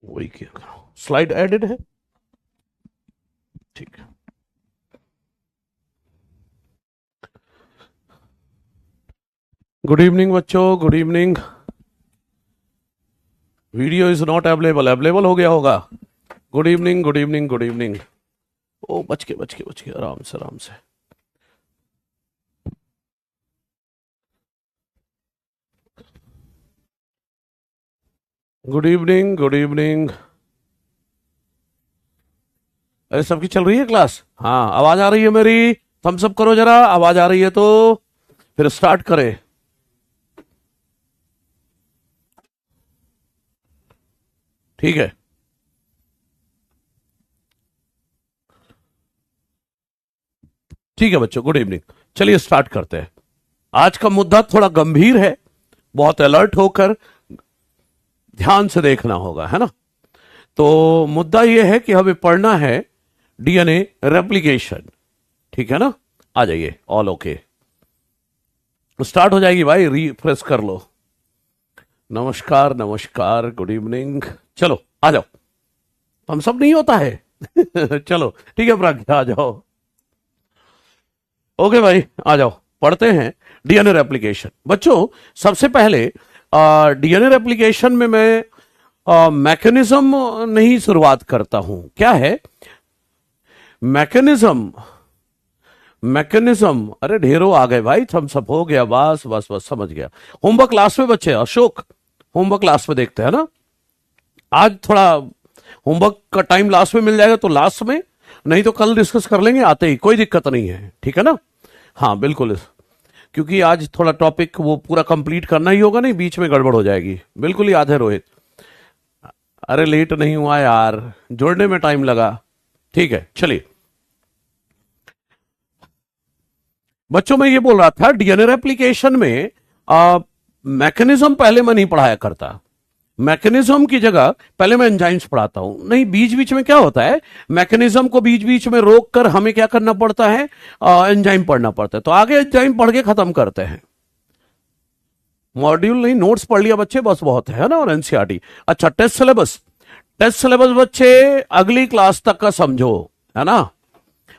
वही क्या करो, स्लाइड एडेड है। ठीक है। गुड इवनिंग बच्चों, good evening. Video is not available, available हो गया होगा। Good evening, good evening, good evening. ओ बच के बच के बच के, आराम से आराम से। Good evening, good evening. अरे सबकी चल रही है क्लास? हाँ, आवाज आ रही है मेरी? थम्स अप करो जरा, आवाज आ रही है तो फिर स्टार्ट करें। ठीक है। ठीक है बच्चों, गुड इवनिंग। चलिए स्टार्ट करते हैं। आज का मुद्दा थोड़ा गंभीर है, बहुत अलर्ट होकर ध्यान से देखना होगा, है ना। तो मुद्दा यह है कि हमें पढ़ना है डीएनए रेप्लिकेशन। ठीक है ना। आ जाइए, ऑल ओके। स्टार्ट हो जाएगी भाई, रिफ्रेश कर लो। नमस्कार नमस्कार, गुड इवनिंग। चलो आ जाओ, हम सब नहीं होता है। चलो ठीक है प्रज्ञा, आ जाओ। ओके भाई, आ जाओ पढ़ते हैं डीएनए रेप्लिकेशन। बच्चों सबसे पहले डीएनए रेप्लिकेशन में मैं मैकेनिज्म नहीं शुरुआत करता हूं। क्या है मैकेनिज्म? मैकेनिज्म, अरे ढेरों आ गए भाई, थम्स अप हो गया, बस बस बस, समझ गया। होमवर्क क्लास में बच्चे, अशोक होमवर्क क्लास में देखते हैं ना। आज थोड़ा होमवर्क का टाइम लास्ट में मिल जाएगा तो लास्ट में, नहीं तो कल डिस्कस कर लेंगे आते ही, कोई दिक्कत नहीं है। ठीक है ना। हाँ बिल्कुल, क्योंकि आज थोड़ा टॉपिक वो पूरा कंप्लीट करना ही होगा, नहीं बीच में गड़बड़ हो जाएगी। बिल्कुल याद है रोहित। अरे लेट नहीं हुआ यार, जोड़ने में टाइम लगा। ठीक है चलिए बच्चों, मैं ये बोल रहा था डीएनए रेप्लिकेशन में मैकेनिज्म पहले मैं नहीं पढ़ाया करता। मैकेनिज्म की जगह पहले मैं एंजाइम्स पढ़ाता हूं। नहीं, बीच बीच में क्या होता है, मैकेनिज्म को बीच बीच में रोक कर हमें क्या करना पड़ता है, एंजाइम पढ़ना पड़ता है। तो आगे एंजाइम पढ़ के खत्म करते हैं। मॉड्यूल नहीं, नोट्स पढ़ लिया बच्चे, बस बहुत है ना। और एनसीईआरटी। अच्छा, टेस्ट सिलेबस। टेस्ट सिलेबस बच्चे अगली क्लास तक का समझो, है ना।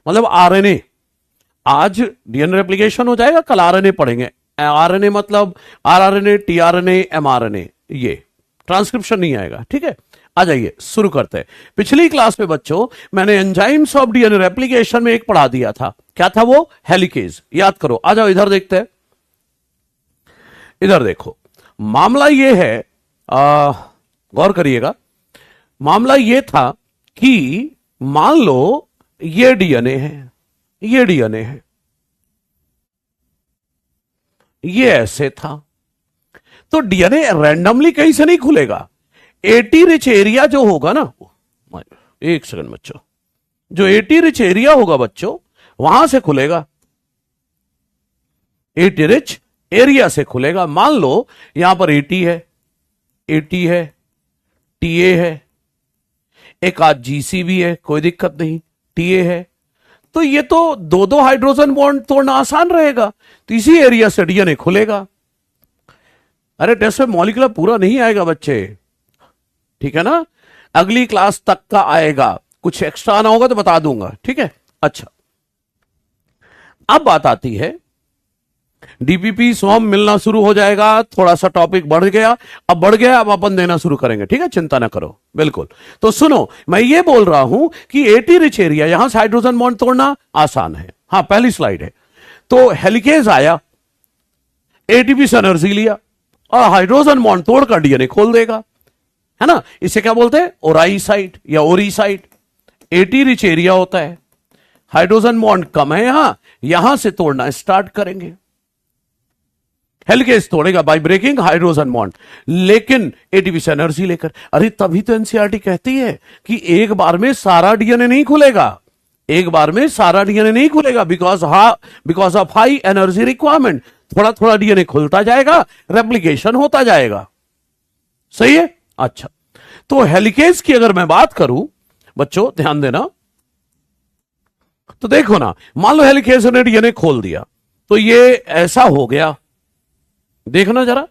मतलब आरएनए, आज डीएनए रेप्लिकेशन हो जाएगा, कल आरएनए पढ़ेंगे। आरएनए मतलब आरआरएनए, टीआरएनए, एमआरएनए, ये ट्रांसक्रिप्शन नहीं आएगा। ठीक है, आ जाइए शुरू करते हैं। पिछली क्लास में बच्चों मैंने एंजाइम्स ऑफ डीएनए रेप्लिकेशन में एक पढ़ा दिया था। क्या था वो? हेलिकेज। याद करो, आ जाओ इधर देखते हैं। इधर देखो, मामला ये है, गौर करिएगा। मामला ये था कि मान लो ये डीएनए है, ये डीएनए है, ये ऐसे था। तो डीएनए रैंडमली कहीं से नहीं खुलेगा। एटी रिच एरिया जो होगा ना, एक सेकंड बच्चों, जो एटी रिच एरिया होगा बच्चों, वहां से खुलेगा। एटी रिच एरिया से खुलेगा। मान लो यहां पर एटी है, एटी है, टीए है, एक आध जीसी भी है, कोई दिक्कत नहीं, टीए है। तो ये तो दो दो हाइड्रोजन बॉन्ड तोड़ना आसान रहेगा, तो इसी एरिया से डीएनए खुलेगा। अरे टेस्ट में मॉलिक्यूलर पूरा नहीं आएगा बच्चे, ठीक है ना। अगली क्लास तक का आएगा, कुछ एक्स्ट्रा आना होगा तो बता दूंगा। ठीक है। अच्छा, अब बात आती है डीपीपी स्वयं मिलना शुरू हो जाएगा। थोड़ा सा टॉपिक बढ़ गया, अब बढ़ गया, अब अपन देना शुरू करेंगे। ठीक है, चिंता ना करो, बिल्कुल। तो सुनो, मैं ये बोल रहा हूं कि एटी रिच एरिया, यहां से हाइड्रोजन बॉन्ड तोड़ना आसान है। हाँ, पहली स्लाइड है। तो हेलिकेज आया, एटीपी से एनर्जी लिया और हाइड्रोजन बॉन्ड तोड़कर डीएनए खोल देगा, है ना। इसे क्या बोलते हैं? ओराई साइट या ओरी साइट। एटी रिच एरिया होता है, हाइड्रोजन बॉन्ड कम है, यहां से तोड़ना स्टार्ट करेंगे। हेलिकेज तोड़ेगा बाय ब्रेकिंग हाइड्रोजन बॉन्ड, लेकिन एटीपी से एनर्जी लेकर। अरे तभी तो एनसीईआरटी कहती है कि एक बार में सारा डीएनए नहीं खुलेगा, एक बार में सारा डीएनए नहीं खुलेगा, because of high energy requirement. थोड़ा थोड़ा डीएनए खुलता जाएगा, रेप्लिकेशन होता जाएगा। सही है। अच्छा, तो हेलिकेज की अगर मैं बात करूं बच्चों, ध्यान देना, तो देखो ना, मान लो हेलिकेज ने डीएनए खोल दिया, तो ये ऐसा हो गया। देखना जरा,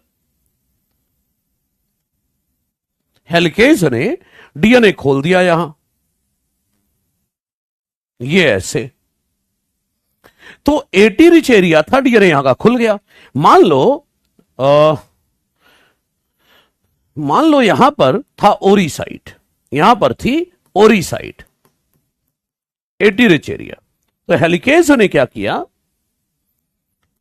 हेलिकेज ने डीएनए खोल दिया यहां, ये ऐसे। तो 80 रिच एरिया था, डीएनए यहां का खुल गया। मान लो यहां पर था ओरी साइट, यहां पर थी ओरी साइट, 80 रिच एरिया। तो हेलिकेज ने क्या किया,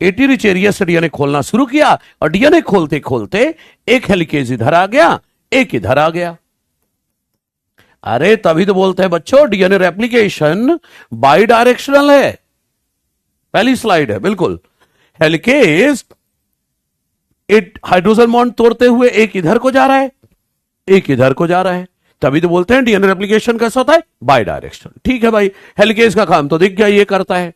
80 रिच एरिया से डीएनए खोलना शुरू किया, और डीएनए खोलते खोलते एक हेलिकेज इधर आ गया, एक इधर आ गया। अरे तभी तो बोलते हैं बच्चों डीएनए रेप्लिकेशन बाई डायरेक्शनल है। पहली स्लाइड है बिल्कुल। हेलिकेज एक हाइड्रोजन बॉन्ड तोड़ते हुए एक इधर को जा रहा है, एक इधर को जा रहा है, तभी तो बोलते हैं डीएनए रेप्लिकेशन कैसा होता है, बाई डायरेक्शनल। ठीक है भाई, हेलिकेज का काम तो दिख गया, ये करता है।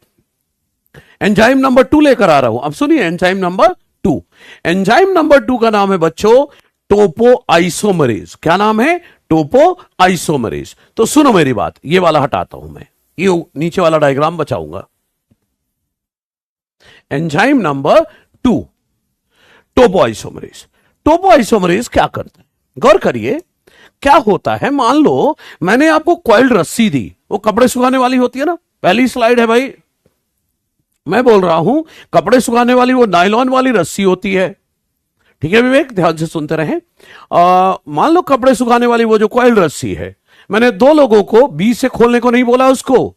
एंजाइम नंबर 2 लेकर आ रहा हूं, अब सुनिए एंजाइम नंबर 2। एंजाइम नंबर 2 का नाम है बच्चों टोपो आइसोमरेज। क्या नाम है, टोपो आइसोमरेज। तो सुनो मेरी बात, ये वाला हटाता हूं मैं, ये नीचे वाला डायग्राम बचाऊंगा। Enzyme number 2 topoisomerase. Topoisomerase क्या करता है, गौर करिए क्या होता है। मान लो मैंने आपको कॉइल्ड रस्सी दी, वो कपड़े सुखाने वाली होती है ना, पहली स्लाइड है भाई, मैं बोल रहा हूं कपड़े सुखाने वाली वो नायलॉन वाली रस्सी होती है। ठीक है विवेक, ध्यान से सुनते रहें। मान लो कपड़े सुखाने वाली वो जो कॉइल्ड रस्सी है, मैंने दो लोगों को बीच से खोलने को नहीं बोला, उसको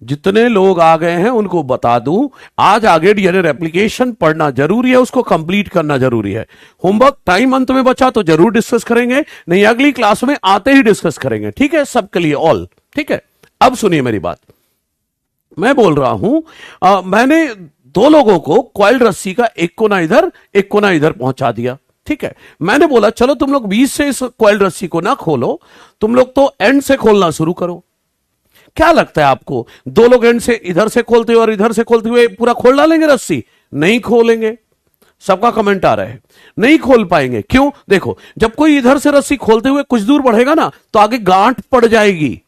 जितने लोग आ गए हैं उनको बता दूं, आज आगे डीएनए रेप्लिकेशन पढ़ना जरूरी है, उसको कंप्लीट करना जरूरी है। होमवर्क टाइम अंत में बचा तो जरूर डिस्कस करेंगे, नहीं अगली क्लास में आते ही डिस्कस करेंगे। ठीक है, सबके लिए ऑल। ठीक है, अब सुनिए मेरी बात, मैं बोल रहा हूं मैंने दो लोगों को कॉइल रस्सी का एक कोना इधर एक कोना इधर पहुंचा दिया। ठीक है, मैंने बोला चलो तुम लोग बीच से इस कॉइल रस्सी को ना खोलो, तुम लोग तो एंड से खोलना शुरू करो। क्या लगता है आपको, दो लोग एंड से इधर से खोलते हुए और इधर से खोलते हुए पूरा खोल डालेंगे रस्सी? नहीं खोलेंगे। सबका कमेंट आ रहा है, नहीं खोल पाएंगे। क्यों? देखो, जब कोई इधर से रस्सी खोलते हुए कुछ दूर बढ़ेगा ना, तो आगे गांठ पड़ जाएगी,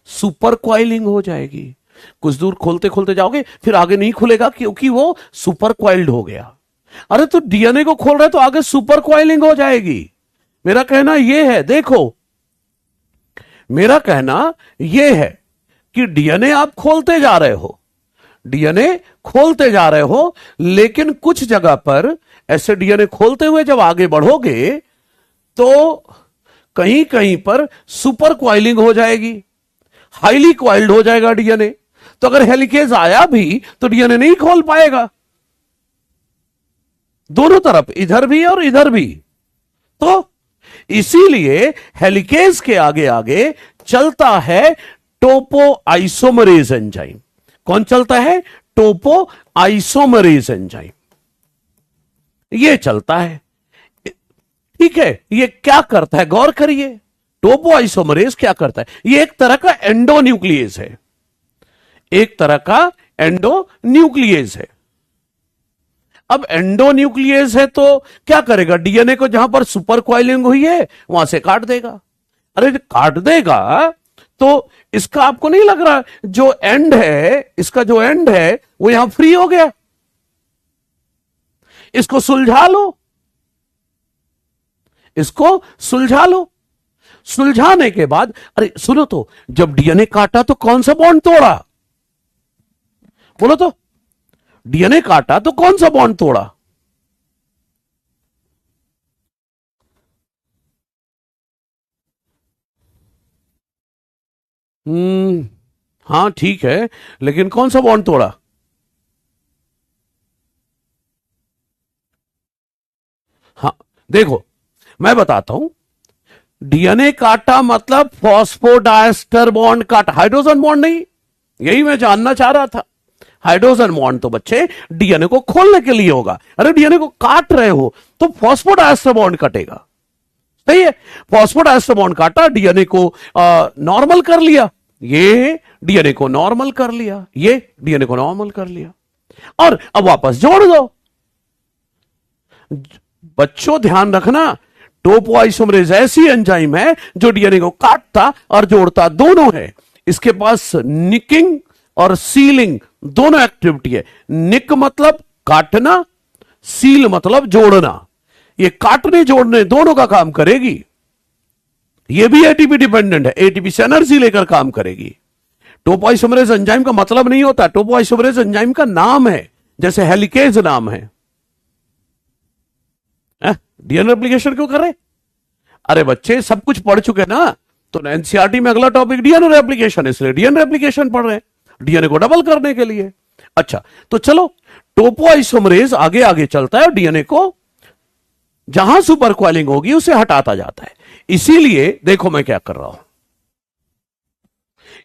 सुपर क्वाइलिंग हो जाएगी। कुछ दूर खोलते खोलते जाओगे, फिर आगे नहीं खुलेगा क्योंकि वो सुपर क्वाइल्ड हो गया। अरे तो डीएनए को खोल रहे तो आगे सुपर क्वाइलिंग हो जाएगी। मेरा कहना यह है, देखो मेरा कहना यह है कि डीएनए आप खोलते जा रहे हो, डीएनए खोलते जा रहे हो, लेकिन कुछ जगह पर ऐसे डीएनए खोलते हुए जब आगे बढ़ोगे तो कहीं कहीं पर सुपर क्वाइलिंग हो जाएगी, हाईली क्वाइल्ड हो जाएगा डीएनए। तो अगर हेलिकेज आया भी तो डीएनए नहीं खोल पाएगा, दोनों तरफ, इधर भी और इधर भी। तो इसीलिए हेलिकेज के आगे आगे चलता है टोपो आइसोमरेज एंजाइम। कौन चलता है? टोपो आइसोमरेज एंजाइम, ये चलता है। ठीक है, ये क्या करता है गौर करिए, टोपो आइसोमरेज क्या करता है? ये एक तरह का एंडोन्यूक्लियेज है, एक तरह का एंडोन्यूक्लियेज है। अब एंडोन्यूक्लियेज है तो क्या करेगा, डीएनए को जहां पर सुपर क्वाइलिंग हुई है वहां से काट देगा। अरे काट देगा तो इसका आपको नहीं लग रहा जो एंड है, इसका जो एंड है वो यहां फ्री हो गया? इसको सुलझा लो, इसको सुलझा लो। सुलझाने के बाद, अरे सुनो तो, जब डीएनए काटा तो कौन सा बॉन्ड तोड़ा? बोलो तो, डीएनए काटा तो कौन सा बॉन्ड तोड़ा? हां ठीक है, लेकिन कौन सा बॉन्ड तोड़ा? हाँ देखो, मैं बताता हूं, डीएनए काटा मतलब फॉस्फोडाइस्टर बॉन्ड काटा, हाइड्रोजन बॉन्ड नहीं। यही मैं जानना चाह रहा था। हाइड्रोजन बॉन्ड तो बच्चे डीएनए को खोलने के लिए होगा। अरे डीएनए को काट रहे हो तो फॉस्फोडाइस्टर बॉन्ड कटेगा, सही है। फॉस्फोडाइस्टर बॉन्ड काटा, डीएनए को नॉर्मल कर लिया, ये डीएनए को नॉर्मल कर लिया, ये डीएनए को नॉर्मल कर लिया, और अब वापस जोड़ दो। बच्चों ध्यान रखना, टोपो आइसोमरेज ऐसी एंजाइम है जो डीएनए को काटता और जोड़ता दोनों है। इसके पास निकिंग और सीलिंग दोनों एक्टिविटी है। निक मतलब काटना, सील मतलब जोड़ना। ये काटने जोड़ने दोनों का काम करेगी। ये भी एटीपी डिपेंडेंट है, एटीपी से एनर्जी लेकर काम करेगी। टोपोआइसोमरेज एंजाइम का मतलब नहीं होता, टोपोआइसोमरेज एंजाइम का नाम है, जैसे हेलिकेज नाम है। डीएनए रेप्लिकेशन क्यों कर रहे? अरे बच्चे सब कुछ पढ़ चुके ना, तो एनसीईआरटी में अगला टॉपिक डीएनए रेप्लिकेशन, इसलिए डीएनए रेप्लिकेशन पढ़ रहे हैं, डीएनए को डबल करने के लिए। अच्छा, तो चलो टोपोआइसोमरेज आगे आगे चलता है और डीएनए को जहां सुपर कॉइलिंग होगी उसे हटाता जाता है। इसीलिए देखो मैं क्या कर रहा हूं,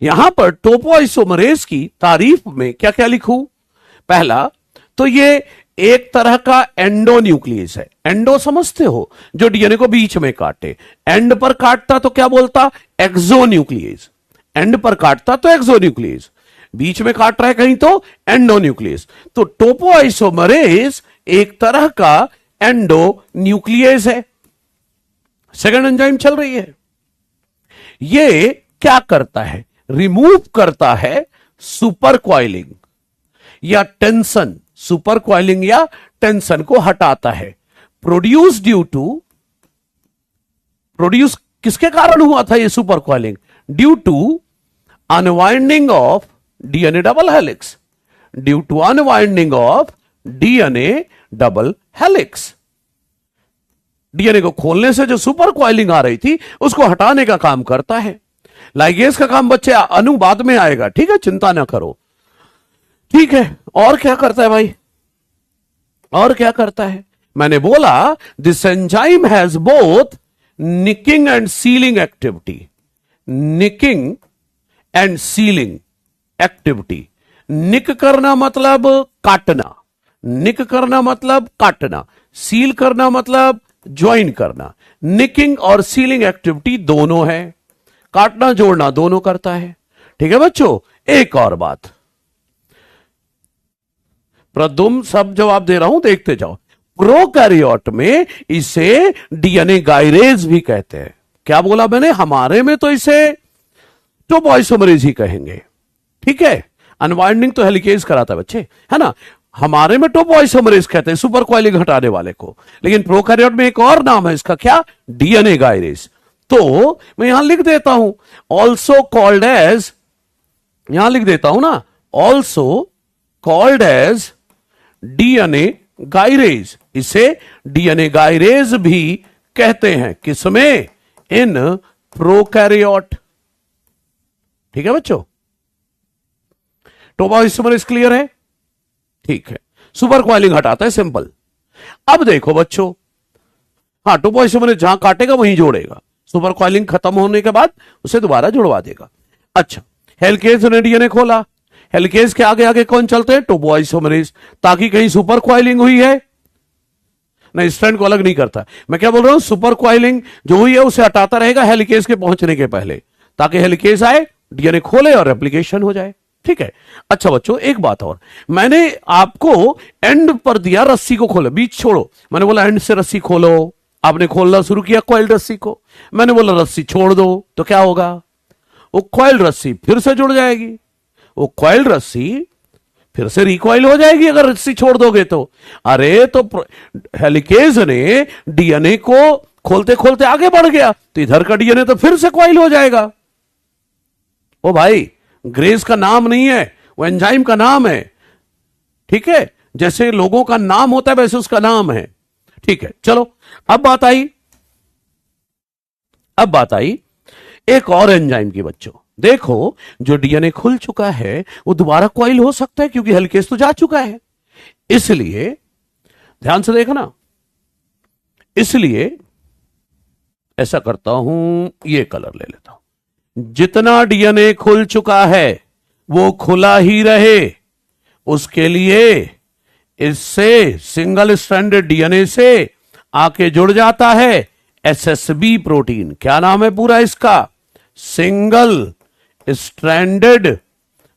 यहां पर टोपोआइसोमरेज की तारीफ में क्या क्या लिखूं। पहला तो ये एक तरह का एंडोन्यूक्लियस है। एंडो समझते हो, जो डीएनए को बीच में काटे। एंड पर काटता तो क्या बोलता? एक्सोन्यूक्लियस। एंड पर काटता तो एक्सोन्यूक्लियस, बीच में काट रहा है कहीं तो एंडोन्यूक्लियस। तो टोपोआइसोमरेज एक तरह का एंडोन्यूक्लियस है। सेकंड एंजाइम चल रही है, ये क्या करता है? रिमूव करता है सुपर कॉइलिंग या टेंशन। सुपर कॉइलिंग या टेंशन को हटाता है। प्रोड्यूस किसके कारण हुआ था ये super coiling? Due to unwinding of DNA double helix. Due to unwinding of DNA double helix. DNA को खोलने से जो सुपर कॉइलिंग आ रही थी उसको हटाने का काम करता है। लाइगेज का काम बच्चे अनुवाद में आएगा, ठीक है, चिंता ना करो। ठीक है, और क्या करता है भाई? और क्या करता है? मैंने बोला this enzyme has both nicking and sealing activity. Nicking and sealing activity. Nick करना मतलब काटना, निक करना मतलब काटना, सील करना मतलब ज्वाइन करना। निकिंग और सीलिंग एक्टिविटी दोनों है, काटना जोड़ना दोनों करता है। ठीक है बच्चों, एक और बात, प्रदुम सब जवाब दे रहा हूं, देखते जाओ। प्रोकैरियोट में इसे डीएनए गायरेज भी कहते हैं। क्या बोला मैंने? हमारे में तो इसे टोपोआइसोमरेज ही कहेंगे, ठीक है। अनवाइंडिंग तो हेलिकेज कराता है बच्चे, है ना। हमारे में टोपोआइसोमरेज कहते हैं सुपर कॉइलिंग हटाने वाले को, लेकिन प्रोकैरियोट में एक और नाम है इसका, क्या? DNA gyrase. तो मैं यहां लिख देता हूं ऑल्सो कॉल्ड एज, यहां लिख देता हूं ना, also called as DNA gyrase. इसे डीएनए गायरेज भी कहते हैं, किसमें? In prokaryote. ठीक है बच्चों, टोपोआइसोमरेज क्लियर है? ठीक है, सुपर कॉइलिंग हटाता है, सिंपल। अब देखो बच्चों, हाँ, टोपोआइसोमरेज जहां काटेगा वहीं जोड़ेगा, सुपर कॉइलिंग खत्म होने के बाद उसे दोबारा जुड़वा देगा। अच्छा, हेलिकेज ने डीएनए खोला, हेलिकेज के आगे आगे कौन चलते हैं? टोपोआइसोमरेज, ताकि कहीं सुपर कॉइलिंग हुई है नहीं, स्ट्रैंड को अलग नहीं करता। मैं क्या बोल रहा हूं? सुपर कॉइलिंग जो हुई है उसे हटाता रहेगा हेलिकेज के पहुंचने के पहले, ताकि हेलिकेज आए, डीएनए खोले और रेप्लिकेशन हो जाए। ठीक है। अच्छा बच्चों, एक बात और, मैंने आपको एंड पर दिया रस्सी को खोलो, बीच छोड़ो। मैंने बोला एंड से रस्सी खोलो, आपने खोलना शुरू किया कॉइल रस्सी को। मैंने बोला रस्सी छोड़ दो, तो क्या होगा? वो कॉइल रस्सी फिर से जुड़ जाएगी, वो कॉइल रस्सी फिर से रिकॉइल हो जाएगी अगर रस्सी छोड़ दोगे तो। अरे तो हेलिकेज ने डीएनए को खोलते खोलते आगे बढ़ गया, तो इधर का डीएनए तो फिर से कॉइल हो जाएगा। ओ भाई, ग्रेस का नाम नहीं है, वो एंजाइम का नाम है। ठीक है, जैसे लोगों का नाम होता है वैसे उसका नाम है। ठीक है, चलो अब बात आई एक और एंजाइम की। बच्चों देखो, जो डीएनए खुल चुका है वो दोबारा कॉइल हो सकता है, क्योंकि हेलिकेज तो जा चुका है। इसलिए ध्यान से देखना, इसलिए ऐसा करता हूं, ये कलर ले लेता हूं। जितना डीएनए खुल चुका है वो खुला ही रहे, उसके लिए इससे सिंगल स्ट्रैंडेड डीएनए से आके जुड़ जाता है एसएसबी प्रोटीन। क्या नाम है पूरा इसका? Single stranded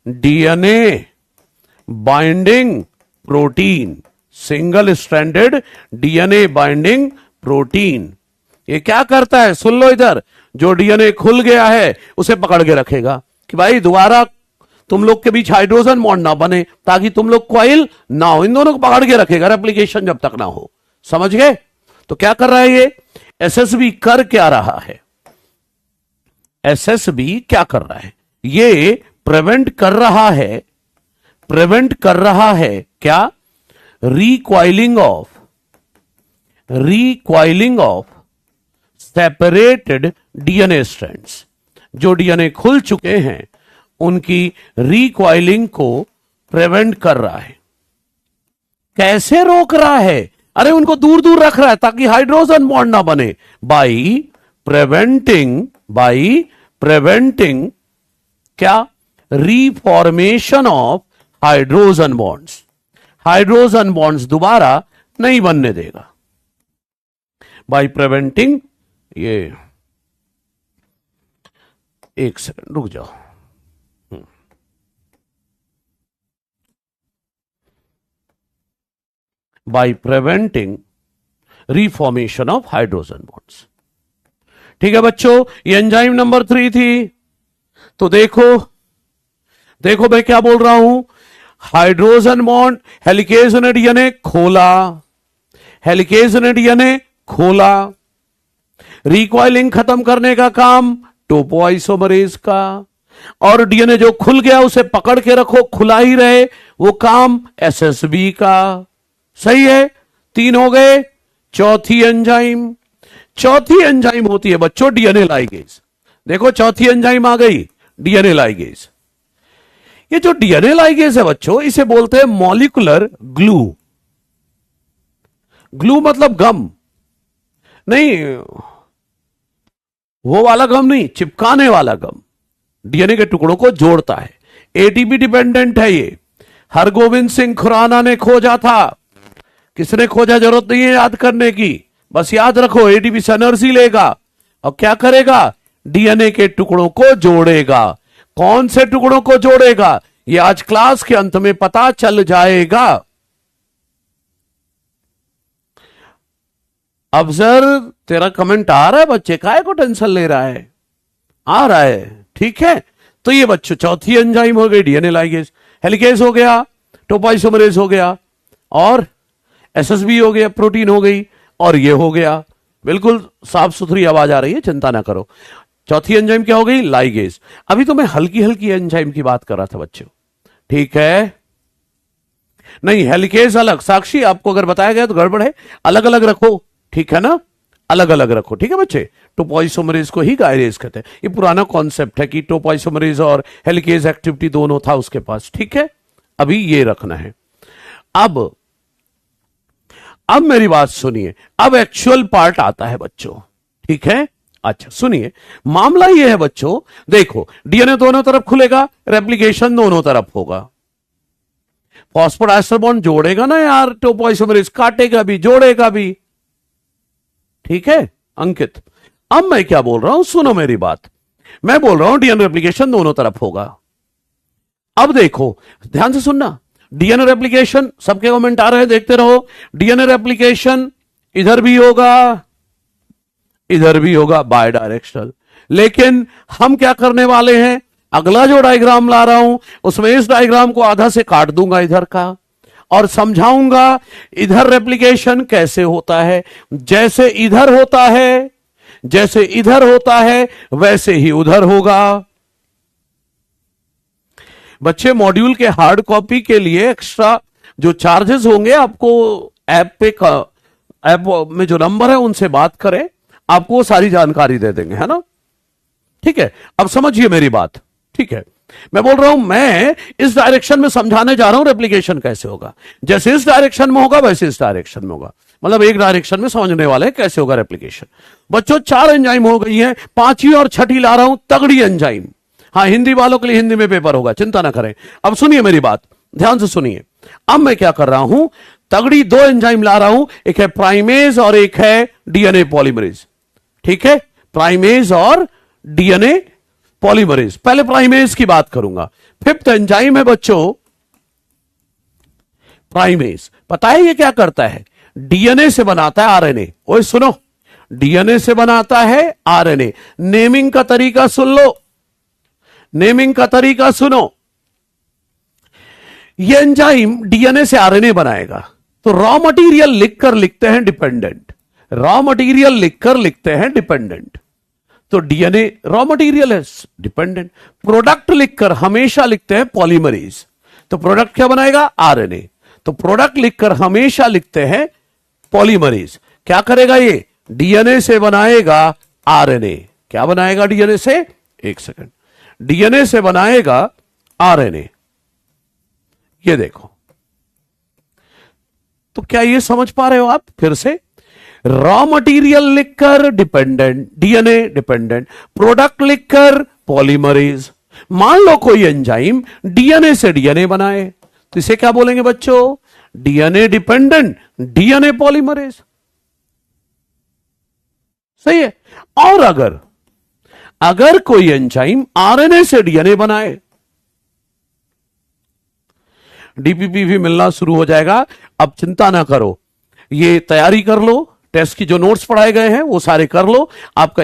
DNA binding protein. Single stranded DNA binding protein. ये क्या करता है? सुन लो इधर, जो डीएनए खुल गया है उसे पकड़ के रखेगा कि भाई दोबारा तुम लोग के बीच हाइड्रोजन बॉन्ड ना बने, ताकि तुम लोग कॉइल ना हो। इन दोनों को पकड़ के रखेगा, रेप्लिकेशन जब तक ना हो। समझ गए? तो क्या कर रहा है ये एसएसबी? कर क्या रहा है? एसएसबी क्या कर रहा है? ये प्रिवेंट कर रहा है, प्रिवेंट कर रहा है क्या? Recoiling of separated DNA strands. जो डीएनए खुल चुके हैं उनकी रिकॉइलिंग को प्रिवेंट कर रहा है। कैसे रोक रहा है? अरे उनको दूर दूर रख रहा है ताकि हाइड्रोजन बॉन्ड ना बने। बाई प्रिवेंटिंग क्या? Reformation of hydrogen bonds. Hydrogen bonds दोबारा नहीं बनने देगा बाई प्रिवेंटिंग। ये एक सेकंड रुक जाओ। By preventing reformation of hydrogen bonds. ठीक है बच्चों, ये एंजाइम नंबर 3 थी। तो देखो मैं क्या बोल रहा हूं। हाइड्रोजन बॉन्ड हेलिकेज ने डीएनए खोला, हेलिकेज ने डीएनए खोला। रिकॉइलिंग खत्म करने का काम टोपोआइसोमरेज का, और डीएनए जो खुल गया उसे पकड़ के रखो, खुला ही रहे, वो काम एसएसबी का। सही है, 3 हो गए। चौथी एंजाइम होती है बच्चों डीएनए लाइगेज। देखो चौथी एंजाइम आ गई, डीएनए लाइगेज। ये जो डीएनए लाइगेज है बच्चों, इसे बोलते हैं मॉलिक्यूलर ग्लू। ग्लू मतलब गम नहीं, वो वाला गम नहीं, चिपकाने वाला गम। डीएनए के टुकड़ों को जोड़ता है। एटीपी डिपेंडेंट है ये। हरगोविंद सिंह खुराना ने खोजा था। किसने खोजा? जरूरत नहीं है याद करने की, बस याद रखो एटीपी से एनर्जी लेगा और क्या करेगा? डीएनए के टुकड़ों को जोड़ेगा। कौन से टुकड़ों को जोड़ेगा ये आज क्लास के अंत में पता चल जाएगा। अफजर तेरा कमेंट आ रहा है बच्चे, काहे को टेंशन ले रहा है? आ रहा है, ठीक है। तो ये बच्चों चौथी एंजाइम हो गई डीएनए लाइगेज। हेलिकेज हो गया, टोपोआइसोमरेज हो गया, और एसएसबी हो गया, प्रोटीन हो गई, और ये हो गया। बिल्कुल साफ सुथरी आवाज आ रही है, चिंता ना करो। चौथी एंजाइम क्या हो गई? लाइगेज। अभी तो मैं हल्की हल्की एंजाइम की बात कर रहा था बच्चों, ठीक है। नहीं, हेलिकेज अलग। साक्षी आपको अगर बताया गया तो गड़बड़ है, अलग अलग रखो, ठीक है ना, अलग अलग रखो, ठीक है बच्चे। टोपोआइसोमरेज को ही गायरेज कहते हैं। ये पुराना कॉन्सेप्ट है कि टोपोआइसोमरेज और हेलिकेज एक्टिविटी दोनों था उसके पास, ठीक है। अभी ये रखना है। अब मेरी बात सुनिए, अब एक्चुअल पार्ट आता है बच्चों, ठीक है। अच्छा सुनिए, मामला यह है बच्चों, देखो डीएनए दोनों तरफ खुलेगा, रेप्लिकेशन दोनों तरफ होगा। फॉस्फोडाइस्टर बॉन्ड जोड़ेगा ना यार, टोपोआइसोमरेज काटेगा भी, जोड़ेगा भी, ठीक है अंकित। अब मैं क्या बोल रहा हूं, सुनो मेरी बात। मैं बोल रहा हूं डीएनए रेप्लिकेशन दोनों तरफ होगा। अब देखो ध्यान से सुनना, डीएनए रेप्लिकेशन, सबके कमेंट आ रहे हैं, देखते रहो। डीएनए रेप्लिकेशन इधर भी होगा, इधर भी होगा, बाय डायरेक्शनल। लेकिन हम क्या करने वाले हैं, अगला जो डायग्राम ला रहा हूं उसमें इस डायग्राम को आधा से काट दूंगा इधर का, और समझाऊंगा इधर रेप्लिकेशन कैसे होता है। जैसे इधर होता है, जैसे इधर होता है वैसे ही उधर होगा। बच्चे मॉड्यूल के हार्ड कॉपी के लिए एक्स्ट्रा जो चार्जेस होंगे, आपको ऐप में जो नंबर है उनसे बात करें, आपको सारी जानकारी दे देंगे, है ना, ठीक है। अब समझिए मेरी बात, ठीक है। मैं बोल रहा हूं, मैं इस डायरेक्शन में समझाने जा रहा हूं रेप्लिकेशन कैसे होगा। जैसे इस डायरेक्शन में होगा वैसे इस डायरेक्शन में होगा, मतलब एक डायरेक्शन में समझने वाले हैं कैसे होगा रेप्लिकेशन। बच्चों 4 एंजाइम हो गई हैं, 5वीं और 6ठी ला रहा हूं, तगड़ी एंजाइम। हाँ, हिंदी वालों के लिए हिंदी में पेपर होगा, चिंता ना करें। अब सुनिए मेरी बात, ध्यान से सुनिए। अब मैं क्या कर रहा हूं, तगड़ी 2 एंजाइम ला रहा हूं, एक है प्राइमेज और एक है डीएनए पॉलीमरेज, ठीक है। प्राइमेज और डीएनए पॉलीमरेज। पहले प्राइमेज की बात करूंगा। 5th एंजाइम है बच्चों प्राइमेज। पता है ये क्या करता है? डीएनए से बनाता है आरएनए। ओए सुनो, डीएनए से बनाता है आरएनए। नेमिंग का तरीका सुन लो, नेमिंग का तरीका सुनो। ये एंजाइम डीएनए से आरएनए बनाएगा, तो रॉ मटेरियल लिखकर लिखते हैं डिपेंडेंट। रॉ मटेरियल लिखकर लिखते हैं डिपेंडेंट, तो डीएनए रॉ मटेरियल है डिपेंडेंट। प्रोडक्ट लिखकर हमेशा लिखते हैं पॉलीमरेज, तो प्रोडक्ट क्या बनाएगा? आरएनए। तो प्रोडक्ट लिखकर हमेशा लिखते हैं पॉलीमरेज। क्या करेगा ये? डीएनए से बनाएगा आरएनए। क्या बनाएगा डीएनए से? एक सेकंड, डीएनए से बनाएगा आरएनए। ये देखो, तो क्या ये समझ पा रहे हो आप? फिर से, रॉ मटेरियल लिखकर डिपेंडेंट, डीएनए डिपेंडेंट, प्रोडक्ट लिखकर पॉलीमरेज। मान लो कोई एंजाइम डीएनए से डीएनए बनाए, तो इसे क्या बोलेंगे बच्चों? DNA dependent, DNA polymerase. सही है। और अगर कोई एंजाइम आरएनए से डीएनए बनाए, डीपीपी भी मिलना शुरू हो जाएगा। अब चिंता ना करो, ये तैयारी कर लो, टेस्ट की जो नोट्स पढ़ाए गए हैं वो सारे कर लो। आपका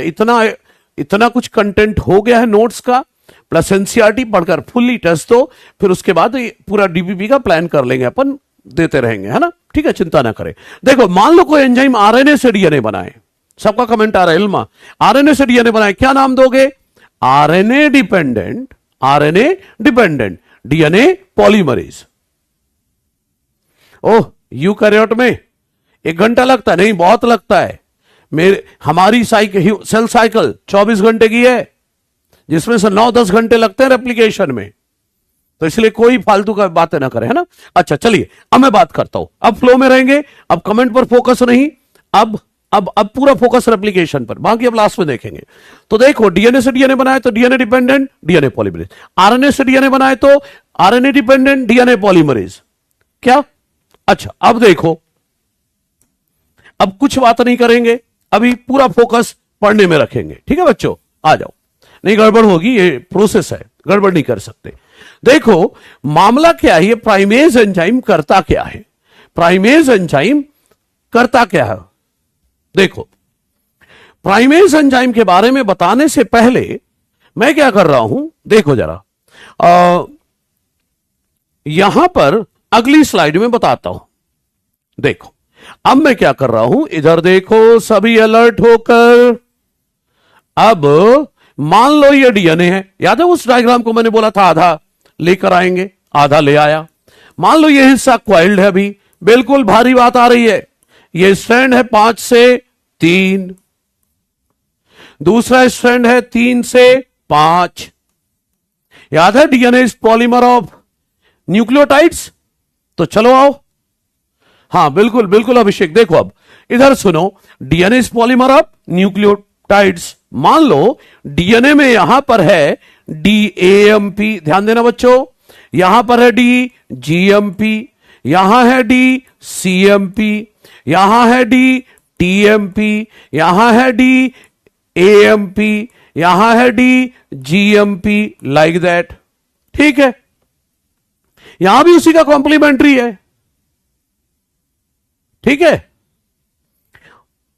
इतना कुछ कंटेंट हो गया है नोट्स का, प्लस एनसीईआरटी पढ़कर फुल्ली टेस्ट दो, फिर उसके बाद पूरा डीपीपी का प्लान कर लेंगे, अपन देते रहेंगे, है ना? ठीक है, चिंता ना करें। देखो, मान लो कोई एंजाइम आरएनए से डीएनए बनाए, सबका कमेंट आ रहा है इल्मा, आरएनए से डीएनए बनाए, क्या नाम दोगे? RNA dependent, RNA dependent DNA polymerase. Oh, eukaryote में 1 घंटा लगता है? नहीं, बहुत लगता है। हमारी सेल साइकिल 24 घंटे की है, जिसमें से 9-10 घंटे लगते हैं रेप्लिकेशन में, तो इसलिए कोई फालतू का बातें ना करें, है ना? अच्छा, चलिए अब मैं बात करता हूं, अब फ्लो में रहेंगे, अब कमेंट पर फोकस नहीं, अब पूरा फोकस रेप्लिकेशन पर, बाकी अब लास्ट में देखेंगे। तो देखो, डीएनए से डीएनए बनाए तो DNA dependent, DNA polymerase. RNA से डीएनए बनाए तो आरएनए डिपेंडेंट, डीएनए पॉलीमरेज। क्या? अच्छा, अब देखो, अब कुछ बात नहीं करेंगे, अभी पूरा फोकस पढ़ने में रखेंगे। ठीक है बच्चों, आ जाओ, नहीं गड़बड़ होगी, ये प्रोसेस है, गड़बड़ नहीं कर सकते। देखो, मामला क्या है, ये प्राइमेज एंजाइम करता क्या है? प्राइमेज एंजाइम करता क्या है? देखो, प्राइमेज एंजाइम के बारे में बताने से पहले मैं क्या कर रहा हूं, देखो जरा, यहां पर अगली स्लाइड में बताता हूं। देखो, अब मैं क्या कर रहा हूं, इधर देखो, सभी अलर्ट होकर। अब मान लो ये डीएनए है, याद है उस डायग्राम को मैंने बोला था आधा लेकर आएंगे, आधा ले आया। मान लो ये हिस्सा क्वाइल्ड है, अभी बिल्कुल भारी बात आ रही है। ये स्ट्रैंड है 5 से 3, दूसरा स्ट्रैंड है 3 से 5। याद है DNA is polymer of nucleotides. तो चलो आओ, हां बिल्कुल बिल्कुल अभिषेक, देखो अब इधर सुनो, DNA is polymer of nucleotides. मान लो डीएनए में यहां पर है डीएएमपी, ध्यान देना बच्चों, यहां पर है डीजीएमपी, यहां है डीसीएमपी, यहां है डीटीएमपी, यहां है डीएएमपी, यहां है डीजीएमपी, लाइक दैट। ठीक है, यहां भी उसी का कॉम्प्लीमेंट्री है। ठीक है,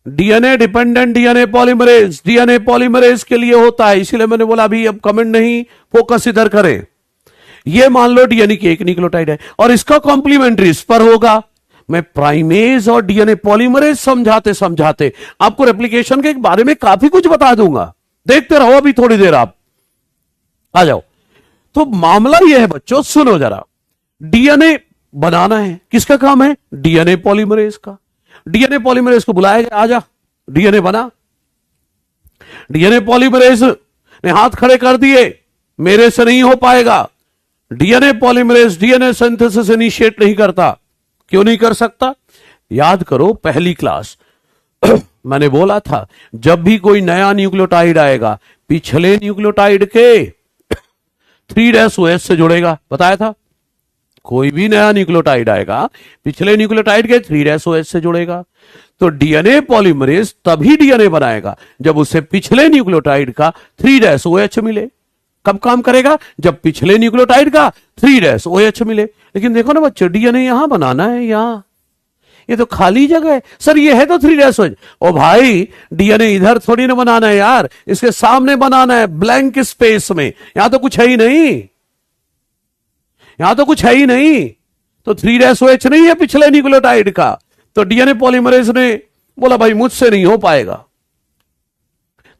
DNA dependent DNA polymerase, DNA polymerase के लिए होता है, इसीलिए मैंने बोला अभी अब कमेंट नहीं, फोकस इधर करें। ये मान लो डीएनए की एक न्यूक्लियोटाइड है और इसका कॉम्प्लीमेंट्री इस पर होगा। मैं प्राइमेज और डीएनए पॉलीमरेज समझाते समझाते आपको रेप्लिकेशन के बारे में काफी कुछ बता दूंगा, देखते रहो अभी थोड़ी देर, आप आ जाओ। तो मामला यह है बच्चों, सुनो जरा, डीएनए बनाना है, किसका काम है? डीएनए पॉलीमरेज का। डीएनए पॉलीमरेज को बुलाया गया, आजा डीएनए बना। डीएनए पॉलीमरेज ने हाथ खड़े कर दिए, मेरे से नहीं हो पाएगा। DNA polymerase DNA synthesis initiate नहीं करता। क्यों नहीं कर सकता? याद करो पहली क्लास मैंने बोला था, जब भी कोई नया न्यूक्लियोटाइड आएगा पिछले न्यूक्लियोटाइड के 3' OH से जुड़ेगा, बताया था। कोई भी नया न्यूक्लियोटाइड आएगा पिछले न्यूक्लियोटाइड के 3' OH से जुड़ेगा। तो डीएनए पॉलीमरेज तभी डीएनए बनाएगा जब उसे पिछले न्यूक्लियोटाइड का 3' OH मिले। कब काम करेगा? जब पिछले न्यूक्लियोटाइड का 3' OH मिले। लेकिन देखो ना बच्चों, डीएनए यहां बनाना है, यहां, ये तो खाली जगह है। सर ये है तो 3' OH। ओ भाई, डीएनए इधर थोड़ी ना बनाना है यार, इसके सामने बनाना है, ब्लैंक स्पेस में। यहां तो कुछ है ही नहीं, यहां तो कुछ है ही नहीं। तो 3' OH नहीं है पिछले न्यूक्लियोटाइड का। तो डीएनए पॉलीमरेज ने बोला भाई मुझसे नहीं हो पाएगा।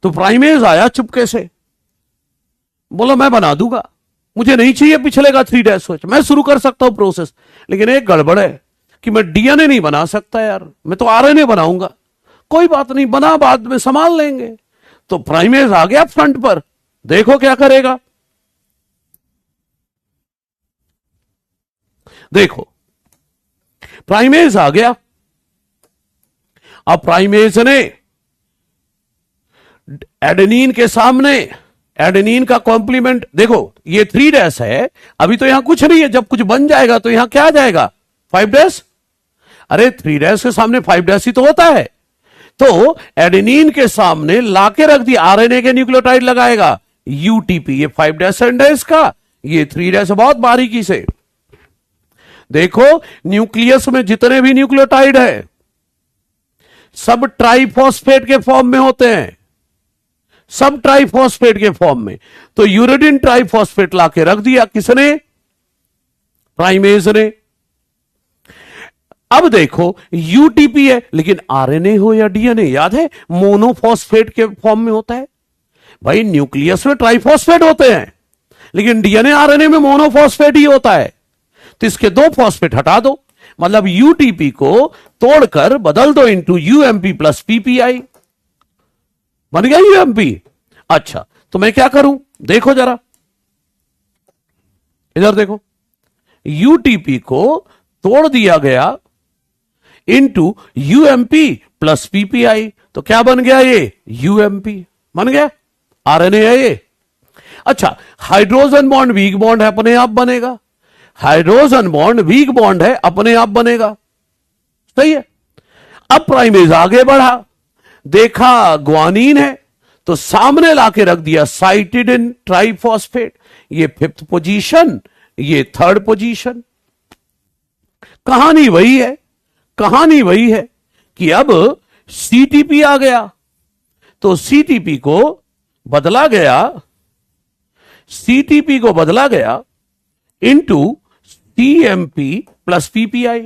तो प्राइमेज आया चुपके से, बोला मैं बना दूंगा, मुझे नहीं चाहिए पिछले का 3' मैं शुरू कर सकता हूं प्रोसेस, लेकिन एक गड़बड़ है कि मैं डीएनए नहीं बना सकता यार, मैं तो आरएनए बनाऊंगा। कोई बात नहीं, बना बाद में संभाल लेंगे। तो प्राइमेज आ गया फ्रंट पर, देखो क्या करेगा। देखो प्राइमेज आ गया। अब प्राइमेज ने एडेनिन के सामने, एडेनिन का कॉम्प्लीमेंट देखो, ये 3' है, अभी तो यहां कुछ नहीं है, जब कुछ बन जाएगा तो यहां क्या आ जाएगा 5'। अरे 3' के सामने 5' ही तो होता है। तो एडेनिन के सामने लाके रख दिया, आरएनए के न्यूक्लियोटाइड लगाएगा यूटीपी, ये 5' एंड है इसका, ये 3' बहुत बारीकी से देखो। न्यूक्लियस में जितने भी न्यूक्लियोटाइड है सब ट्राइफॉस्फेट के फॉर्म में होते हैं, सब ट्राइफॉस्फेट के फॉर्म में। तो यूरेडिन ट्राइफॉस्फेट लाके रख दिया किसने, प्राइमेज ने। अब देखो यूटीपी है, लेकिन आरएनए हो या डीएनए, याद है मोनोफॉस्फेट के फॉर्म में होता है। भाई न्यूक्लियस में ट्राइफॉस्फेट होते हैं, लेकिन डीएनए आरएनए में मोनोफॉस्फेट ही होता है। तो इसके 2 फॉस्फेट हटा दो, मतलब यूटीपी को तोड़कर बदल दो इंटू यूएमपी प्लस पीपीआई, बन गया यूएमपी। अच्छा तो मैं क्या करूं, देखो जरा इधर देखो, यूटीपी को तोड़ दिया गया इंटू यूएमपी प्लस पीपीआई, तो क्या बन गया ये यूएमपी बन गया, आरएनए है ये। अच्छा हाइड्रोजन बॉन्ड वीक बॉन्ड है, अपने आप बनेगा, हाइड्रोजन बॉन्ड वीक बॉन्ड है, अपने आप बनेगा, सही है। अब प्राइमेज आगे बढ़ा, देखा ग्वानीन है, तो सामने लाके रख दिया साइटिडिन ट्राइफॉस्फेट, ये 5th पोजीशन, ये 3rd पोजीशन। कहानी वही है, कहानी वही है कि अब सीटीपी आ गया, तो सीटीपी को बदला गया, सीटीपी को बदला गया इंटू सीएमपी प्लस पीपीआई,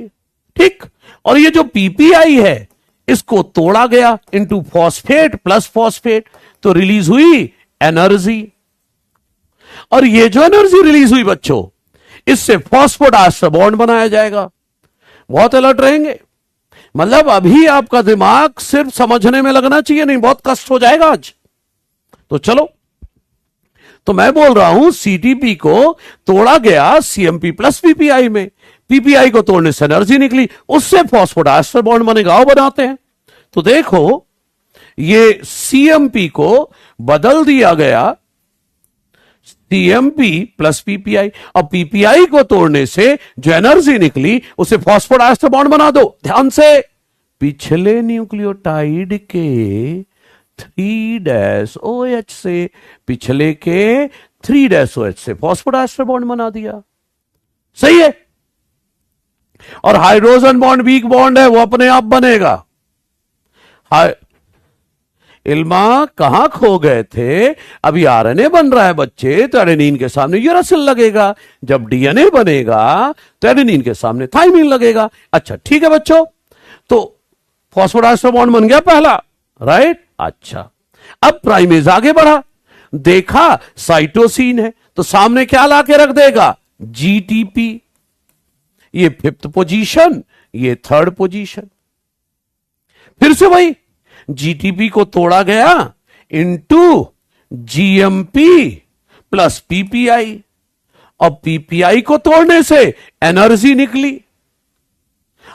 ठीक। और ये जो पीपीआई है इसको तोड़ा गया इंटू फॉस्फेट प्लस फॉस्फेट, तो रिलीज हुई एनर्जी। और ये जो एनर्जी रिलीज हुई बच्चों, इससे फॉस्फोडाइस्टर बॉन्ड बनाया जाएगा। बहुत अलर्ट रहेंगे, मतलब अभी आपका दिमाग सिर्फ समझने में लगना चाहिए, नहीं बहुत कष्ट हो जाएगा आज। तो चलो, तो मैं बोल रहा हूं सीटीपी को तोड़ा गया सीएमपी प्लस पीपीआई में, पीपीआई को तोड़ने से एनर्जी निकली, उससे फॉस्फोडाइस्टर बॉन्ड बनेगा, वो बनाते हैं। तो देखो ये सीएमपी को बदल दिया गया सीएमपी प्लस पीपीआई, और पीपीआई को तोड़ने से जो एनर्जी निकली उसे फॉस्फोडाइस्टर बॉन्ड बना दो। ध्यान से, पिछले न्यूक्लियोटाइड के 3' से, पिछले के 3' से फॉस्फोडाइस्टर बॉन्ड बना दिया, सही है। और हाइड्रोजन बॉन्ड वीक बॉन्ड है, वो अपने आप बनेगा। इल्मा कहां खो गए थे, अभी आरएनए बन रहा है बच्चे, तो एडेनिन के सामने यूरासिल लगेगा, जब डीएनए बनेगा तो एडेनिन के सामने थाइमिन लगेगा। अच्छा ठीक है बच्चों, तो फॉस्फोडाइस्टर बॉन्ड बन गया पहला, राइट। अच्छा अब प्राइमेज आगे बढ़ा, देखा साइटोसिन है, तो सामने क्या लाके रख देगा जीटीपी, ये 5th पोजीशन, ये 3rd पोजीशन। फिर से वही जीटीपी को तोड़ा गया इंटू जीएमपी प्लस पीपीआई, और पीपीआई को तोड़ने से एनर्जी निकली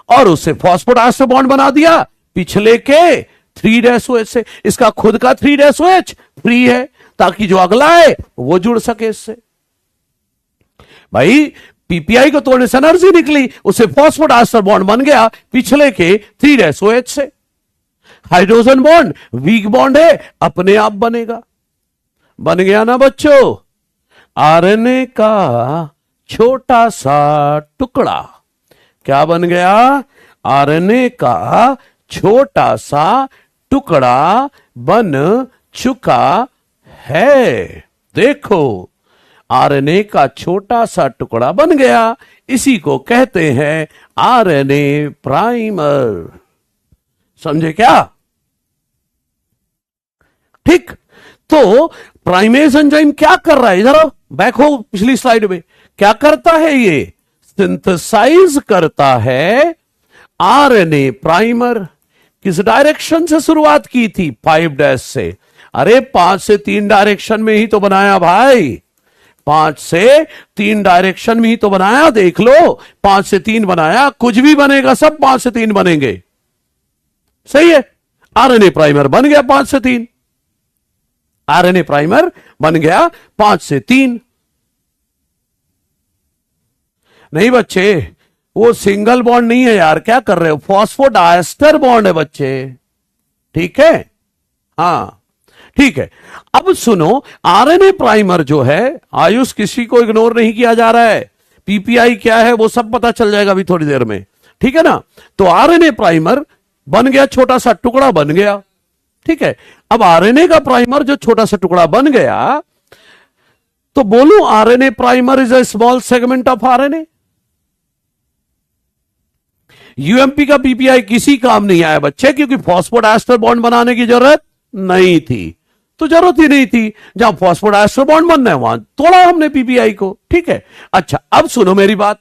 और उससे फॉस्फोडाइस्टर बॉन्ड बना दिया पिछले के 3' से। इसका खुद का 3' फ्री है, ताकि जो अगला है वो जुड़ सके इससे। भाई पीपीआई को तोड़ने से एनर्जी निकली, उससे फॉस्फोडाइस्टर बॉन्ड बन गया पिछले के 3' से। हाइड्रोजन बॉन्ड वीक बॉन्ड है, अपने आप बनेगा, बन गया ना बच्चों। आरएनए का छोटा सा टुकड़ा क्या बन गया, आरएनए का छोटा सा टुकड़ा बन चुका है। देखो आरएनए का छोटा सा टुकड़ा बन गया, इसी को कहते हैं आरएनए प्राइमर। समझे क्या? ठीक। तो प्राइमेज एंजाइम क्या कर रहा है, जरा बैक हो पिछली स्लाइड में, क्या करता है ये? सिंथेसाइज करता है आरएनए प्राइमर। किस डायरेक्शन से शुरुआत की थी? 5' से। अरे 5 से 3 डायरेक्शन में ही तो बनाया भाई, 5 से 3 डायरेक्शन में ही तो बनाया। देख लो, 5 से 3 बनाया, कुछ भी बनेगा सब 5 से 3 बनेंगे। सही है, आरएनए प्राइमर बन गया 5 से 3। आरएनए प्राइमर बन गया 5 से 3। नहीं बच्चे, वो सिंगल बॉन्ड नहीं है यार, क्या कर रहे हो? फॉस्फोडाइस्टर बॉन्ड है बच्चे। ठीक है, हाँ ठीक है। अब सुनो, आरएनए प्राइमर जो है, आयुष किसी को इग्नोर नहीं किया जा रहा है। पीपीआई क्या है वो सब पता चल जाएगा अभी थोड़ी देर में, ठीक है ना? तो आरएनए प्राइमर बन गया, छोटा सा टुकड़ा बन गया। ठीक है, अब आरएनए का प्राइमर जो छोटा सा टुकड़ा बन गया, तो बोलूं RNA primer is a small segment of RNA. UMP का पीपीआई किसी काम नहीं आया बच्चे, क्योंकि फॉस्फोडाइस्टर बॉन्ड बनाने की जरूरत नहीं थी, तो जरूरत ही नहीं थी। जहां फॉस्फोडाइस्टर बॉन्ड बनना है वहां तोड़ा हमने पीपीआई को। ठीक है, अच्छा अब सुनो मेरी बात।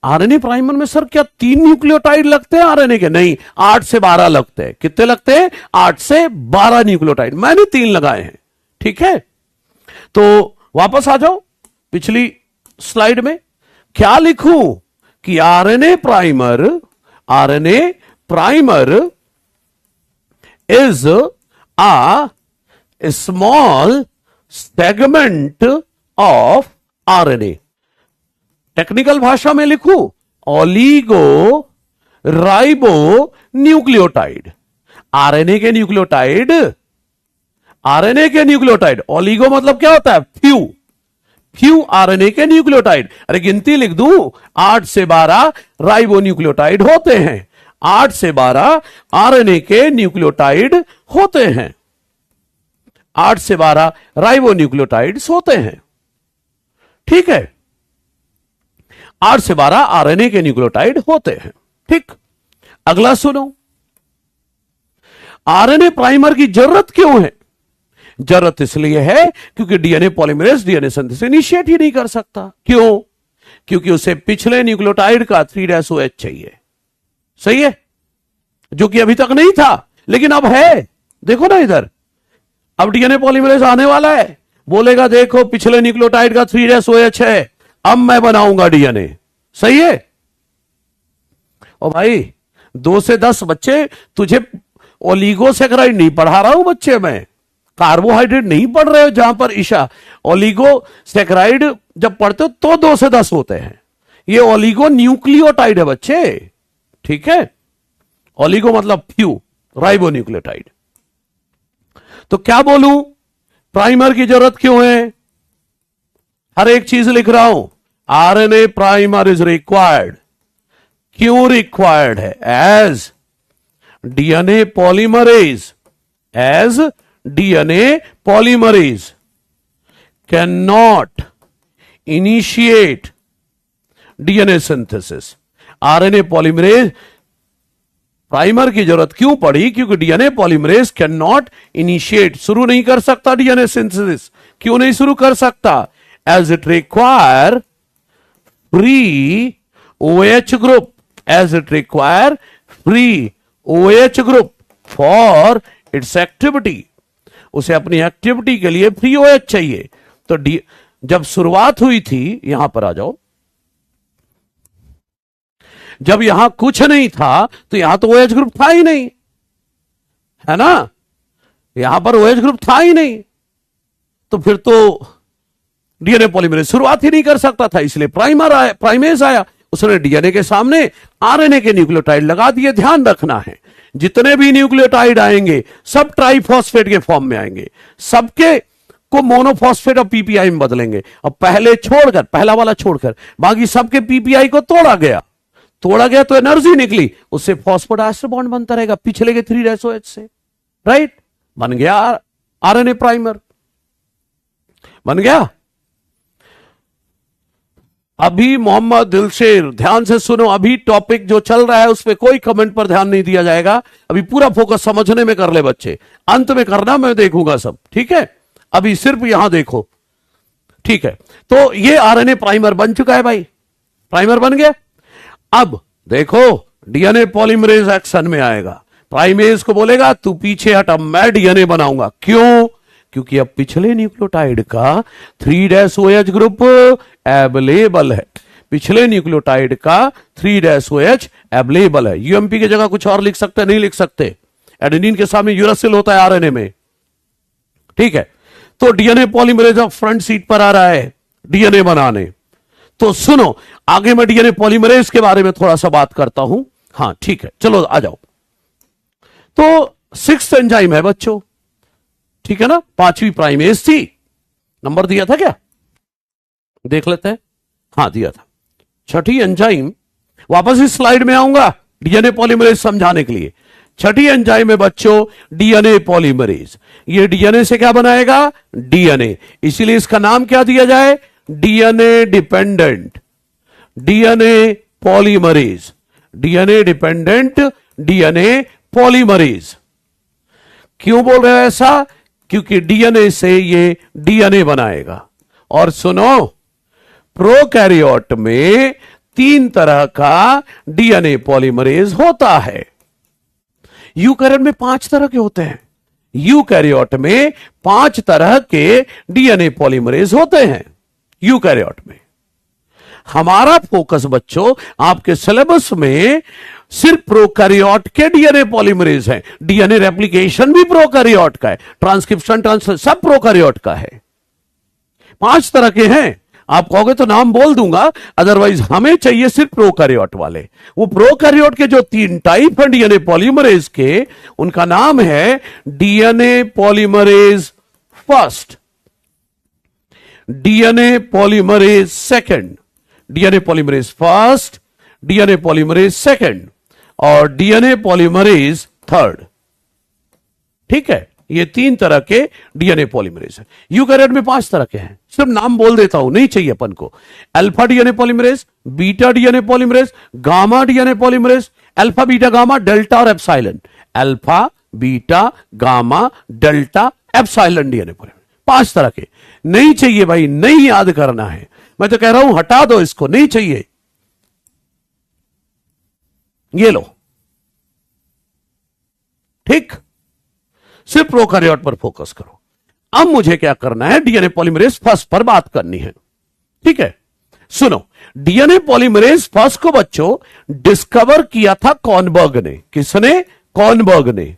आरएनए प्राइमर में सर क्या 3 न्यूक्लियोटाइड लगते हैं आरएनए के? नहीं, 8 से 12 लगते हैं। कितने लगते हैं? 8 से 12 न्यूक्लियोटाइड। मैंने 3 लगाए हैं। ठीक है, तो वापस आ जाओ पिछली स्लाइड में। क्या लिखूं कि RNA primer is a small segment of RNA। Technical भाषा में लिखूं, ओलिगो राइबो न्यूक्लियोटाइड। आरएनए के न्यूक्लियोटाइड, ओलिगो मतलब क्या होता है? फ्यू आरएनए के न्यूक्लियोटाइड। अरे गिनती लिख दूं, 8 से 12 राइबो न्यूक्लियोटाइड होते हैं। 8 से 12 आरएनए के न्यूक्लियोटाइड होते हैं। 8 से 12 राइबो न्यूक्लियोटाइड्स होते हैं। ठीक है, 8 से 12 आरएनए के न्यूक्लियोटाइड होते हैं। ठीक, अगला सुनो, आरएनए प्राइमर की जरूरत क्यों है? जरूरत इसलिए है क्योंकि DNA polymerase DNA synthesis initiate ही नहीं कर सकता। क्यों? क्योंकि उसे पिछले न्यूक्लियोटाइड का 3' चाहिए। सही है, जो कि अभी तक नहीं था, लेकिन अब है। देखो ना इधर, अब डीएनए पॉलीमरेज आने वाला है, बोलेगा देखो पिछले न्यूक्लियोटाइड का 3' है, अब मैं बनाऊंगा डीएनए। सही है? ओ भाई, 2 से 10 बच्चे, तुझे ओलिगोसैकेराइड नहीं पढ़ा रहा हूं बच्चे, मैं कार्बोहाइड्रेट नहीं पढ़ रहे हो। जहां पर ईशा ओलिगोसैकेराइड जब पढ़ते हो तो 2 से 10 होते हैं। ये ओलिगो न्यूक्लियोटाइड है बच्चे। ठीक है, ओलिगो मतलब फ्यू, राइबो न्यूक्लियोटाइड। तो क्या बोलूं, प्राइमर की जरूरत क्यों है? हर एक चीज लिख रहा हूं। RNA primer is required. क्यों रिक्वायर्ड है? As DNA polymerase cannot initiate DNA synthesis. RNA polymerase primer की जरूरत क्यों पड़ी? क्योंकि DNA polymerase cannot initiate, शुरू नहीं कर सकता डीएनए सिंथेसिस। क्यों नहीं शुरू कर सकता? As it require free OH group, for its activity. उसे अपनी एक्टिविटी के लिए फ्री OH चाहिए। तो जब शुरुआत हुई थी, यहां पर आ जाओ, जब यहां कुछ नहीं था तो यहां तो OH ग्रुप था ही नहीं, है ना? यहां पर OH ग्रुप था ही नहीं, तो फिर तो डीएनए पॉलीमरेज शुरुआत ही नहीं कर सकता था। इसलिए प्राइमेज आया, उसने डीएनए के सामने आरएनए के न्यूक्लियोटाइड लगा दिए। ध्यान रखना है, जितने भी न्यूक्लियोटाइड आएंगे सब ट्राइफॉस्फेट के फॉर्म में आएंगे, सबके को मोनोफॉस्फेट और पीपीआई में बदलेंगे। और पहला वाला छोड़कर बाकी सबके पीपीआई को तोड़ा गया तो एनर्जी निकली, उससे फॉस्फोडाइस्टर बॉन्ड बनता रहेगा पिछले के 3' से। राइट, बन गया आरएनए प्राइमर, बन गया। अभी मोहम्मद दिलशेर ध्यान से सुनो, अभी टॉपिक जो चल रहा है उस पर कोई कमेंट पर ध्यान नहीं दिया जाएगा। अभी पूरा फोकस समझने में कर ले बच्चे, अंत में करना मैं देखूंगा सब, ठीक है? अभी सिर्फ यहां देखो, ठीक है? तो ये आरएनए प्राइमर बन चुका है भाई, प्राइमर बन गया। अब देखो डीएनए पॉलीमरेज एक्शन में आएगा, प्राइमेज को बोलेगा तू पीछे हट, अब मैं डीएनए बनाऊंगा। क्यों? क्योंकि अब पिछले न्यूक्लियोटाइड का 3-OH ग्रुप अवेलेबल है, पिछले न्यूक्लियोटाइड का 3-OH अवेलेबल है। यूएमपी की जगह कुछ और लिख सकते, नहीं लिख सकते, एडेनिन के सामने यूरासिल होता है आरएनए में, ठीक है? तो डीएनए पॉलीमरेज अब फ्रंट सीट पर आ रहा है डीएनए बनाने। तो सुनो, आगे मैं डीएनए पॉलीमरेज के बारे में थोड़ा सा बात करता हूं। हां ठीक है, चलो आ जाओ। तो 6th एंजाइम है बच्चों, ठीक है ना? 5वीं प्राइमेज थी, नंबर दिया था क्या? देख लेते हैं, हां दिया था। 6ठी एंजाइम, वापस इस स्लाइड में आऊंगा डीएनए पॉलीमरेज समझाने के लिए। 6ठी एंजाइम है बच्चों डीएनए पॉलीमरेज। ये डीएनए से क्या बनाएगा? डीएनए, इसीलिए इसका नाम क्या दिया जाए? DNA dependent DNA polymerase, DNA dependent DNA polymerase. क्यों बोल रहे हो ऐसा? क्योंकि डीएनए से ये डीएनए बनाएगा। और सुनो, प्रोकैरियोट में 3 तरह का डीएनए पॉलीमरेज होता है, यूकैरियोट में 5 तरह के होते हैं। यूकैरियोट में 5 तरह के डीएनए पॉलीमरेज होते हैं यूकैरियोट में। हमारा फोकस बच्चों आपके सिलेबस में सिर्फ प्रोकैरियोट के डीएनए पॉलीमरेज है, डीएनए रेप्लिकेशन भी प्रोकैरियोट का है, ट्रांसक्रिप्शन ट्रांसलेशन सब प्रोकैरियोट का है। 5 तरह के हैं, आप कहोगे तो नाम बोल दूंगा, अदरवाइज हमें चाहिए सिर्फ प्रोकैरियोट वाले। वो प्रोकैरियोट के जो 3 टाइप हैं डीएनए पॉलीमरेज के, उनका नाम है DNA polymerase first, DNA polymerase second, DNA polymerase first, DNA polymerase second और डीएनए पॉलीमरेज थर्ड, ठीक है? ये 3 तरह के डीएनए पॉलीमरेज है। यूकैरियोट में 5 तरह के हैं, सिर्फ नाम बोल देता हूं, नहीं चाहिए अपन को। Alpha DNA polymerase, beta DNA polymerase, gamma DNA polymerase, alpha beta gamma delta और epsilon, alpha beta gamma delta epsilon DNA polymerase, 5 तरह के। नहीं चाहिए भाई, नहीं याद करना है, मैं तो कह रहा हूं हटा दो इसको, नहीं चाहिए। ये लो, ठीक? सिर्फ प्रोकैरियोट पर फोकस करो। अब मुझे क्या करना है? डीएनए पॉलीमरेज फर्स्ट पर बात करनी है, ठीक है? सुनो, डीएनए पॉलीमरेज फर्स्ट को बच्चों डिस्कवर किया था कॉर्नबर्ग ने। किसने? कॉर्नबर्ग ने।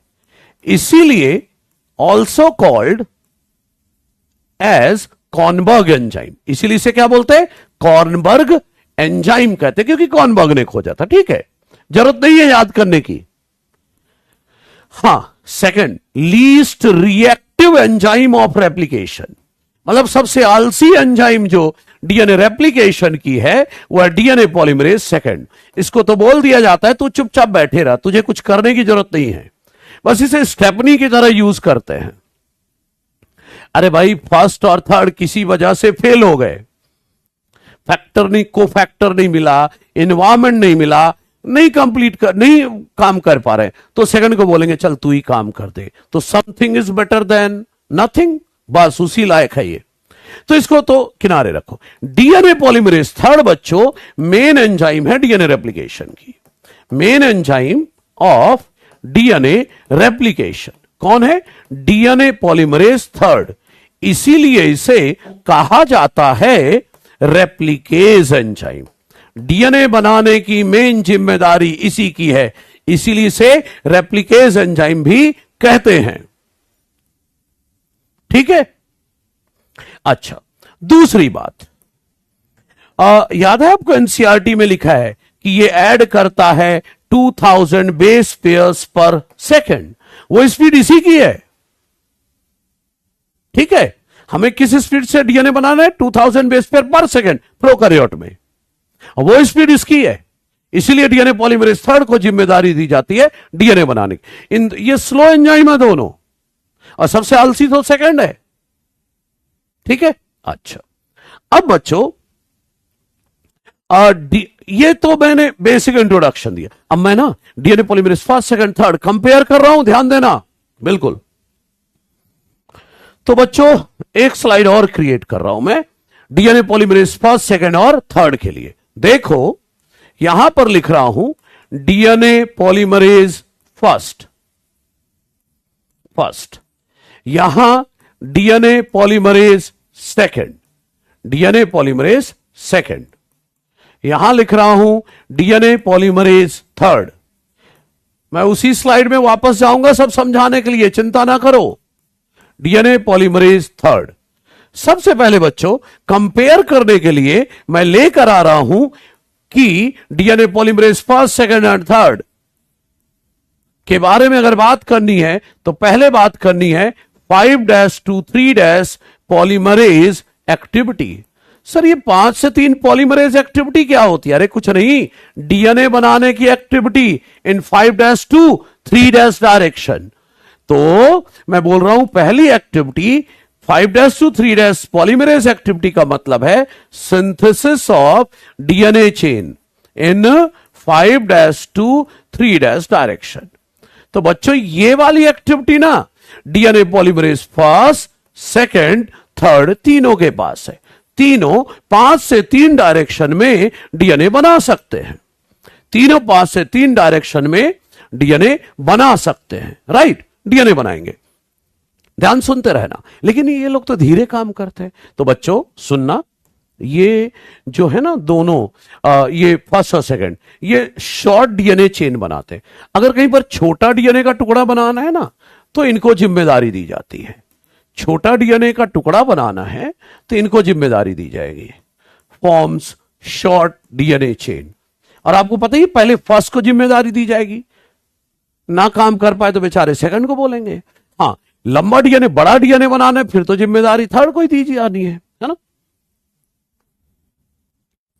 इसीलिए also called as Kornberg enzyme, इसीलिए इसे क्या बोलते हैं? कॉर्नबर्ग एंजाइम कहते हैं, क्योंकि कॉर्नबर्ग ने खोजा था, ठीक है? जरूरत नहीं है याद करने की। हां, second, least reactive enzyme of replication, मतलब सबसे आलसी एंजाइम जो डीएनए रेप्लिकेशन की है वह डीएनए पॉलीमरेज सेकंड। इसको तो बोल दिया जाता है तू चुपचाप बैठे रहा, तुझे कुछ करने की जरूरत नहीं है, बस इसे स्टेपनी की तरह यूज करते हैं। अरे भाई फर्स्ट और थर्ड किसी वजह से फेल हो गए, फैक्टर नहीं, को फैक्टर नहीं मिला, इन्वायरमेंट नहीं मिला, नहीं काम कर पा रहे, तो सेकंड को बोलेंगे चल तू ही काम कर दे। तो something is better than nothing, बस उसी लायक है ये। तो इसको तो किनारे रखो। डीएनए पॉलीमरेज थर्ड बच्चों मेन एंजाइम है डीएनए रेप्लिकेशन की, main enzyme of DNA replication कौन है? डीएनए पॉलीमरेज थर्ड, इसीलिए इसे कहा जाता है रेप्लिकेज एंजाइम। डीएनए बनाने की मेन जिम्मेदारी इसी की है, इसीलिए इसे रेप्लिकेज एंजाइम भी कहते हैं, ठीक है? अच्छा, दूसरी बात, याद है आपको एनसीईआरटी में लिखा है कि ये ऐड करता है 2000 बेस पेयर्स पर सेकंड, वो स्पीड इसी की है, ठीक है? हमें किस स्पीड से डीएनए बनाना है? 2000 बेस पेयर पर सेकंड प्रोकैरियोट में, वो स्पीड इसकी है, इसीलिए डीएनए पॉलीमरेज थर्ड को जिम्मेदारी दी जाती है डीएनए बनाने की। ये स्लो एंजाइम है दोनों, और सबसे आलसी तो सेकंड है, ठीक है? अच्छा, अब बच्चों ये तो मैंने बेसिक इंट्रोडक्शन दिया। अब मैं ना DNA polymerase first second third compare कर रहा हूं, ध्यान देना बिल्कुल। तो बच्चों एक स्लाइड और क्रिएट कर रहा हूं मैं डीएनए पॉलीमरेज फर्स्ट सेकंड और थर्ड के लिए। देखो यहां पर लिख रहा हूं डीएनए पॉलीमरेज फर्स्ट, यहां DNA polymerase second, DNA polymerase second, यहां लिख रहा हूं डीएनए पॉलीमरेज थर्ड। मैं उसी स्लाइड में वापस जाऊंगा सब समझाने के लिए, चिंता ना करो। DNA polymerase third. सबसे पहले बच्चों कंपेयर करने के लिए मैं लेकर आ रहा हूं कि DNA polymerase first second and third के बारे में अगर बात करनी है तो पहले बात करनी है 5' to 3' पॉलीमरेज एक्टिविटी। सर ये 5 से 3 पॉलीमरेज एक्टिविटी क्या होती है? अरे कुछ नहीं, डीएनए बनाने की एक्टिविटी इन 5' to 3' डायरेक्शन। तो मैं बोल रहा हूं पहली एक्टिविटी 5' to 3' पॉलीमरेज एक्टिविटी का मतलब है synthesis of DNA chain in 5' to 3' direction. तो बच्चों ये वाली एक्टिविटी ना DNA polymerase first second third तीनों के पास है। तीनों 5 से 3 डायरेक्शन में डीएनए बना सकते हैं, तीनों 5 से 3 डायरेक्शन में डीएनए बना सकते हैं, राइट? डीएनए बनाएंगे, ध्यान सुनते रहना। लेकिन ये लोग तो धीरे काम करते हैं। तो बच्चों सुनना, ये जो है ना दोनों ये फर्स्ट और सेकंड ये शॉर्ट डीएनए चेन बनाते हैं। अगर कहीं पर छोटा डीएनए का टुकड़ा बनाना है ना तो इनको जिम्मेदारी दी जाती है। छोटा डीएनए का टुकड़ा बनाना है तो इनको जिम्मेदारी दी जाएगी। Forms short DNA chain. और आपको पता ही पहले फर्स्ट को जिम्मेदारी दी जाएगी, ना काम कर पाए तो बेचारे सेकंड को बोलेंगे। हाँ, लंबा डीएनए बड़ा डीएनए बनाना है फिर तो जिम्मेदारी थर्ड को ही दी जानी है ना?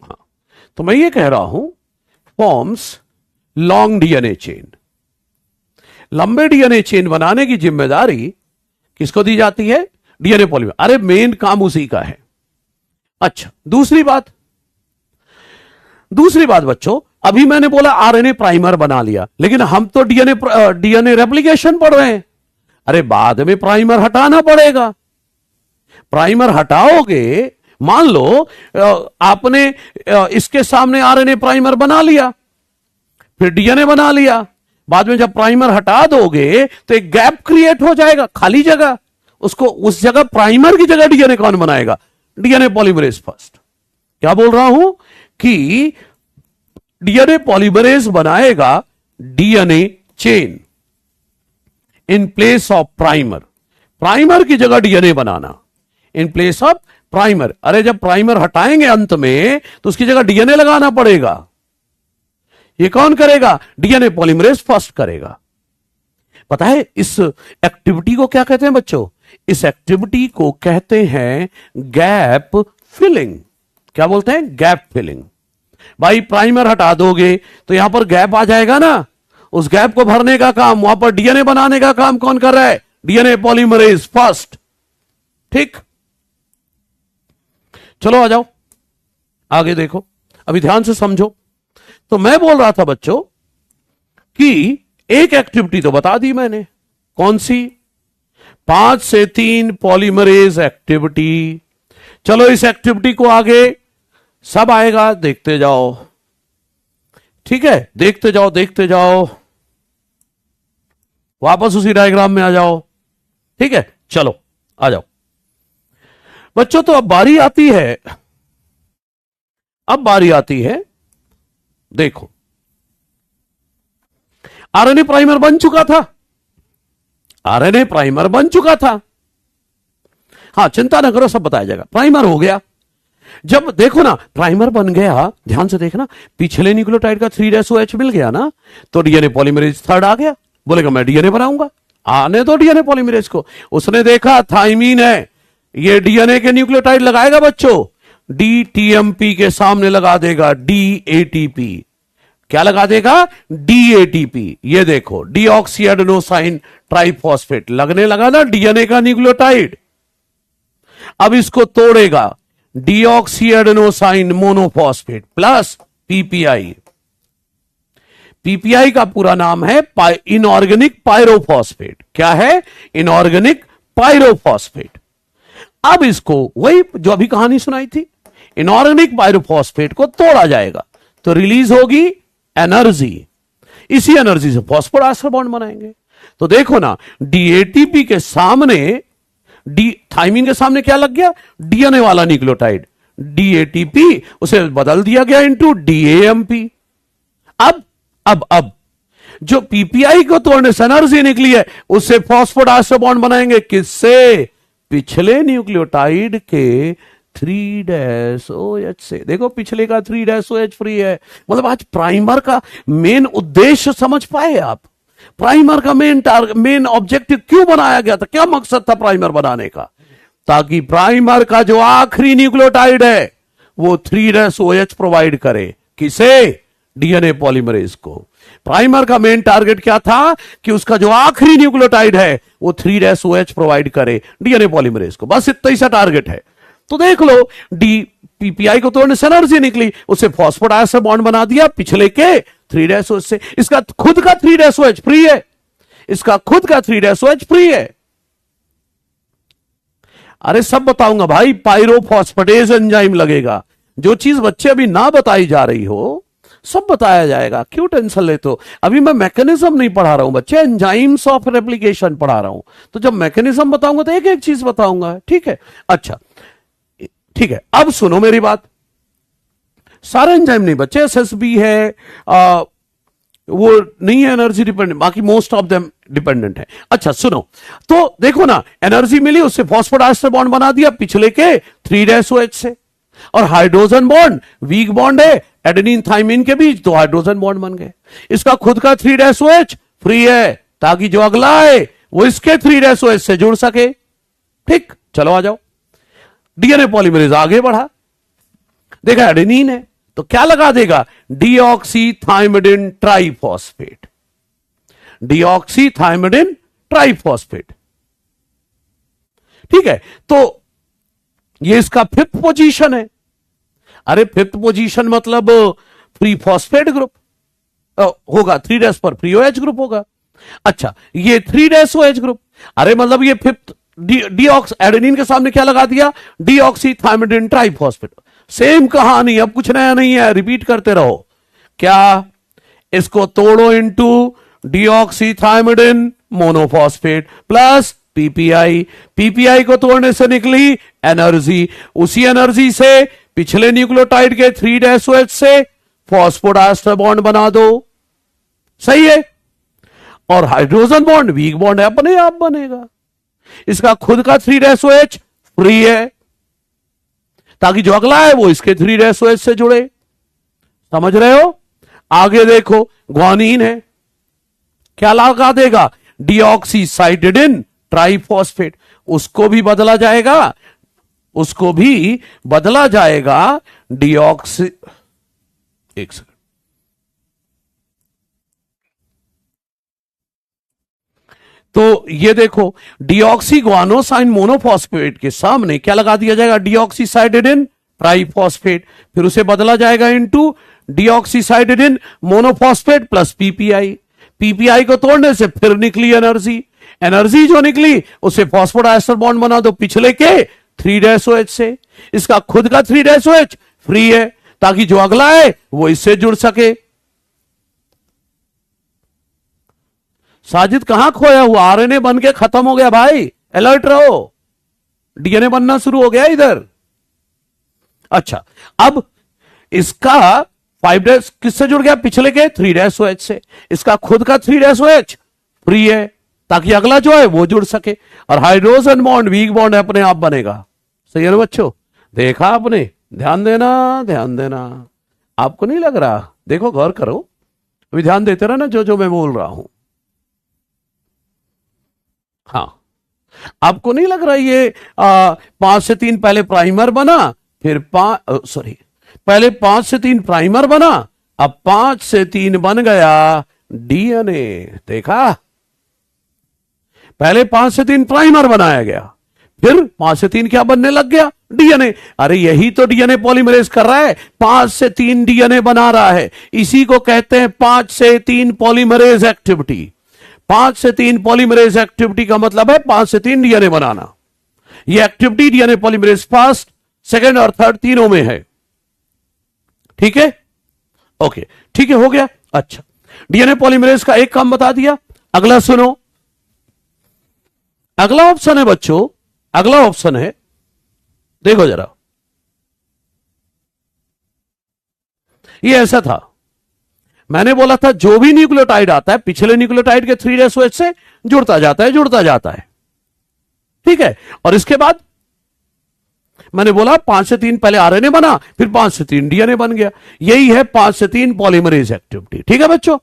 हाँ, तो मैं ये कह रहा हूं फॉर्म्स लॉन्ग डीएनए चेन। लंबे डीएनए चेन बनाने की जिम्मेदारी किसको दी जाती है? DNA polymerase. अरे मेन काम उसी का है। अच्छा दूसरी बात बच्चों, अभी मैंने बोला आरएनए प्राइमर बना लिया, लेकिन हम तो डीएनए रेप्लिकेशन पढ़ रहे हैं। अरे बाद में प्राइमर हटाना पड़ेगा। प्राइमर हटाओगे, मान लो आपने इसके सामने आरएनए प्राइमर बना लिया, फिर डीएनए बना लिया, बाद में जब प्राइमर हटा दोगे तो एक गैप क्रिएट हो जाएगा, खाली जगह। उसको उस जगह प्राइमर की जगह डीएनए कौन बनाएगा? DNA polymerase first. क्या बोल रहा हूं कि डीएनए पॉलीमरेज बनाएगा DNA chain in place of primer. Primer की जगह DNA banana in place of primer. अरे जब प्राइमर हटाएंगे अंत में तो उसकी जगह डीएनए लगाना पड़ेगा। ये कौन करेगा? डीएनए पॉलीमरेज फर्स्ट करेगा। पता है इस एक्टिविटी को क्या कहते हैं बच्चों? इस एक्टिविटी को कहते हैं गैप फिलिंग। क्या बोलते हैं? Gap filling. भाई प्राइमर हटा दोगे तो यहां पर गैप आ जाएगा ना, उस गैप को भरने का काम, वहां पर डीएनए बनाने का काम कौन कर रहा है? DNA polymerase first. ठीक, चलो आ जाओ आगे देखो, अभी ध्यान से समझो। तो मैं बोल रहा था बच्चों कि एक एक्टिविटी तो बता दी मैंने, कौन सी? 5 से 3 पॉलीमरेज एक्टिविटी। चलो इस एक्टिविटी को आगे सब आएगा, देखते जाओ। ठीक है, देखते जाओ, वापस उसी डायग्राम में आ जाओ। ठीक है, चलो आ जाओ बच्चों। तो अब बारी आती है, देखो आरएनए प्राइमर बन चुका था। हां चिंता ना करो, सब बताया जाएगा। प्राइमर हो गया। जब देखो ना प्राइमर बन गया, ध्यान से देखना, पिछले न्यूक्लियोटाइड का 3'OH मिल गया ना, तो डीएनए पॉलीमरेज थर्ड आ गया। बोलेगा मैं डीएनए बनाऊंगा, आने दो डीएनए पॉलीमरेज को। उसने देखा थाइमीन है, ये डीएनए के न्यूक्लियोटाइड लगाएगा बच्चों, डीटीएमपी के सामने लगा देगा डीएटीपी। क्या लगा देगा? डीएटीपी। ये देखो डीऑक्सी एडेनोसाइन ट्राइफॉस्फेट लगने लगा ना डीएनए का न्यूक्लियोटाइड। अब इसको तोड़ेगा, deoxyadenosine monophosphate plus PPi. PPi का पूरा नाम है इनऑर्गेनिक पायरोफॉस्फेट। क्या है? Inorganic pyrophosphate. अब इसको वही जो अभी कहानी सुनाई थी, इनऑर्गेनिक पायरोफॉस्फेट को तोड़ा जाएगा तो रिलीज होगी एनर्जी। इसी एनर्जी से फॉस्फोडाइस्टर बॉन्ड बनाएंगे। तो देखो ना, डीएटीपी के सामने थाइमिन के सामने क्या लग गया? डीएनए वाला न्यूक्लियोटाइड डीएटीपी, उसे बदल दिया गया इनटू डीएएमपी। अब जो पीपीआई को तोड़ने से एनर्जी निकली है उससे फॉस्फोडाइस्टर बॉन्ड बनाएंगे। किससे? पिछले न्यूक्लियोटाइड के 3' से। देखो पिछले का 3' फ्री है। मतलब आज प्राइमर का मेन उद्देश्य समझ पाए आप? प्राइमर का मेन ऑब्जेक्टिव क्यों बनाया गया था? क्या मकसद था प्राइमर बनाने का? ताकि प्राइमर का जो आखिरी न्यूक्लियोटाइड है वो 3' प्रोवाइड करे। किसे? डीएनए पॉलीमरेज को। प्राइमर का मेन टारगेट क्या था? कि उसका जो आखिरी न्यूक्लियोटाइड है वो 3' प्रोवाइड करे डीएनए पॉलीमरेज को। बस इतना ही सा टारगेट है। तो देख लो, पीपीआई को तोड़ने से एनर्जी निकली, उससे फॉस्फोडाइस्टर बॉन्ड बना दिया पिछले के 3' से। इसका खुद का 3' फ्री है। इसका खुद का 3' फ्री है। अरे सब बताऊंगा भाई। पायरोफॉस्फेटेज एंजाइम लगेगा। जो चीज बच्चे अभी ना बताई जा रही हो सब बताया जाएगा। क्यों टेंशन लेते हो? अभी मैं मैकेनिज्म नहीं पढ़ा रहा हूं बच्चे, एंजाइम्स ऑफ रेप्लिकेशन पढ़ा रहा हूं। तो जब मैकेनिज्म बताऊंगा तो एक एक चीज बताऊंगा। ठीक है? अच्छा ठीक है, अब सुनो मेरी बात। सारे एंजाइम नहीं बच्चे, एसएसबी है वो नहीं है एनर्जी डिपेंडेंट, बाकी मोस्ट ऑफ देम डिपेंडेंट है। अच्छा सुनो, तो देखो ना, एनर्जी मिली, उससे फॉस्फोडाइस्टर बॉन्ड बना दिया पिछले के 3' से। और हाइड्रोजन बॉन्ड वीक बॉन्ड है एडेनिन थाइमिन के बीच, तो हाइड्रोजन बॉन्ड बन गए। इसका खुद का 3' फ्री है ताकि जो अगला है वो इसके 3' से जुड़ सके। ठीक, चलो आ जाओ। डीएनए पॉलीमरेज आगे बढ़ा, देखा एडेनिन है तो क्या लगा देगा? डीऑक्सीथाइमिडिन ट्राइफॉस्फेट। डीऑक्सीथाइमिडिन ट्राइफॉस्फेट। ठीक है, तो ये इसका 5th पोजीशन है। अरे 5th पोजीशन मतलब फ्री फॉस्फेट ग्रुप होगा, 3' पर फ्री OH ग्रुप होगा। अच्छा, ये 3' ग्रुप, अरे मतलब ये 5th डीऑक्स एडेनिन के सामने क्या लगा दिया? डीऑक्सीथाइमिडिन ट्राइफॉस्फेट। सेम कहानी, अब कुछ नया नहीं है, रिपीट करते रहो। क्या? इसको तोड़ो into deoxythymidine monophosphate plus PPi. PPi को तोड़ने से निकली एनर्जी, उसी एनर्जी से पिछले न्यूक्लियोटाइड के 3' से फॉस्फोडाइस्टर बॉन्ड बना दो। सही है? और हाइड्रोजन बॉन्ड वीक बॉन्ड है, अपने आप बनेगा। इसका खुद का 3' फ्री है ताकि जो अगला है वो इसके 3' से जुड़े। समझ रहे हो? आगे देखो, ग्वानिन है, क्या लगा देगा? डीऑक्सीसाइडिन ट्राइफॉस्फेट। उसको भी बदला जाएगा, उसको भी बदला जाएगा डीऑक्सी, एक सेकंड, तो ये देखो, डीऑक्सी ग्वानोसाइन मोनोफॉस्फेट के सामने क्या लगा दिया जाएगा? Deoxycytidine triphosphate. फिर उसे बदला जाएगा into deoxycytidine monophosphate plus PPi. PPi को तोड़ने से फिर निकली एनर्जी, एनर्जी जो निकली उसे फॉस्फोडाइस्टर बॉन्ड बना दो पिछले के 3' से। इसका खुद का 3' फ्री है ताकि जो अगला है वो इससे जुड़ सके। साजिद कहां खोया हुआ? आरएनए बन के खत्म हो गया भाई, अलर्ट रहो। डीएनए बनना शुरू हो गया इधर। अच्छा, अब इसका 5' किससे जुड़ गया? पिछले के 3' से। इसका खुद का 3' फ्री है ताकि अगला जो है वो जुड़ सके। और हाइड्रोजन बॉन्ड वीक बॉन्ड है, अपने आप बनेगा। सही है ना बच्चों? देखा आपने? ध्यान देना, ध्यान देना। आपको नहीं लग रहा? देखो, गौर करो, अभी ध्यान देते रहना जो जो मैं बोल रहा हूं। हाँ, आपको नहीं लग रहा ये 5 से 3 पहले प्राइमर बना, फिर पहले 5 से 3 प्राइमर बना, अब 5 से 3 बन गया डीएनए। देखा? पहले 5 से 3 प्राइमर बनाया गया, फिर 5 से 3 क्या बनने लग गया? डीएनए। अरे यही तो डीएनए पॉलीमरेज कर रहा है, 5 से 3 डीएनए बना रहा है। इसी को कहते हैं 5 से 3 पॉलीमरेज एक्टिविटी। 5 से 3 पॉलीमरेज एक्टिविटी का मतलब है 5 से 3 डीएनए बनाना। यह activity DNA polymerase first, second और थर्ड तीनों में है। ठीक है, ओके, ठीक है, हो गया। अच्छा, डीएनए पॉलीमरेज का एक काम बता दिया। अगला सुनो, अगला ऑप्शन है बच्चों, अगला ऑप्शन है, देखो जरा, ये ऐसा था, मैंने बोला था जो भी न्यूक्लियोटाइड आता है पिछले न्यूक्लियोटाइड के 3' से जुड़ता जाता है, जुड़ता जाता है। ठीक है, और इसके बाद मैंने बोला 5 से 3 पहले आरएनए बना, फिर 5 से 3 डीएनए बन गया। यही है 5 से 3 पॉलीमरेज एक्टिविटी। ठीक है बच्चों,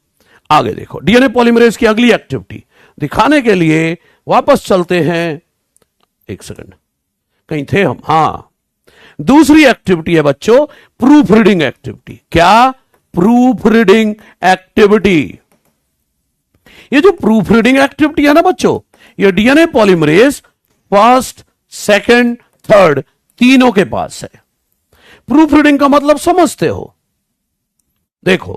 आगे देखो, डीएनए पॉलीमरेज की अगली एक्टिविटी दिखाने के लिए वापस चलते हैं। एक सेकंड, कहीं थे हम, हां, दूसरी एक्टिविटी है बच्चों प्रूफ रीडिंग एक्टिविटी। क्या? Proof reading activity. ये जो प्रूफ रीडिंग एक्टिविटी है ना बच्चों, ये DNA polymerase first, second, third तीनों के पास है। प्रूफ रीडिंग का मतलब समझते हो? देखो,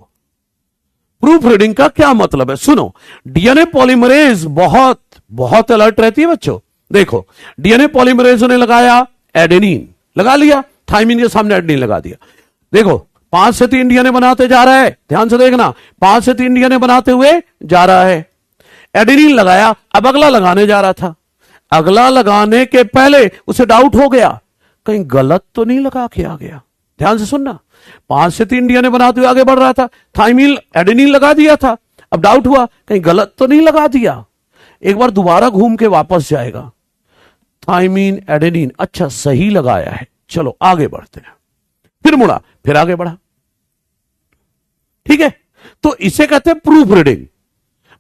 प्रूफ रीडिंग का क्या मतलब है, सुनो। डीएनए पॉलीमरेज बहुत बहुत अलर्ट रहती है बच्चों। देखो, डीएनए पॉलीमरेज ने लगाया एडेनिन, लगा लिया, थाइमिन के सामने एडेनिन लगा दिया। देखो 5 से 3 डीएनए बनाते जा रहा है, ध्यान से देखना, 5 से 3 डीएनए बनाते हुए जा रहा है। एडेनिन लगाया, अब अगला लगाने जा रहा था। अगला लगाने के पहले उसे डाउट हो गया, कहीं गलत तो नहीं लगा के आ गया। ध्यान से सुनना, 5 से 3 डीएनए बनाते हुए आगे बढ़ रहा था, थाइमिन एडेनिन लगा दिया था, अब डाउट हुआ कहीं गलत तो नहीं लगा दिया। एक बार दोबारा घूम के वापस जाएगा, थाइमिन एडेनिन, अच्छा सही लगाया है, चलो आगे बढ़ते हैं। फिर मुड़ा, फिर आगे बढ़ा। ठीक है, तो इसे कहते हैं प्रूफ रीडिंग।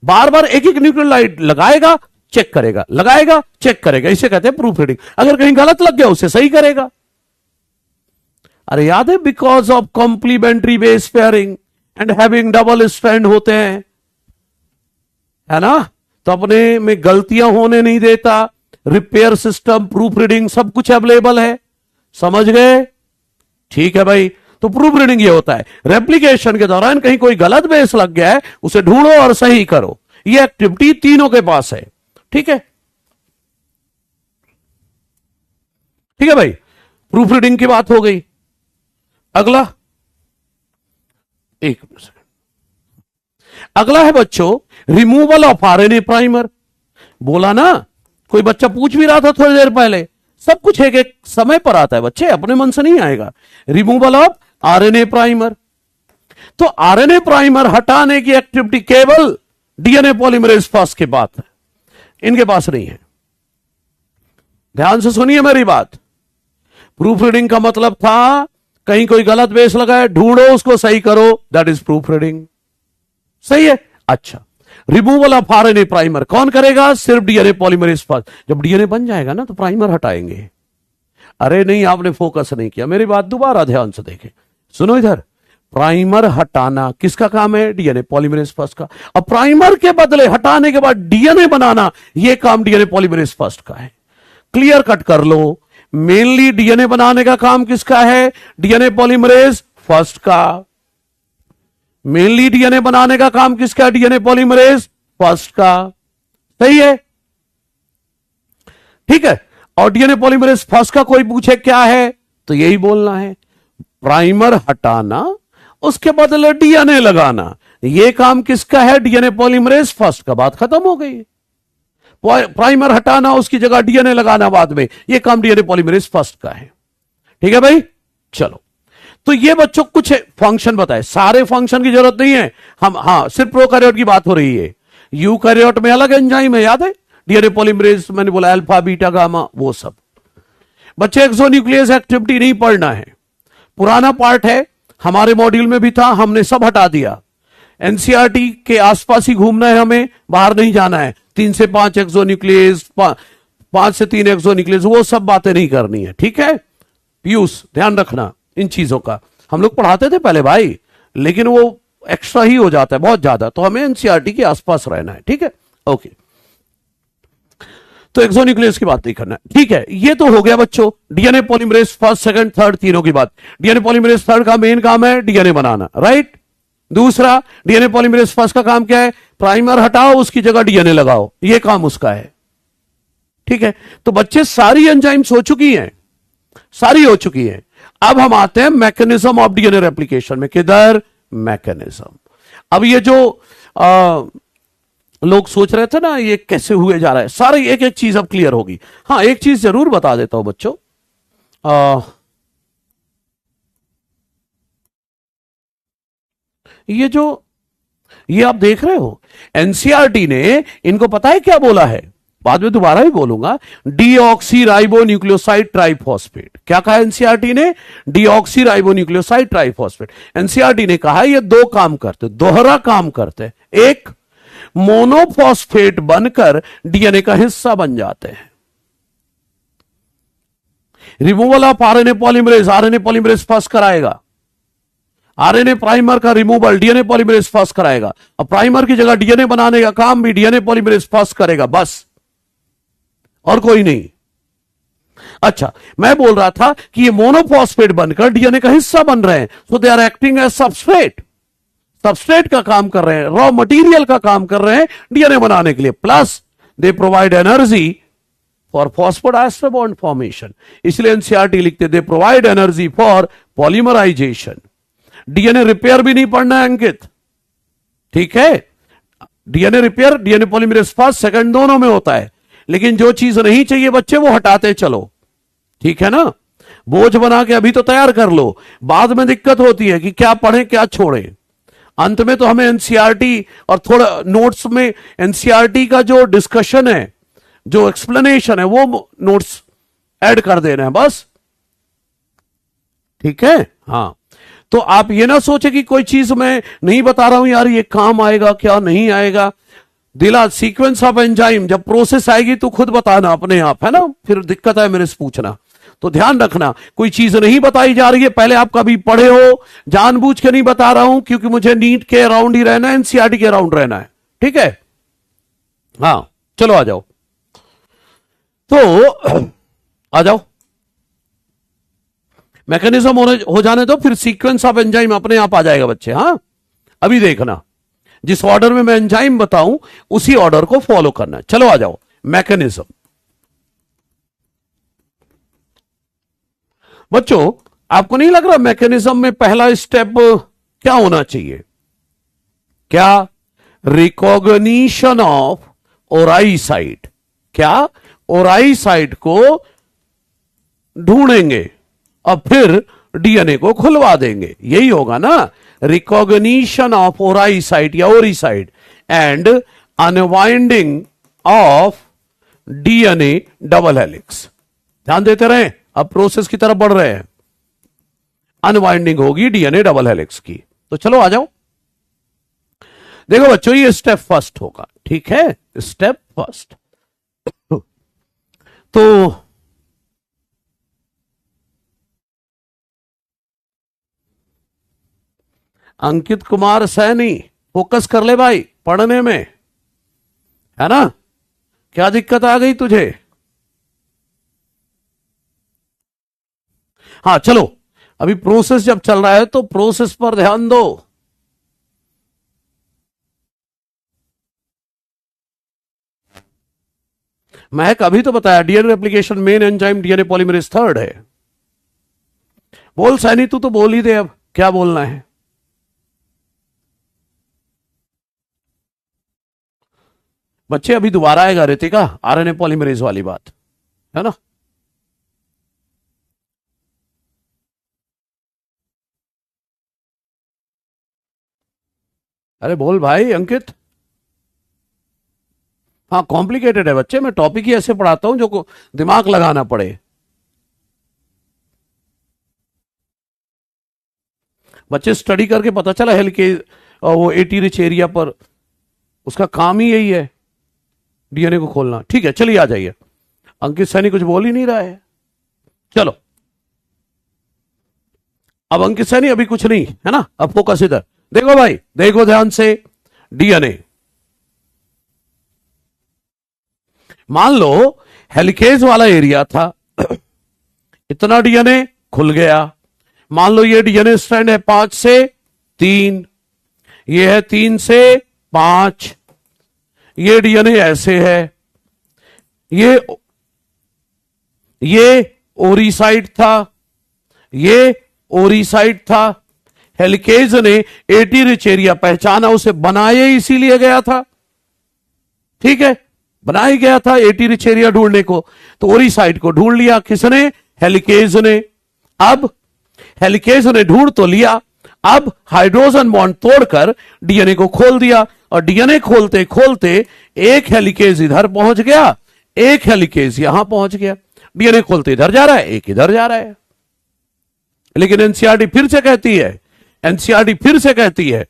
बार बार एक एक न्यूक्लियोटाइड लगाएगा, चेक करेगा, लगाएगा, चेक करेगा, इसे कहते हैं प्रूफ रीडिंग। अगर कहीं गलत लग गया उसे सही करेगा। अरे याद है, because of complementary base pairing and having double strand होते हैं, है ना, तो अपने में गलतियां होने नहीं देता। रिपेयर सिस्टम, प्रूफ रीडिंग, सब कुछ अवेलेबल है। समझ गए? ठीक है भाई, तो प्रूफ रीडिंग ये होता है रेप्लिकेशन के दौरान कहीं कोई गलत बेस लग गया है, उसे ढूंढो और सही करो। ये एक्टिविटी तीनों के पास है। ठीक है, ठीक है भाई, प्रूफ रीडिंग की बात हो गई। अगला, एक सेकंड, अगला है बच्चों रिमूवल ऑफ आरएनए प्राइमर। बोला ना, कोई बच्चा पूछ भी रहा था थोड़ी देर पहले, सब कुछ एक एक समय पर आता है बच्चे, अपने मन से नहीं आएगा। रिमूवल ऑफ आरएनए प्राइमर, तो आरएनए प्राइमर हटाने की एक्टिविटी केवल डीएनए पॉलीमरेज फर्स्ट के पास है, इनके पास नहीं है। ध्यान से सुनिए मेरी बात। प्रूफ रीडिंग का मतलब था कहीं कोई गलत बेस लगा है, ढूंढो, उसको सही करो, दैट इज प्रूफ रीडिंग। सही है? अच्छा, रिमूवल ऑफ आरएनए प्राइमर कौन करेगा? सिर्फ डीएनए पॉलीमरेज फर्स्ट। जब डीएनए बन जाएगा ना तो प्राइमर हटाएंगे। अरे नहीं, आपने फोकस नहीं किया, मेरी बात दोबारा ध्यान से देखें, सुनो इधर। प्राइमर हटाना किसका काम है? डीएनए पॉलीमरेज फर्स्ट का। अब प्राइमर के बदले हटाने के बाद डीएनए बनाना, यह काम डीएनए पॉलीमरेज फर्स्ट का है। क्लियर कट कर लो, मेनली डीएनए बनाने का काम किसका है? डीएनए पॉलीमरेज फर्स्ट का। मेनली डीएनए बनाने का काम किसका है? डीएनए पॉलीमरेज फर्स्ट का। सही है? ठीक है, और डीएनए पॉलीमरेज फर्स्ट का कोई पूछे क्या है तो यही बोलना है, प्राइमर हटाना, उसके बदले डीएनए लगाना, यह काम किसका है? डीएनए पॉलीमरेज फर्स्ट का। बात खत्म हो गई। प्राइमर हटाना, उसकी जगह डीएनए लगाना बाद में, यह काम डीएनए पॉलीमरेज फर्स्ट का है। ठीक है भाई, चलो, तो ये बच्चों कुछ फंक्शन बताए, सारे फंक्शन की जरूरत नहीं है हम, हां सिर्फ प्रोकैरियोट की बात हो रही है। यूकैरियोट में अलग एंजाइम है, याद है, डीएनए पॉलीमरेज, मैंने बोला अल्फा बीटा गामा, वो सब। बच्चे एक्सोन्यूक्लियस एक्टिविटी नहीं पढ़ना है, पुराना पार्ट है, हमारे मॉड्यूल में भी था, हमने सब हटा दिया। एनसीईआरटी के आसपास ही घूमना है हमें, बाहर नहीं जाना है। 3 से 5 एक्सोन्यूक्लियस, 5 से 3 एक्सोन्यूक्लियस, वो सब बातें नहीं करनी है। ठीक है पीयूष, ध्यान रखना इन चीजों का। हम लोग पढ़ाते थे पहले भाई, लेकिन वो एक्स्ट्रा ही हो जाता है बहुत ज्यादा, तो हमें एनसीईआरटी के आसपास रहना है। ठीक है, ओके। तो एक्सोन्यूक्लियस की बात नहीं करना है। ठीक है, ये तो हो गया बच्चों DNA polymerase first second third तीनों की बात। डीएनए पॉलीमरेज थर्ड का मेन काम है डीएनए बनाना, राइट। दूसरा डीएनए पॉलीमरेज फर्स्ट का काम क्या है, प्राइमर हटाओ उसकी जगह डीएनए लगाओ, ये काम उसका है। ठीक है, तो बच्चे सारी एंजाइम्स हो चुकी हैं, सारी हो चुकी हैं। अब हम आते हैं मैकेनिज्म ऑफ डीएनए रेप्लिकेशन में। किधर मैकेनिज्म। अब ये जो लोग सोच रहे थे ना ये कैसे हुए जा रहा है, सारी एक एक चीज अब क्लियर होगी। हाँ, एक चीज जरूर बता देता हूं बच्चों, ये आप देख रहे हो एनसीईआरटी ने इनको पता है क्या बोला है, बाद में दोबारा ही बोलूंगा, डीऑक्सी राइबो न्यूक्लियोसाइड ट्राइफॉस्फेट। क्या कहा एनसीईआरटी ने, deoxy ribo nucleoside triphosphate. NCERT ने कहा ये दो काम करते, दोहरा काम करते। एक, मोनोफॉस्फेट बनकर डीएनए का हिस्सा बन जाते हैं। Removal of RNA polymerase first कराएगा, आरएनए प्राइमर का रिमूवल डीएनए पॉलीमरेज फर्स्ट कराएगा, और प्राइमर की जगह डीएनए बनाने का काम भी डीएनए पॉलीमरेज फर्स्ट करेगा, बस और कोई नहीं। अच्छा, मैं बोल रहा था कि ये मोनोफॉस्फेट बनकर डीएनए का हिस्सा बन रहे हैं, so they are acting as substrate, substrate का काम कर रहे हैं, रॉ मटेरियल का काम कर रहे हैं डीएनए बनाने के लिए, plus they provide energy for phosphodiester bond formation. इसलिए एनसीईआरटी लिखते they provide energy for polymerisation. DNA repair भी नहीं पढ़ना है अंकित, ठीक है। DNA repair DNA polymerase first second दोनों में होता है, लेकिन जो चीज नहीं चाहिए बच्चे वो हटाते चलो, ठीक है ना। बोझ बना के अभी तो तैयार कर लो, बाद में दिक्कत होती है कि क्या पढ़ें क्या छोड़ें। अंत में तो हमें एनसीईआरटी और थोड़ा नोट्स में एनसीईआरटी का जो डिस्कशन है, जो एक्सप्लेनेशन है, वो नोट्स ऐड कर देना है बस, ठीक है। हाँ, तो आप ये ना सोचे कि कोई चीज मैं नहीं बता रहा हूं यार ये काम आएगा क्या नहीं आएगा। दिला सीक्वेंस ऑफ एंजाइम जब प्रोसेस आएगी तो खुद बताना अपने आप, है ना, फिर दिक्कत है मेरे से पूछना। तो ध्यान रखना, कोई चीज नहीं बताई जा रही है, पहले आप कभी पढ़े हो, जानबूझ के नहीं बता रहा हूं, क्योंकि मुझे नीट के अराउंड ही रहना है, एनसीईआरटी के अराउंड रहना है, ठीक है। हाँ चलो आ जाओ, तो आ जाओ, मैकेनिज्म हो जाने दो, फिर सीक्वेंस ऑफ एंजाइम अपने आप आ जाएगा बच्चे। हाँ, अभी देखना, जिस ऑर्डर में मैं एंजाइम बताऊं उसी ऑर्डर को फॉलो करना। चलो आ जाओ, मैकेनिज्म। बच्चों आपको नहीं लग रहा मैकेनिज्म में पहला स्टेप क्या होना चाहिए, क्या, रिकॉग्निशन ऑफ ओराई साइट। क्या, ओराई साइट को ढूंढेंगे और फिर डीएनए को खुलवा देंगे, यही होगा ना। रिकॉग्निशन ऑफ ओराई साइट या ओरी site and unwinding of DNA double helix. ध्यान देते रहे, अब प्रोसेस की तरफ बढ़ रहे हैं, अनवाइंडिंग होगी डीएनए डबल हेलिक्स की। तो चलो आ जाओ, देखो बच्चों ये स्टेप फर्स्ट होगा, ठीक है, स्टेप फर्स्ट। तो अंकित कुमार सैनी, फोकस कर ले भाई पढ़ने में, है ना। क्या दिक्कत आ गई तुझे। हाँ चलो, अभी प्रोसेस जब चल रहा है तो प्रोसेस पर ध्यान दो। महक अभी तो बताया DNA replication main enzyme DNA polymerase third है। बोल सैनी, तू तो बोल ही दे, अब क्या बोलना है। बच्चे अभी दोबारा आएगा रितिका, आरएनए पॉलीमरेज वाली बात, है ना। अरे बोल भाई अंकित। हाँ कॉम्प्लिकेटेड है बच्चे, मैं टॉपिक ही ऐसे पढ़ाता हूं जो दिमाग लगाना पड़े। बच्चे स्टडी करके पता चला हेल के वो एटी रिच एरिया पर उसका काम ही यही है डीएनए को खोलना। ठीक है चलिए आ जाइए, अंकित सैनी कुछ बोल ही नहीं रहा है। चलो अब अंकित सैनी अभी कुछ नहीं है ना, अब फोकस इधर देखो भाई, देखो ध्यान से। डीएनए मान लो हेलिकेज वाला एरिया था, इतना डीएनए खुल गया। मान लो ये डीएनए स्ट्रैंड है 5 से 3, ये है 3 से 5, ये डीएनए ऐसे है, ये ओरिसाइड था, ये ओरिसाइड था। हेलिकेज ने एटी रिच एरिया पहचाना, उसे बनाया इसीलिए गया था, ठीक है, बनाया गया था एटी रिच एरिया ढूंढने को, तो ओरिसाइड को ढूंढ लिया किसने? हेलिकेज ने। अब हेलिकेज ने ढूंढ तो लिया, अब हाइड्रोजन बॉन्ड तोड़कर डीएनए को खोल दिया, और डीएनए खोलते खोलते एक हेलिकेज इधर पहुंच गया, एक हेलिकेज यहां पहुंच गया। डीएनए खोलते इधर जा रहा है, एक इधर जा रहा है। लेकिन एनसीईआरटी फिर से कहती है, एनसीईआरटी फिर से कहती है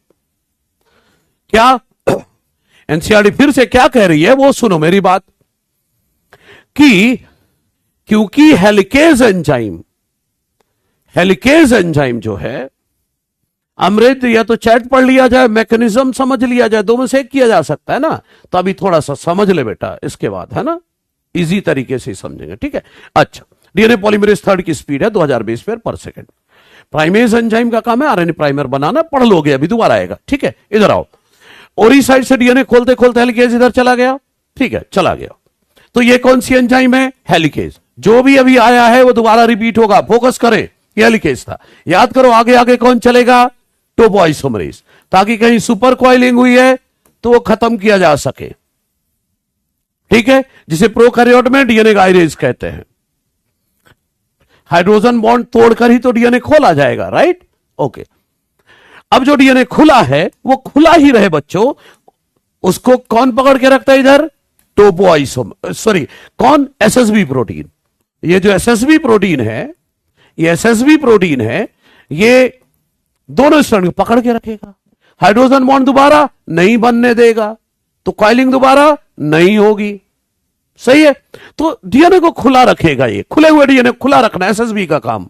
क्या? एनसीईआरटी फिर से क्या कह रही है वो सुनो मेरी बात, कि क्योंकि हेलिकेज एंजाइम जो है, अमृत या तो चैट पढ़ लिया जाए, मैकेनिज्म समझ लिया जाए, दो में से एक किया जा सकता है ना, तो अभी थोड़ा सा समझ ले बेटा, इसके बाद है ना इजी तरीके से समझेंगे, ठीक है। अच्छा, डीएनए पॉलीमरेज थर्ड की स्पीड है 2000 बेस पेयर पर सेकंड। प्राइमेज एंजाइम का काम है आरएनए प्राइमर बनाना, पढ़ लोगे अभी, दोबारा आएगा, ठीक है। इधर आओ, ओरिसाइड से डीएनए खोलते खोलते हेलिकेज इधर चला गया, ठीक है, चला गया। तो ये कौन सी एंजाइम है? हेलिकेज। जो भी अभी आया है वो दोबारा रिपीट होगा, फोकस करें, ये हेलिकेज था। याद करो आगे आगे कौन चलेगा? टोपोआइसोमरेज, ताकि कहीं सुपर कॉइलिंग हुई है तो वो खत्म किया जा सके, ठीक है, जिसे प्रोकैरियोट में डीएनए गाइरेज कहते हैं। हाइड्रोजन बॉन्ड तोड़कर ही तो डीएनए खोला जाएगा, राइट? ओके। अब जो डीएनए खुला है वो खुला ही रहे बच्चों, उसको कौन पकड़ के रखता है इधर? कौन? SSB protein. ये जो एसएसबी प्रोटीन है, ये दोनों स्ट्रैंड पकड़ के रखेगा। हाइड्रोजन बॉन्ड दोबारा नहीं बनने देगा, तो कॉइलिंग दोबारा नहीं होगी, सही है। तो डीएनए को खुला रखेगा, ये खुले हुए डीएनए खुला रखना एसएसबी का काम,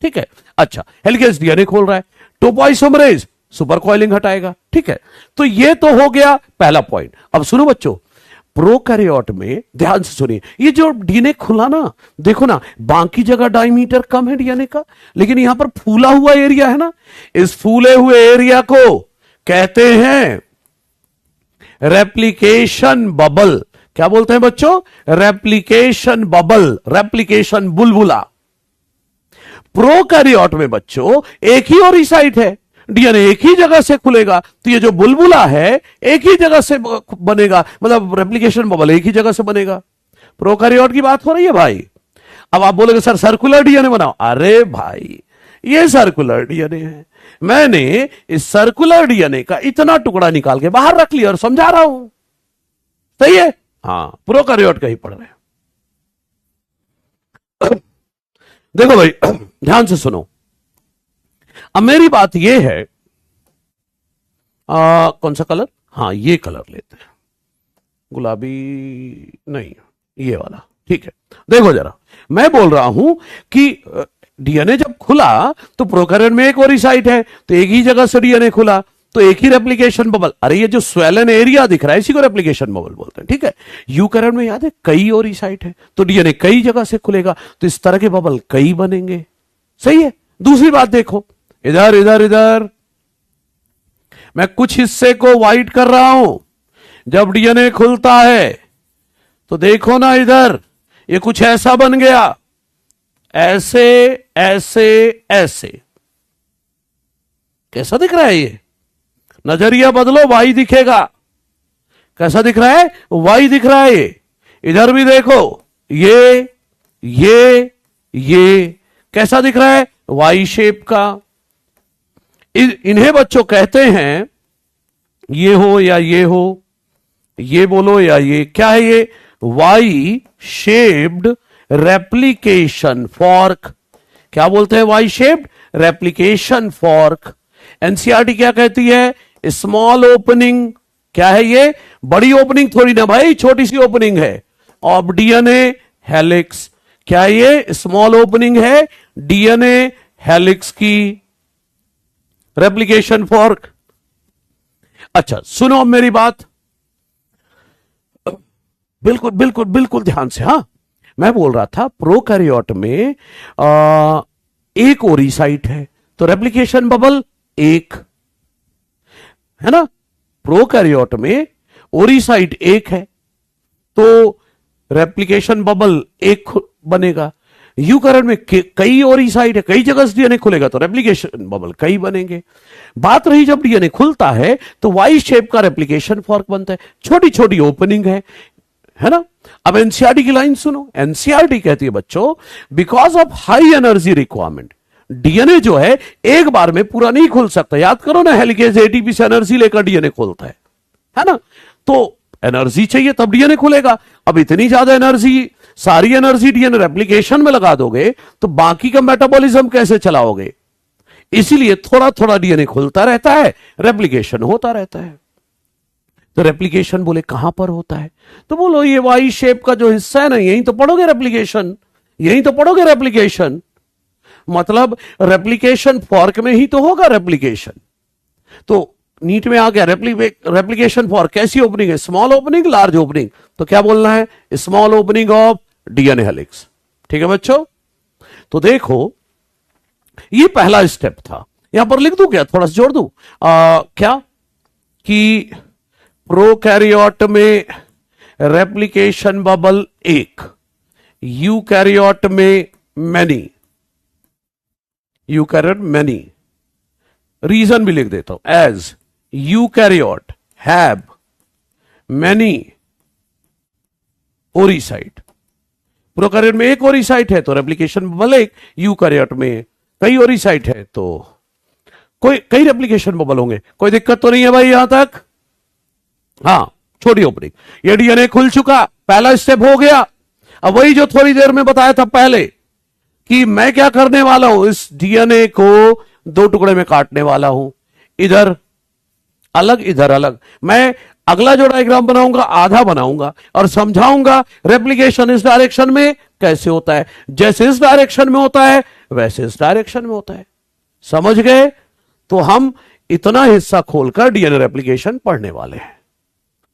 ठीक है। अच्छा, हेलिकेज डीएनए खोल रहा है, टोपोआइसोमरेज सुपर कॉइलिंग हटाएगा, ठीक है। तो ये तो हो गया पहला पॉइंट। अब सुनो बच्चों, प्रोकैरियोट में ध्यान से सुनिए, ये जो डीएनए खुला ना, देखो ना, बाकी जगह डायमीटर कम है डीएनए का, लेकिन यहां पर फूला हुआ एरिया है ना, इस फूले हुए एरिया को कहते हैं रेप्लिकेशन बबल। क्या बोलते हैं बच्चों? रेप्लिकेशन बबल, रेप्लिकेशन बुलबुला। प्रोकैरियोट में बच्चों एक ही ओरिसाइट है, डीएनए एक ही जगह से खुलेगा, तो ये जो बुलबुला है एक ही जगह से बनेगा, मतलब रेप्लिकेशन बबल एक ही जगह से बनेगा। प्रोकैरियोट की बात हो रही है भाई। अब आप बोलोगे सर सर्कुलर डीएनए बनाओ, अरे भाई ये सर्कुलर डीएनए है, मैंने इस सर्कुलर डीएनए का इतना टुकड़ा निकाल के बाहर रख लिया और समझा रहा हूं, सही है? हाँ, प्रोकैरियोट का ही पढ़ रहे हैं। देखो भाई ध्यान से सुनो, अब मेरी बात यह है, कौन सा कलर? हाँ, ये कलर लेते हैं, गुलाबी नहीं, ये वाला, ठीक है। देखो जरा, मैं बोल रहा हूं कि डीएनए जब खुला तो प्रोकैरियोट में एक ओरिसाइट है, तो एक ही जगह से डीएनए खुला, तो एक ही रेप्लिकेशन बबल। अरे ये जो स्वेलन एरिया दिख रहा है इसी को रेप्लिकेशन बबल बोलते हैं, ठीक है। यूकैरियोट में याद है कई ओरिसाइट है, तो डीएनए कई जगह से खुलेगा, तो इस तरह के बबल कई बनेंगे, सही है। दूसरी बात देखो, इधर इधर इधर मैं कुछ हिस्से को वाइट कर रहा हूं। जब डीएनए खुलता है तो देखो ना, इधर ये कुछ ऐसा बन गया, ऐसे ऐसे ऐसे। कैसा दिख रहा है ये? नजरिया बदलो, वाई दिखेगा। कैसा दिख रहा है? वाई दिख रहा है ये। इधर भी देखो, ये कैसा दिख रहा है? वाई शेप का। इन्हें बच्चों कहते हैं, ये हो या ये हो, ये बोलो या ये, क्या है ये? Y shaped replication fork. क्या बोलते हैं? Y shaped replication fork. NCERT क्या कहती है? Small opening. क्या है ये? बड़ी ओपनिंग थोड़ी ना भाई, छोटी सी ओपनिंग है, ऑफ डीएनए हेलिक्स। क्या ये स्मॉल ओपनिंग है डीएनए हेलिक्स की, रेप्लिकेशन फॉर्क। अच्छा सुनो अब मेरी बात, बिल्कुल बिल्कुल बिल्कुल ध्यान से। हाँ, मैं बोल रहा था प्रोकैरियोट में एक ओरिसाइट है तो रेप्लिकेशन बबल एक है ना। प्रोकैरियोट में ओरिसाइट एक है तो रेप्लिकेशन बबल एक बनेगा। यूकैरियोट में कई ओरिसाइट है, कई जगह से डीएनए खुलेगा तो रेप्लिकेशन बबल कई बनेंगे। बात रही जब डीएनए खुलता है तो वाई शेप का रेप्लिकेशन फॉर्क बनता है, छोटी छोटी ओपनिंग है ना। अब एनसीईआरटी की लाइन सुनो। एनसीईआरटी कहती है बच्चों, because of high energy requirement DNA जो है एक बार में पूरा नहीं खुल सकता। याद करो ना, हेलिकेज एटीपी से एनर्जी लेकर डीएनए खोलता है ना। तो एनर्जी चाहिए तब डीएनए खुलेगा। अब इतनी ज्यादा एनर्जी, सारी एनर्जी डीएनए रेप्लिकेशन में लगा दोगे तो बाकी का मेटाबॉलिज्म कैसे चलाओगे। इसीलिए थोड़ा थोड़ा डीएनए खुलता रहता है, रेप्लिकेशन होता रहता है। तो रेप्लिकेशन बोले कहां पर होता है, तो बोलो ये वाई शेप का जो हिस्सा है ना, यहीं तो पढ़ोगे रेप्लिकेशन, यहीं तो पढ़ोगे रेप्लिकेशन। मतलब रेप्लिकेशन फॉर्क में ही तो होगा रेप्लिकेशन। तो नीट में आ गया रेप्लिकेशन फॉर्क कैसी ओपनिंग है, स्मॉल ओपनिंग लार्ज ओपनिंग। तो क्या बोलना है, small opening of DNA helix. ठीक है बच्चों, तो देखो ये पहला स्टेप था। यहां पर लिख दूं क्या, थोड़ा सा जोड़ दूं क्या कि प्रोकैरियोट में रेप्लिकेशन बबल एक, यूकैरियोट में मैनी, यूकैरियोट मैनी। रीजन भी लिख देता हूं, as eukaryote have many ori site. Prokaryote में एक ओरिसाइट है तो रेप्लिकेशन बबल एक, यूकैरियोट में कई ओरिसाइट है तो कई रेप्लिकेशन बबल होंगे। कोई दिक्कत तो नहीं है भाई यहां तक। हाँ, छोटी ओपनिंग, ये डीएनए खुल चुका, पहला स्टेप हो गया। अब वही जो थोड़ी देर में बताया था पहले कि मैं क्या करने वाला हूं, इस डीएनए को दो टुकड़े में काटने वाला हूं, इधर अलग इधर अलग। मैं अगला जो डायग्राम बनाऊंगा आधा बनाऊंगा और समझाऊंगा रेप्लिकेशन इस डायरेक्शन में कैसे होता है, जैसे इस डायरेक्शन में होता है वैसे इस डायरेक्शन में होता है। समझ गए। तो हम इतना हिस्सा खोलकर डीएनए रेप्लिकेशन पढ़ने वाले हैं।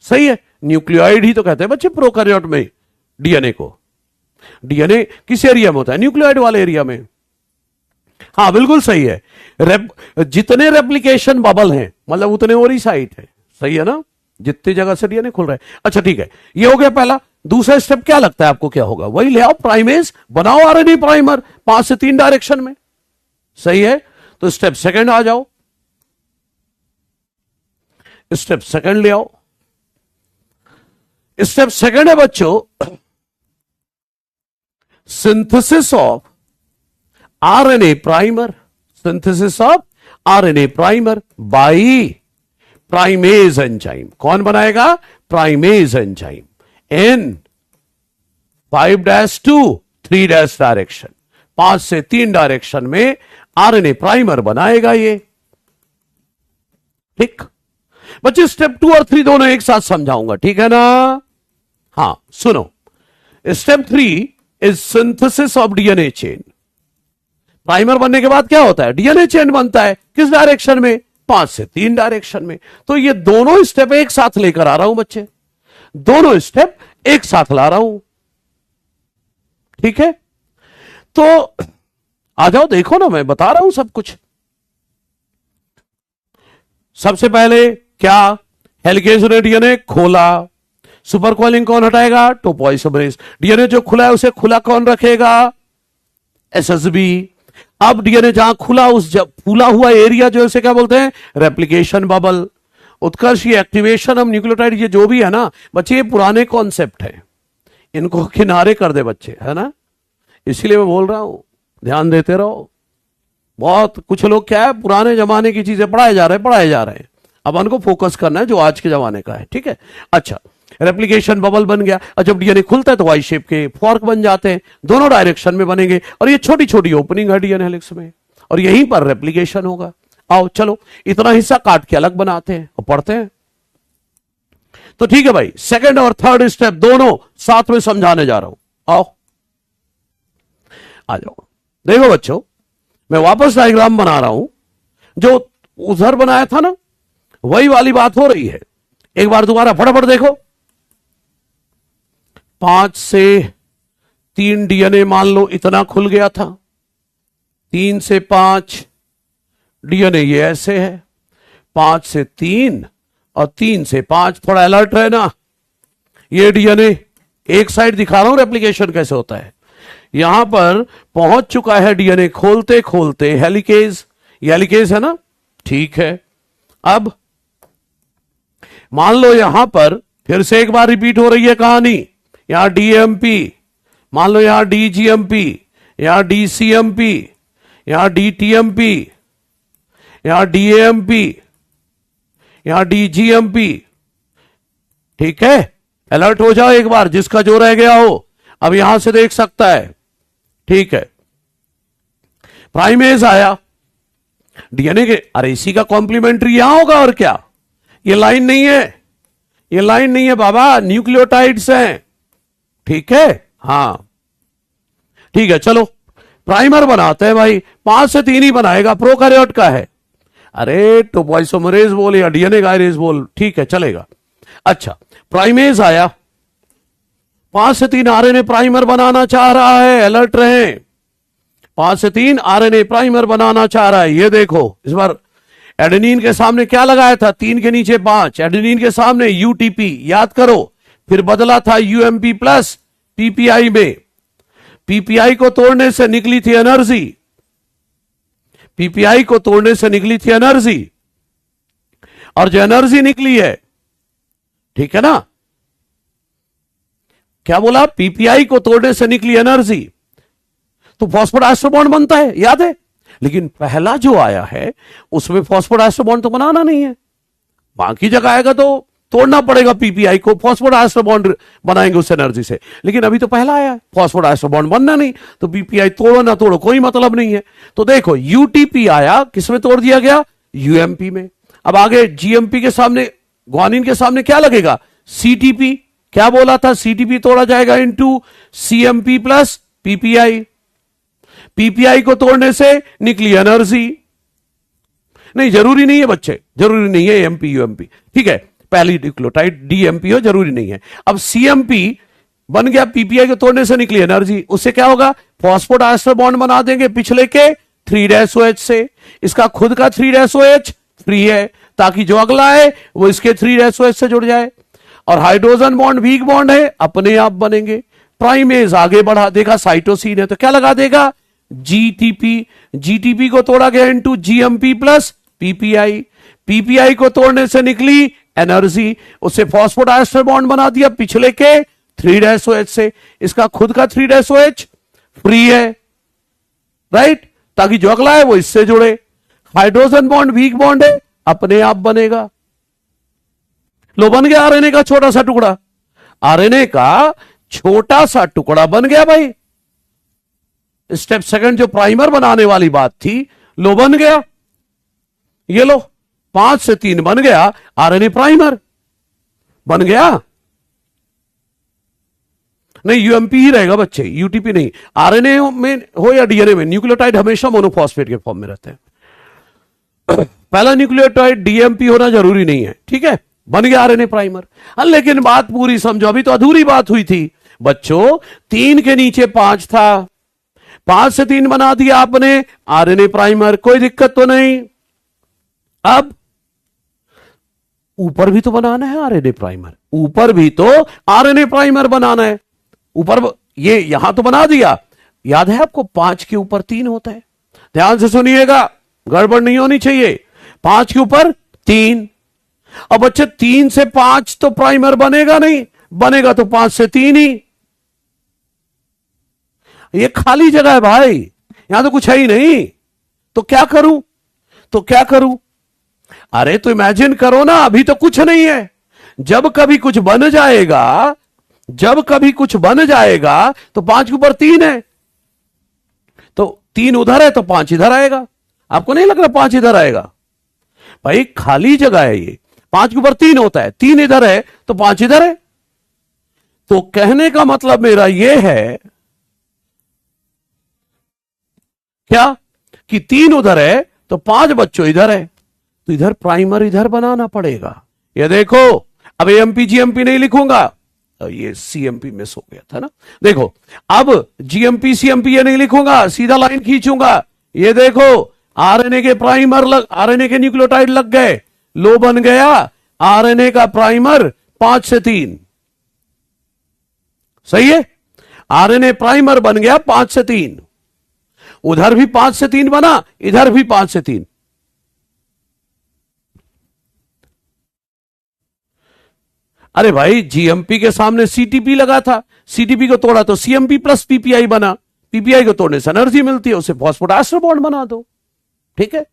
सही है, न्यूक्लियोइड ही तो कहते हैं बच्चे प्रोकैरियोट में डीएनए को। डीएनए किस एरिया में होता है, न्यूक्लियोइड वाले एरिया में। हाँ बिल्कुल सही है। जितने रेप्लिकेशन बबल हैं मतलब उतने ओरिसाइट है। सही है ना, जितनी जगह से डीएनए खुल रहा है। अच्छा ठीक है, ये हो गया पहला। दूसरा स्टेप क्या लगता है आपको क्या होगा, वही ले आओ प्राइमेज, बनाओ आरएनए प्राइमर 5 से 3 डायरेक्शन में। सही है, तो स्टेप सेकंड आ जाओ, स्टेप सेकंड ले आओ। स्टेप सेकंड है बच्चों synthesis of RNA primer, synthesis of RNA primer by primase enzyme. कौन बनाएगा, प्राइमेज एंजाइम इन 5-2 3- डायरेक्शन, 5 से 3 डायरेक्शन में आरएनए प्राइमर बनाएगा ये। ठीक बच्चे, स्टेप 2 और 3 दोनों एक साथ समझाऊंगा, ठीक है ना। हां सुनो, step 3 is synthesis of DNA chain. Primer बनने के बाद क्या होता है, डीएनए चेन बनता है। किस डायरेक्शन में, 5 से 3 डायरेक्शन में। तो ये दोनों स्टेप एक साथ लेकर आ रहा हूं बच्चे, दोनों स्टेप एक साथ ला रहा हूं। ठीक है, तो आ जाओ, देखो ना मैं बता रहा हूं सब कुछ। सबसे पहले क्या, हेलिकेज ने डीएनए खोला, सुपर कॉइलिंग कौन हटाएगा, टोपोइसोमरेज। डीएनए जो खुला है उसे खुला कौन रखेगा, एसएसबी। अब डीएनए जहां खुला, उस फूला हुआ एरिया जो है क्या बोलते हैं, रेप्लिकेशन बबल। उत्कर्ष ये एक्टिवेशन ऑफ न्यूक्लियोटाइड, ये जो भी है ना बच्चे, ये पुराने कॉन्सेप्ट है, इनको किनारे कर दे बच्चे, है ना। इसीलिए मैं बोल रहा हूं ध्यान देते रहो। बहुत कुछ लोग क्या है, पुराने जमाने की चीजें पढ़ाए जा रहे हैं। अब उनको फोकस करना है जो आज के जमाने का है। ठीक है, अच्छा रेप्लिकेशन बबल बन गया। और जब डीएनए खुलता है तो वाई शेप के फॉर्क बन जाते हैं, दोनों डायरेक्शन में बनेंगे। और ये छोटी छोटी ओपनिंग है डीएनए हेलिक्स में, और यहीं पर रेप्लिकेशन होगा। आओ चलो इतना हिस्सा काट के अलग बनाते हैं और पढ़ते हैं। तो ठीक है भाई, सेकंड और थर्ड स्टेप दोनों साथ में समझाने जा रहा हूं। आओ आ जाओ। देखो बच्चों, मैं वापस डायग्राम बना रहा हूं, जो उधर बनाया था ना वही वाली बात हो रही है। एक बार दोबारा फटाफट देखो। 5 से 3 डीएनए मान लो इतना खुल गया था, 3 से 5 डीएनए ये ऐसे है, 5 से 3 और 3 से 5, थोड़ा अलर्ट रहना। ये डीएनए एक साइड दिखा रहा हूं रेप्लिकेशन कैसे होता है। यहां पर पहुंच चुका है डीएनए खोलते खोलते हेलिकेज, ये हेलिकेज है ना, ठीक है। अब मान लो यहां पर फिर से एक बार रिपीट हो रही है कहानी, यहां डीएमपी, मान लो यहां डीजीएमपी, यहां डीसीएमपी, यहां डीटीएमपी, यहां डीएमपी, यहां डीजीएमपी, ठीक है। अलर्ट हो जाओ एक बार, जिसका जो रह गया हो अब यहां से देख सकता है, ठीक है। प्राइमेज आया डीएनए के, अरे इसी का कॉम्प्लीमेंट्री यहां होगा और क्या, ये लाइन नहीं है, ये लाइन नहीं है बाबा, न्यूक्लियोटाइड्स हैं, ठीक है। हां ठीक है, चलो प्राइमर बनाते हैं भाई। 5 से 3 ही बनाएगा, प्रोकैरियोट का है। अरे टोपोइसोमरेज बोल या डीएनए गायरेज बोल, ठीक है चलेगा। अच्छा प्राइमेज आया, 5 से 3 आरएनए प्राइमर बनाना चाह रहा है, अलर्ट रहें। 5 से 3 आरएनए प्राइमर बनाना चाह रहा है। ये देखो इस बार एडेनिन के सामने क्या लगाया था, 3 के नीचे 5, एडेनिन के सामने यूटीपी, याद करो, फिर बदला था यूएमपी प्लस पीपीआई में। पीपीआई को तोड़ने से निकली थी एनर्जी, पीपीआई को तोड़ने से निकली थी एनर्जी, और जो एनर्जी निकली है, ठीक है ना, क्या बोला, पीपीआई को तोड़ने से निकली एनर्जी, तो फॉस्फोडाइस्टर बॉन्ड बनता है, याद है। लेकिन पहला जो आया है उसमें फॉस्फोडाइस्टर बॉन्ड तो बनाना नहीं है, बाकी जगह आएगा तो तोड़ना पड़ेगा पीपीआई को, फॉस्फोडाइस्टर बॉन्ड बनाएंगे उस एनर्जी से। लेकिन अभी तो पहला आया, फॉस्फोडाइस्टर बॉन्ड बनना नहीं, तो पीपीआई तोड़ो ना तोड़ो कोई मतलब नहीं है। तो देखो यूटीपी आया, किसमें तोड़ दिया गया, यूएमपी में। अब आगे जीएमपी के सामने, ग्वानिन के सामने क्या लगेगा, सीटीपी, क्या बोला था, सीटीपी तोड़ा जाएगा into CMP plus PPi. PPi को तोड़ने से निकली एनर्जी, नहीं जरूरी नहीं है बच्चे, जरूरी नहीं है एमपी यूएमपी, ठीक है, पहली न्यूक्लियोटाइड डीएमपी हो, जरूरी नहीं है। अब सीएमपी बन गया, पीपीआई को तोड़ने से निकली एनर्जी, उससे क्या होगा, फॉस्फोडाइस्टर बॉन्ड बना देंगे पिछले के 3' से, इसका खुद का 3' फ्री है, ताकि जो अगला है वो इसके 3' से जुड़ जाए। और हाइड्रोजन बॉन्ड वीक बॉन्ड है, अपने आप बनेंगे। प्राइमेज आगे बढ़ा देगा, साइटोसिन है तो क्या लगा देगा, जीटीपी, जीटीपी को तोड़ा गया into GMP plus PPi, PPi को तोड़ने से निकली एनर्जी, उससे फॉस्फोडाइस्टर बॉन्ड बना दिया पिछले के 3' से, इसका खुद का 3' फ्री है, राइट, ताकि जो अगला है वो इससे जुड़े। हाइड्रोजन बॉन्ड वीक बॉन्ड है, अपने आप बनेगा। लो बन गया आरएनए का छोटा सा टुकड़ा, आरएनए का छोटा सा टुकड़ा बन गया भाई। स्टेप सेकंड जो प्राइमर बनाने वाली बात थी, लो बन गया, ये लो 5 से 3 बन गया, आरएनए प्राइमर बन गया। नहीं यूएमपी ही रहेगा बच्चे, यूटीपी नहीं। आरएनए में हो या डीएनए में, न्यूक्लियोटाइड हमेशा मोनोफॉस्फेट के फॉर्म में रहते हैं। पहला न्यूक्लियोटाइड डीएमपी होना जरूरी नहीं है, ठीक है, बन गया आरएनए प्राइमर। लेकिन बात पूरी समझो, अभी तो अधूरी बात हुई थी बच्चों। 3 के नीचे 5 था, 5 से 3 बना दिया आपने, आरएनए प्राइमर, कोई दिक्कत तो नहीं। अब ऊपर भी तो बनाना है आरएनए प्राइमर, ऊपर भी तो आरएनए प्राइमर बनाना है। ऊपर ये यहां तो बना दिया, याद है आपको 5 के ऊपर 3 होता है, ध्यान से सुनिएगा, गड़बड़ नहीं होनी चाहिए। 5 के ऊपर 3, अब बच्चे 3 से 5 तो प्राइमर बनेगा नहीं, बनेगा तो 5 से 3 ही। ये खाली जगह है भाई, यहां तो कुछ है ही नहीं, तो क्या करूं, तो क्या करूं। अरे तो इमेजिन करो ना, अभी तो कुछ नहीं है, जब कभी कुछ बन जाएगा, जब कभी कुछ बन जाएगा तो 5 के ऊपर 3 है, तो 3 उधर है तो 5 इधर आएगा। आपको नहीं लग रहा 5 इधर आएगा, भाई खाली जगह है ये, 5 के ऊपर 3 होता है, 3 इधर है तो 5 इधर है। तो कहने का मतलब मेरा यह है क्या कि 3 उधर है तो 5 बच्चों इधर है, तो इधर प्राइमर इधर बनाना पड़ेगा। ये देखो, अब एमपी जीएमपी नहीं लिखूंगा, ये सीएमपी मिस हो गया था ना। देखो अब जीएमपी सीएमपी ये नहीं लिखूंगा, सीधा लाइन खींचूंगा। ये देखो आरएनए के प्राइमर आरएनए के न्यूक्लियोटाइड लग गए, लो बन गया आरएनए का प्राइमर 5 से 3। सही है, आरएनए प्राइमर बन गया 5 से 3। उधर भी 5 से 3 बना, इधर भी 5 से 3। अरे भाई जीएमपी के सामने सीटीपी लगा था, सीटीपी को तोड़ा तो सीएमपी प्लस पीपीआई बना, पीपीआई को तोड़ने से एनर्जी मिलती है, उसे फॉस्फोडाइस्टर बॉन्ड बना दो। ठीक है,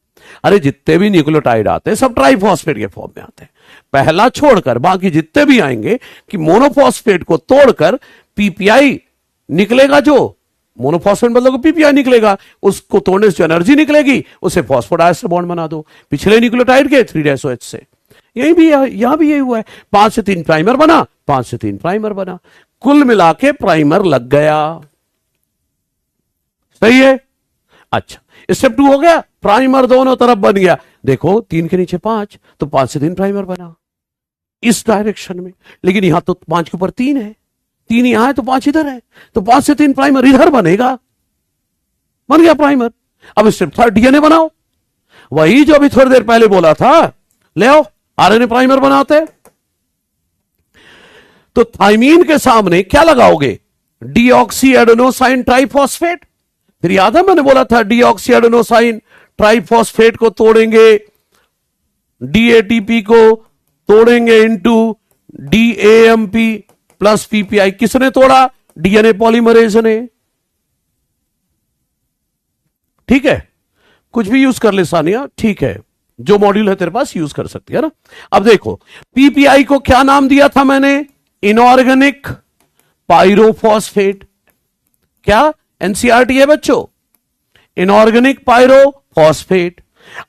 अरे जितने भी न्यूक्लियोटाइड आते हैं सब ट्राइफॉस्फेट के फॉर्म में आते हैं, पहला छोड़कर बाकी जितने भी आएंगे कि मोनोफॉस्फेट को तोड़कर पीपीआई निकलेगा, जो मोनोफॉस्फेट मतलब पीपीआई निकलेगा, उसको तोड़ने से जो एनर्जी निकलेगी उसे फॉस्फोडाइस्टर बॉन्ड बना दो पिछले न्यूक्लियोटाइड के 3-OH से। यही भी यहां भी यही हुआ है, 5 से 3 प्राइमर बना, 5 से 3 प्राइमर बना, कुल मिला के प्राइमर लग गया। सही है। अच्छा स्टेप 2 हो गया, प्राइमर दोनों तरफ बन गया। देखो 3 के नीचे 5 तो 5 से 3 प्राइमर बना इस डायरेक्शन में, लेकिन यहां तो 5 के ऊपर 3 है, 3 यहां है तो 5 इधर है, तो 5 से 3 प्राइमर इधर बनेगा, बन गया प्राइमर। अब स्टेप 3 डीएनए बनाओ, वही जो अभी थोड़ी देर पहले बोला था, ले आओ आरएनए प्राइमर बनाते। तो थाइमीन के सामने क्या लगाओगे, डीऑक्सी एडेनोसाइन ट्राइफॉस्फेट। फिर याद है मैंने बोला था डीऑक्सी एडेनोसाइन ट्राइफॉस्फेट को तोड़ेंगे, डीएटीपी को तोड़ेंगे इनटू डीएएमपी प्लस पीपीआई। किसने तोड़ा, डीएनए पॉलीमरेज ने। ठीक है, कुछ भी यूज कर ले सानिया, ठीक है, जो मॉड्यूल है तेरे पास यूज कर सकती है ना। अब देखो पीपीआई को क्या नाम दिया था मैंने, इनऑर्गेनिक पायरोफॉस्फेट। क्या एनसीईआरटी है बच्चों, इनऑर्गेनिक पायरोफॉस्फेट।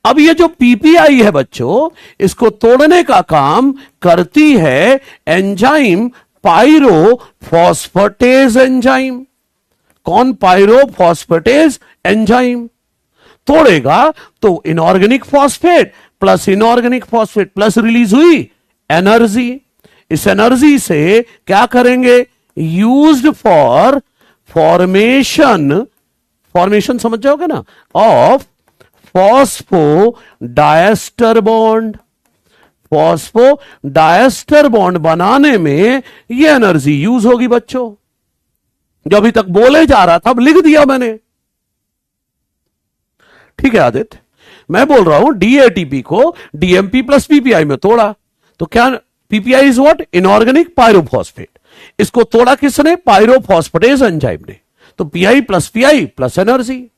अब ये जो पीपीआई है बच्चों, इसको तोड़ने का काम करती है एंजाइम पायरोफॉस्फेटेज एंजाइम। कौन, पायरोफॉस्फेटेज एंजाइम। तोड़ेगा तो inorganic phosphate plus inorganic phosphate plus release हुई एनर्जी। इस एनर्जी से क्या करेंगे, यूज्ड फॉर फॉर्मेशन समझ जाओगे ना, of phosphodiester bond. Phosphodiester bond बनाने में यह एनर्जी यूज होगी बच्चों। जो अभी तक बोले जा रहा था अब लिख दिया मैंने। ठीक है आदित्य, मैं बोल रहा हूं डीएटीपी को डीएमपी प्लस पीपीआई में तोड़ा, तो क्या PPI is what, inorganic pyrophosphate. इसको तोड़ा किसने, पायरोफॉस्फेटेज एंजाइम ने। तो पीआई प्लस एनर्जी,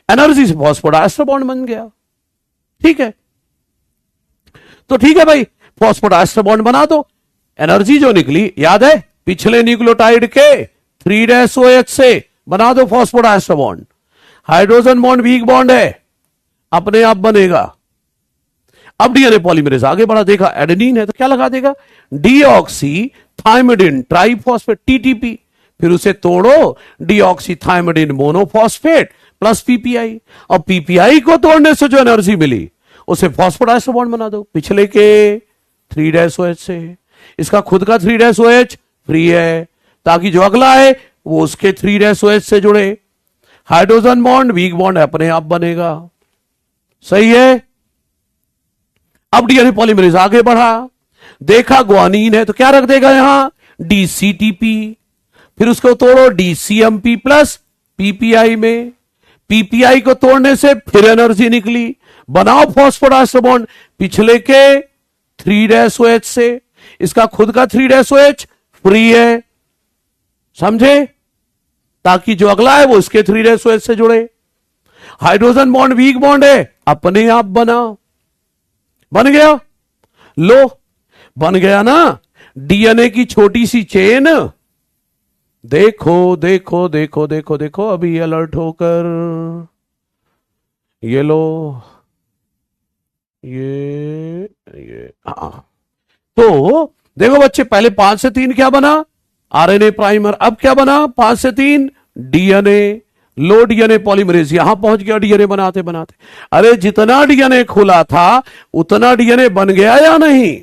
एनर्जी से फॉस्फोडाइस्टर बॉन्ड बन गया। ठीक है, तो ठीक है भाई, फॉस्फोडाइस्टर बॉन्ड बना दो। एनर्जी जो निकली याद है, पिछले न्यूक्लियोटाइड के 3-OH से बना दो phosphodiester bond. Hydrogen bond weak bond है, अपने आप बनेगा। अब डीएनए पॉलीमरेज आगे बढ़ा, देखा एडेनिन है तो क्या लगा देगा, डीऑक्सी थाइमिडिन ट्राइफॉस्फेट टीटीपी। फिर उसे तोड़ो, डीऑक्सी थाइमिडिन मोनोफॉस्फेट प्लस पीपीआई। और पीपीआई को तोड़ने से जो एनर्जी मिली उसे फॉस्फोडाइस्टर बॉन्ड बना दो पिछले के 3-OH से। इसका खुद का 3-OH फ्री है, ताकि जो अगला है वो उसके 3-OH से जुड़े। हाइड्रोजन बॉन्ड वीक बॉन्ड अपने आप बनेगा। सही है। अब डीएनए पॉलीमरेज आगे बढ़ा, देखा ग्वानीन है तो क्या रख देगा यहां, डीसीटीपी। फिर उसको तोड़ो डीसीएमपी प्लस पीपीआई में। पीपीआई को तोड़ने से फिर एनर्जी निकली, बनाओ फॉस्फोडाइस्टर बॉन्ड पिछले के 3-OH से। इसका खुद का 3-OH फ्री है, समझे, ताकि जो अगला है वो इसके 3-OH से जुड़े। हाइड्रोजन बॉन्ड वीक बॉन्ड है, अपने आप बन गया। लो बन गया ना डीएनए की छोटी सी चेन। देखो देखो देखो देखो देखो, अभी अलर्ट होकर ये लो, ये तो देखो बच्चे, पहले 5 से 3 क्या बना, आरएनए प्राइमर। अब क्या बना, 5 से 3 डीएनए। लो डीएनए पॉलीमरेज यहां पहुंच गया डीएनए बनाते बनाते। अरे जितना डीएनए खुला था उतना डीएनए बन गया या नहीं,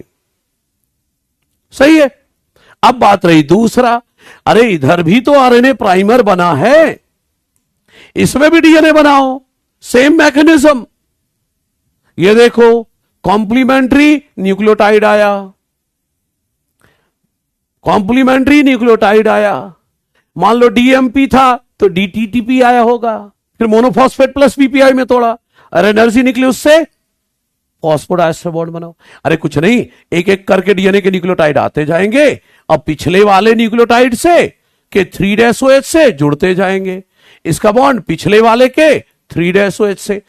सही है। अब बात रही दूसरा, अरे इधर भी तो आरएनए प्राइमर बना है, इसमें भी डीएनए बनाओ, सेम मैकेनिज्म। ये देखो कॉम्प्लीमेंट्री न्यूक्लियोटाइड आया, कॉम्प्लीमेंट्री न्यूक्लियोटाइड आया, मान लो डीएमपी था तो डीटीटीपी आया होगा, फिर मोनोफॉस्फेट प्लस पीपीआई में तोड़ा, अरे एनर्जी निकली उससे, फॉस्फोडाइस्टर बॉन्ड बनाओ। अरे कुछ नहीं, एक एक करके डीएनए के न्यूक्लियोटाइड आते जाएंगे, अब पिछले वाले न्यूक्लियोटाइड से के 3' से जुड़ते जाएंगे, इसका बॉन्ड पिछले वाले के 3' से,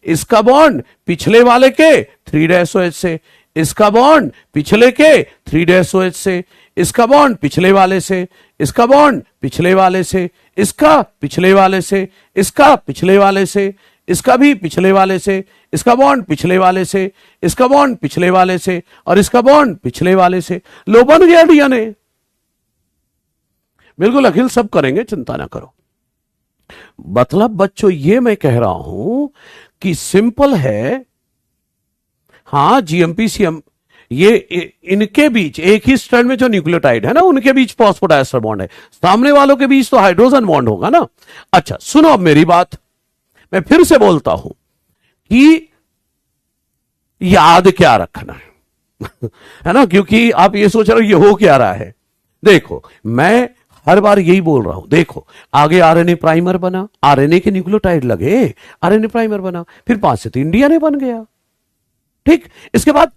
इसका बॉन्ड पिछले वाले के 3' से, इसका बॉन्ड पिछले के 3' से, इसका बॉन्ड पिछले वाले से, इसका बॉन्ड पिछले वाले से, इसका पिछले वाले से, इसका पिछले वाले से, इसका भी पिछले वाले से, इसका बॉन्ड पिछले वाले से, इसका बॉन्ड पिछले वाले से, और इसका बॉन्ड पिछले वाले से। लो बन गया डीएनए। बिल्कुल अखिल, सब करेंगे, चिंता ना करो। मतलब बच्चों ये मैं कह रहा हूं कि सिंपल है। हां जीएमपी सीएम, ये इनके बीच एक ही स्ट्रैंड में जो न्यूक्लियोटाइड है ना, उनके बीच फॉस्फोडाइस्टर बॉन्ड है, सामने वालों के बीच तो हाइड्रोजन बॉन्ड होगा ना। अच्छा सुनो अब मेरी बात, मैं फिर से बोलता हूं कि याद क्या रखना है ना, क्योंकि आप ये सोच रहे हो ये हो क्या रहा है। देखो मैं हर बार यही बोल रहा हूं, देखो आगे आरएनए प्राइमर बना, आरएनए के न्यूक्लियोटाइड लगे, आरएनए प्राइमर बना, फिर 5 से 3 डीएनए बन गया। ठीक, इसके बाद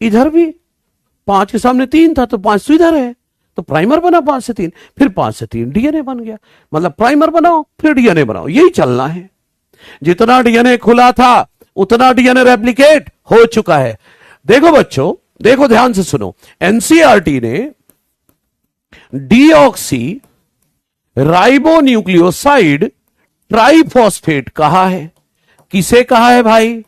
इधर भी 5 के सामने 3 था तो 5 तो इधर है, तो प्राइमर बना 5 से 3, फिर 5 से 3 डीएनए बन गया। मतलब प्राइमर बनाओ फिर डीएनए बनाओ, यही चलना है। जितना डीएनए खुला था उतना डीएनए रेप्लिकेट हो चुका है। देखो बच्चों, देखो ध्यान से सुनो, एनसीईआरटी ने डीऑक्सी राइबोन्यूक्लियोसाइड ट्राइफॉस्फेट कहा है। किसे कहा है भाई?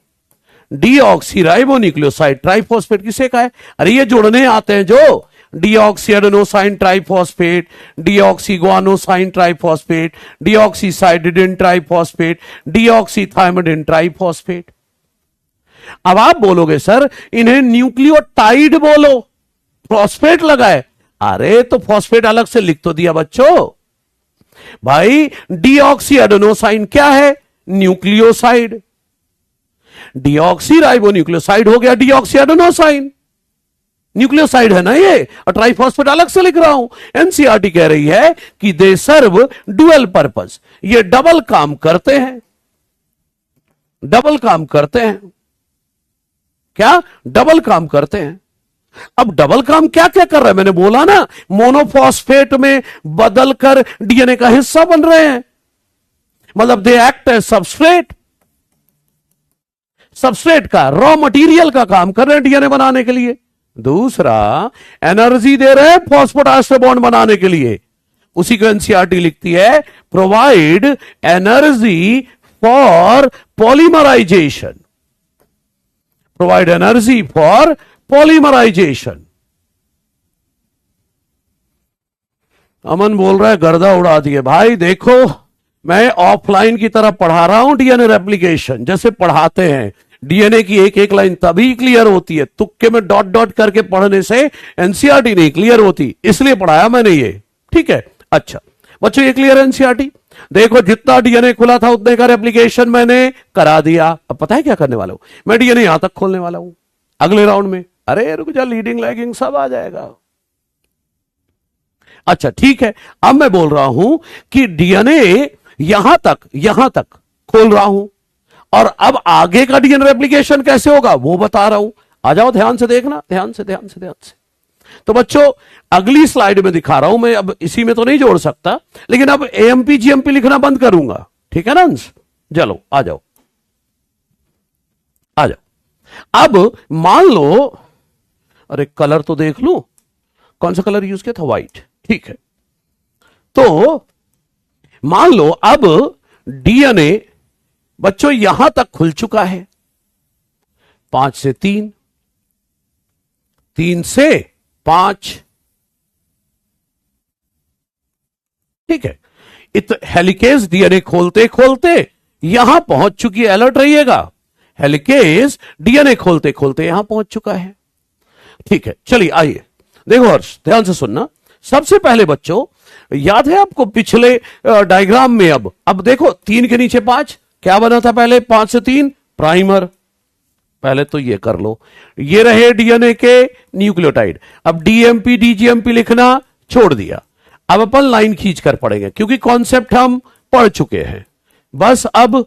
डीऑक्सी राइबोन्यूक्लियोसाइड ट्राइफॉस्फेट किसे कहा है? अरे ये जुड़ने आते हैं जो, deoxyadenosine triphosphate, deoxyguanosine triphosphate, deoxycytidine triphosphate, deoxythymidine triphosphate. अब आप बोलोगे सर इन्हें न्यूक्लियोटाइड बोलो, फॉस्फेट लगाए। अरे तो फॉस्फेट अलग से लिख तो दिया बच्चों। भाई डीऑक्सी एडेनोसाइन क्या है? न्यूक्लियोसाइड। डीऑक्सी राइबोन्यूक्लियोसाइड हो गया डीऑक्सी एडेनोसाइन, न्यूक्लियोसाइड है ना ये, और ट्राइफॉस्फेट अलग से लिख रहा हूं। एनसीईआरटी कह रही है कि दे सर्व डुअल पर्पस, ये डबल काम करते हैं, डबल काम करते हैं। क्या डबल काम करते हैं? अब डबल काम क्या क्या कर रहे हैं? मैंने बोला ना, मोनोफॉस्फेट में बदलकर डीएनए का हिस्सा बन रहे हैं, मतलब they act as substrate, substrate का रॉ मटेरियल का काम कर रहे हैं डीएनए बनाने के लिए। दूसरा एनर्जी दे रहे हैं फॉस्फोडाइस्टर बॉन्ड बनाने के लिए, उसी को एनसीईआरटी लिखती है provide energy for polymerization, provide energy for polymerization. Aman बोल रहा है गर्दा उड़ा दिए। भाई देखो मैं ऑफलाइन की तरह पढ़ा रहा हूं डीएनए रेप्लिकेशन, जैसे पढ़ाते हैं। डीएनए की एक एक लाइन तभी क्लियर होती है, तुक्के में डॉट डॉट करके पढ़ने से एनसीईआरटी नहीं क्लियर होती, इसलिए पढ़ाया मैंने ये। ठीक है, अच्छा बच्चों ये क्लियर है एनसीईआरटी? देखो जितना डीएनए खुला था उतने का रेप्लिकेशन मैंने करा दिया। अब पता है क्या करने वाला हूं मैं? डीएनए यहां तक खोलने वाला हूं अगले राउंड में। अरे रुक जा, लीडिंग लैगिंग सब आ जाएगा। अच्छा ठीक है, अब मैं बोल रहा हूं कि डीएनए यहां तक खोल रहा हूं, और अब आगे का डीएनए रेप्लिकेशन कैसे होगा वो बता रहा हूं। आ जाओ ध्यान से देखना, ध्यान से ध्यान से ध्यान से। तो बच्चों अगली स्लाइड में दिखा रहा हूं मैं, अब इसी में तो नहीं जोड़ सकता, लेकिन अब एएमपी जीएमपी लिखना बंद करूंगा। ठीक है ना अंश? चलो आ जाओ आ जाओ। अब मान लो, अरे कलर तो देख लूं, कौन सा कलर यूज किया था? व्हाइट। ठीक है, तो मान लो अब डीएनए बच्चों यहां तक खुल चुका है, 5 से 3, 3 से 5। ठीक है, हेलिकेज डीएनए खोलते खोलते यहां पहुंच चुकी है, अलर्ट रहिएगा। हेलिकेज डीएनए खोलते खोलते यहां पहुंच चुका है। ठीक है, चलिए आइए देखो हर्ष, ध्यान से सुनना। सबसे पहले बच्चों, याद है आपको पिछले डायग्राम में, अब देखो 3 के नीचे 5 क्या बना था पहले? 5 से 3 प्राइमर। पहले तो ये कर लो, ये रहे डीएनए के न्यूक्लियोटाइड। अब डीएमपी डीजीएमपी लिखना छोड़ दिया, अब अपन लाइन खींच कर पढ़ेंगे क्योंकि कॉन्सेप्ट हम पढ़ चुके हैं। बस अब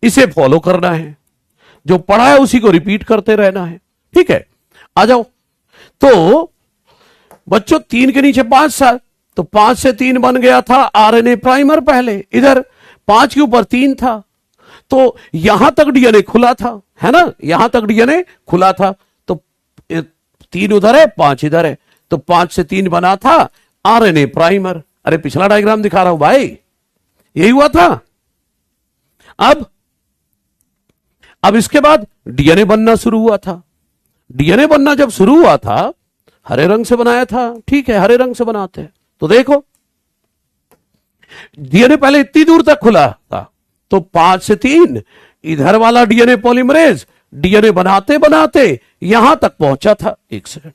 इसे फॉलो करना है, जो पढ़ा है उसी को रिपीट करते रहना है। ठीक है, आ जाओ। तो बच्चों 3 के नीचे 5 था, तो 5 से 3 बन गया था आरएनए प्राइमर। पहले इधर 5 के ऊपर 3 था, तो यहां तक डीएनए खुला था, है ना, यहां तक डीएनए खुला था। तो 3 उधर है, 5 इधर है, तो 5 से 3 बना था आरएनए प्राइमर। अरे पिछला डायग्राम दिखा रहा हूं भाई, यही हुआ था। अब इसके बाद डीएनए बनना शुरू हुआ था। डीएनए बनना जब शुरू हुआ था, हरे रंग से बनाया था, ठीक है, हरे रंग से बनाते हैं। तो देखो डीएनए पहले इतनी दूर तक खुला था, तो 5 से 3 इधर वाला डीएनए पॉलीमरेज डीएनए बनाते बनाते यहां तक पहुंचा था। एक सेकंड,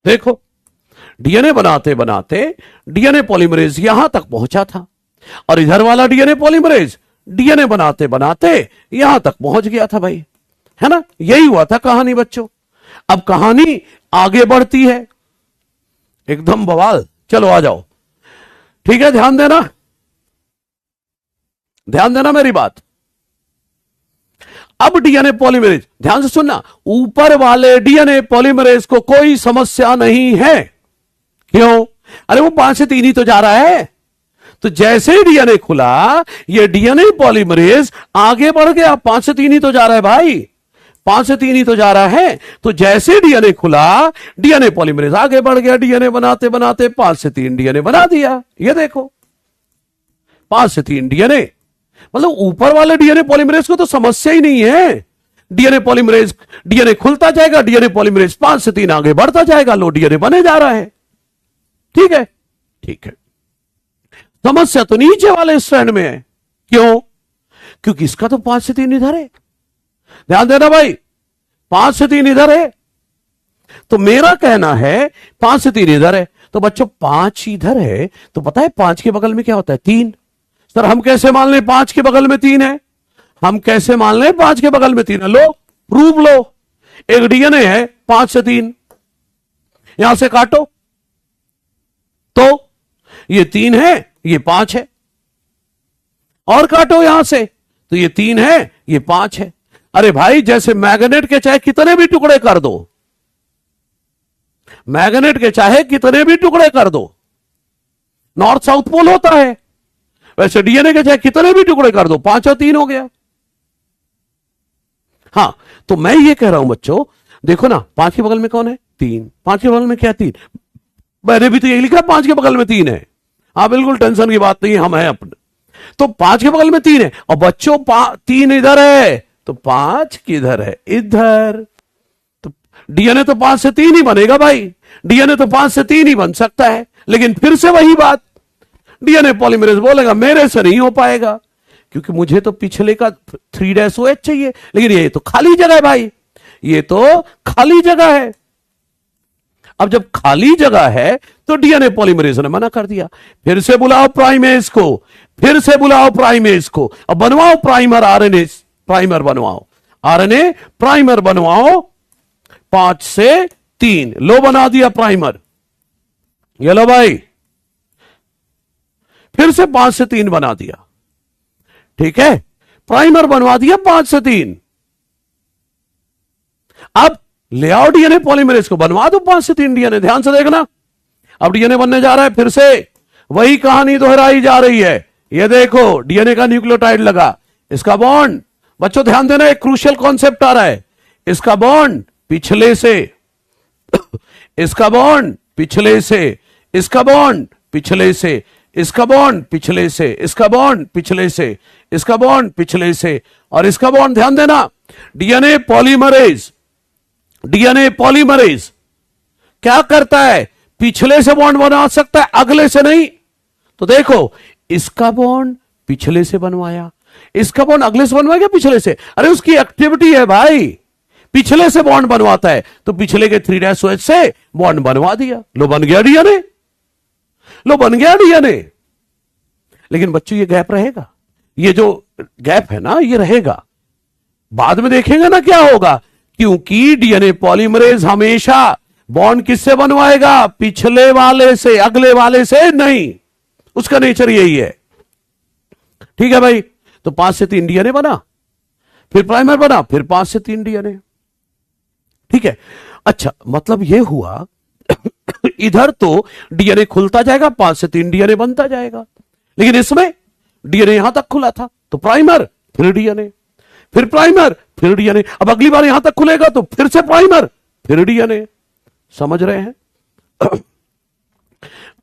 देखो डीएनए बनाते बनाते डीएनए पॉलीमरेज यहां तक पहुंचा था, और इधर वाला डीएनए पॉलीमरेज डीएनए बनाते बनाते यहां तक पहुंच गया था भाई, है ना। यही हुआ था कहानी बच्चों। अब कहानी आगे बढ़ती है, एकदम बवाल। चलो आ जाओ, ठीक है, ध्यान देना, ध्यान देना मेरी बात। अब डीएनए पॉलीमरेज, ध्यान से सुनना, ऊपर वाले डीएनए पॉलीमरेज को कोई समस्या नहीं है। क्यों? अरे वो 5 से 3 ही तो जा रहा है। तो जैसे ही डीएनए खुला, ये डीएनए पॉलीमरेज आगे बढ़ गया। 5 से 3 ही तो जा रहा है भाई, 5 से 3 ही तो जा रहा है। तो जैसे डीएनए खुला, डीएनए पॉलीमरेज आगे बढ़ गया। डीएनए बनाते बनाते 5 से 3 डीएनए बना दिया। ये देखो 5 से 3 डीएनए, मतलब ऊपर वाले डीएनए पॉलीमरेज को तो समस्या ही नहीं है। डीएनए पॉलीमरेज, डीएनए खुलता जाएगा, डीएनए पॉलीमरेज 5 से 3 आगे बढ़ता जाएगा। लो डीएनए बने जा रहा है। ठीक है, ठीक है। समस्या तो नीचे वाले स्ट्रैंड में है। क्यों? क्योंकि इसका तो 5 से 3 इधर है। ध्यान देना भाई, 5 से 3 इधर है। तो मेरा कहना है 5 से 3 इधर है। तो बच्चों 5 इधर है, तो पता है 5 के बगल में क्या होता है? 3। सर हम कैसे मान लें 5 के बगल में 3 है? हम कैसे मान लें 5 के बगल में 3 है? लो प्रूव लो। एक डीएनए है 5 से 3, यहां से काटो तो ये 3 है, ये 5 है, और काटो यहां से तो ये 3 है, ये 5 है। अरे भाई जैसे मैग्नेट के चाहे कितने भी टुकड़े कर दो, मैग्नेट के चाहे कितने भी टुकड़े कर दो, नॉर्थ साउथ पोल होता है, वैसे डीएनए के चाहे कितने भी टुकड़े कर दो, 5 और 3 हो गया। हां, तो मैं ये कह रहा हूं बच्चों, देखो ना 5 के बगल में कौन है? 3। 5 के बगल में क्या? 3। मैंने भी तो यही लिखा 5 के बगल में 3 है। हाँ बिल्कुल, टेंशन की बात नहीं, हम हैं अपने। तो 5 के बगल में 3 है, और बच्चों 3 इधर है, तो 5 किधर है? इधर। तो डीएनए तो 5 से 3 ही बनेगा भाई, डीएनए तो 5 से 3 ही बन सकता है। लेकिन फिर से वही बात, डीएनए पॉलीमरेज बोलेगा मेरे से नहीं हो पाएगा, क्योंकि मुझे तो पिछले का 3' चाहिए, लेकिन ये तो खाली जगह है भाई, ये तो खाली जगह है। अब जब खाली जगह है तो डीएनए पॉलीमरेज ने मना कर दिया। फिर से बुलाओ प्राइमेज को, फिर से बुलाओ प्राइमेज को, अब बनवाओ प्राइमर, आरएनए प्राइमर बनवाओ, आरएनए प्राइमर बनवाओ 5 से 3। लो बना दिया प्राइमर, ये लो भाई, फिर से 5 से 3 बना दिया। ठीक है, प्राइमर बनवा दिया 5 से 3। अब ले आओ डीएनए पॉलीमरेज को, बनवा दो 5 से 3 डीएनए। ध्यान से देखना, अब डीएनए बनने जा रहा है, फिर से वही कहानी दोहराई जा रही है। ये देखो डीएनए का न्यूक्लियोटाइड लगा, इसका बॉन्ड, बच्चों ध्यान देना, एक क्रूशियल कॉन्सेप्ट आ रहा है। इसका बॉन्ड पिछले से, इसका बॉन्ड पिछले से, इसका बॉन्ड पिछले से, इसका बॉन्ड पिछले से, इसका बॉन्ड पिछले से, इसका बॉन्ड पिछले से, और इसका बॉन्ड, ध्यान देना, डीएनए पॉलीमरेज, डीएनए पॉलीमरेज क्या करता है? पिछले से बॉन्ड बना सकता है, अगले से नहीं। तो देखो इसका बॉन्ड पिछले से बनवाया, इसका बॉन्ड अगले से बनवाएगा पिछले से? अरे उसकी एक्टिविटी है भाई, पिछले से बॉन्ड बनवाता है, तो पिछले के 3' से बॉन्ड बनवा दिया, लो बन गया डीएनए, लो बन गया डीएनए। लेकिन बच्चों ये गैप रहेगा, ये जो गैप है ना ये रहेगा, बाद में देखेंगे ना क्या होगा, क्योंकि डीएनए पॉलीमरेज हमेशा बॉन्ड किससे बनवाएगा? पिछले वाले से, अगले वाले से नहीं, उसका नेचर यही है। ठीक है भाई, तो 5 से 3 डीएनए बना, फिर प्राइमर बना, फिर 5 से 3 डीएनए। ठीक है, अच्छा मतलब यह हुआ इधर तो डीएनए खुलता जाएगा, 5 से 3 डीएनए बनता जाएगा, लेकिन इसमें डीएनए यहां तक खुला था तो प्राइमर, फिर डीएनए, फिर प्राइमर, फिर डीएनए। अब अगली बार यहां तक खुलेगा तो फिर से प्राइमर, फिर डीएनए। समझ रहे हैं?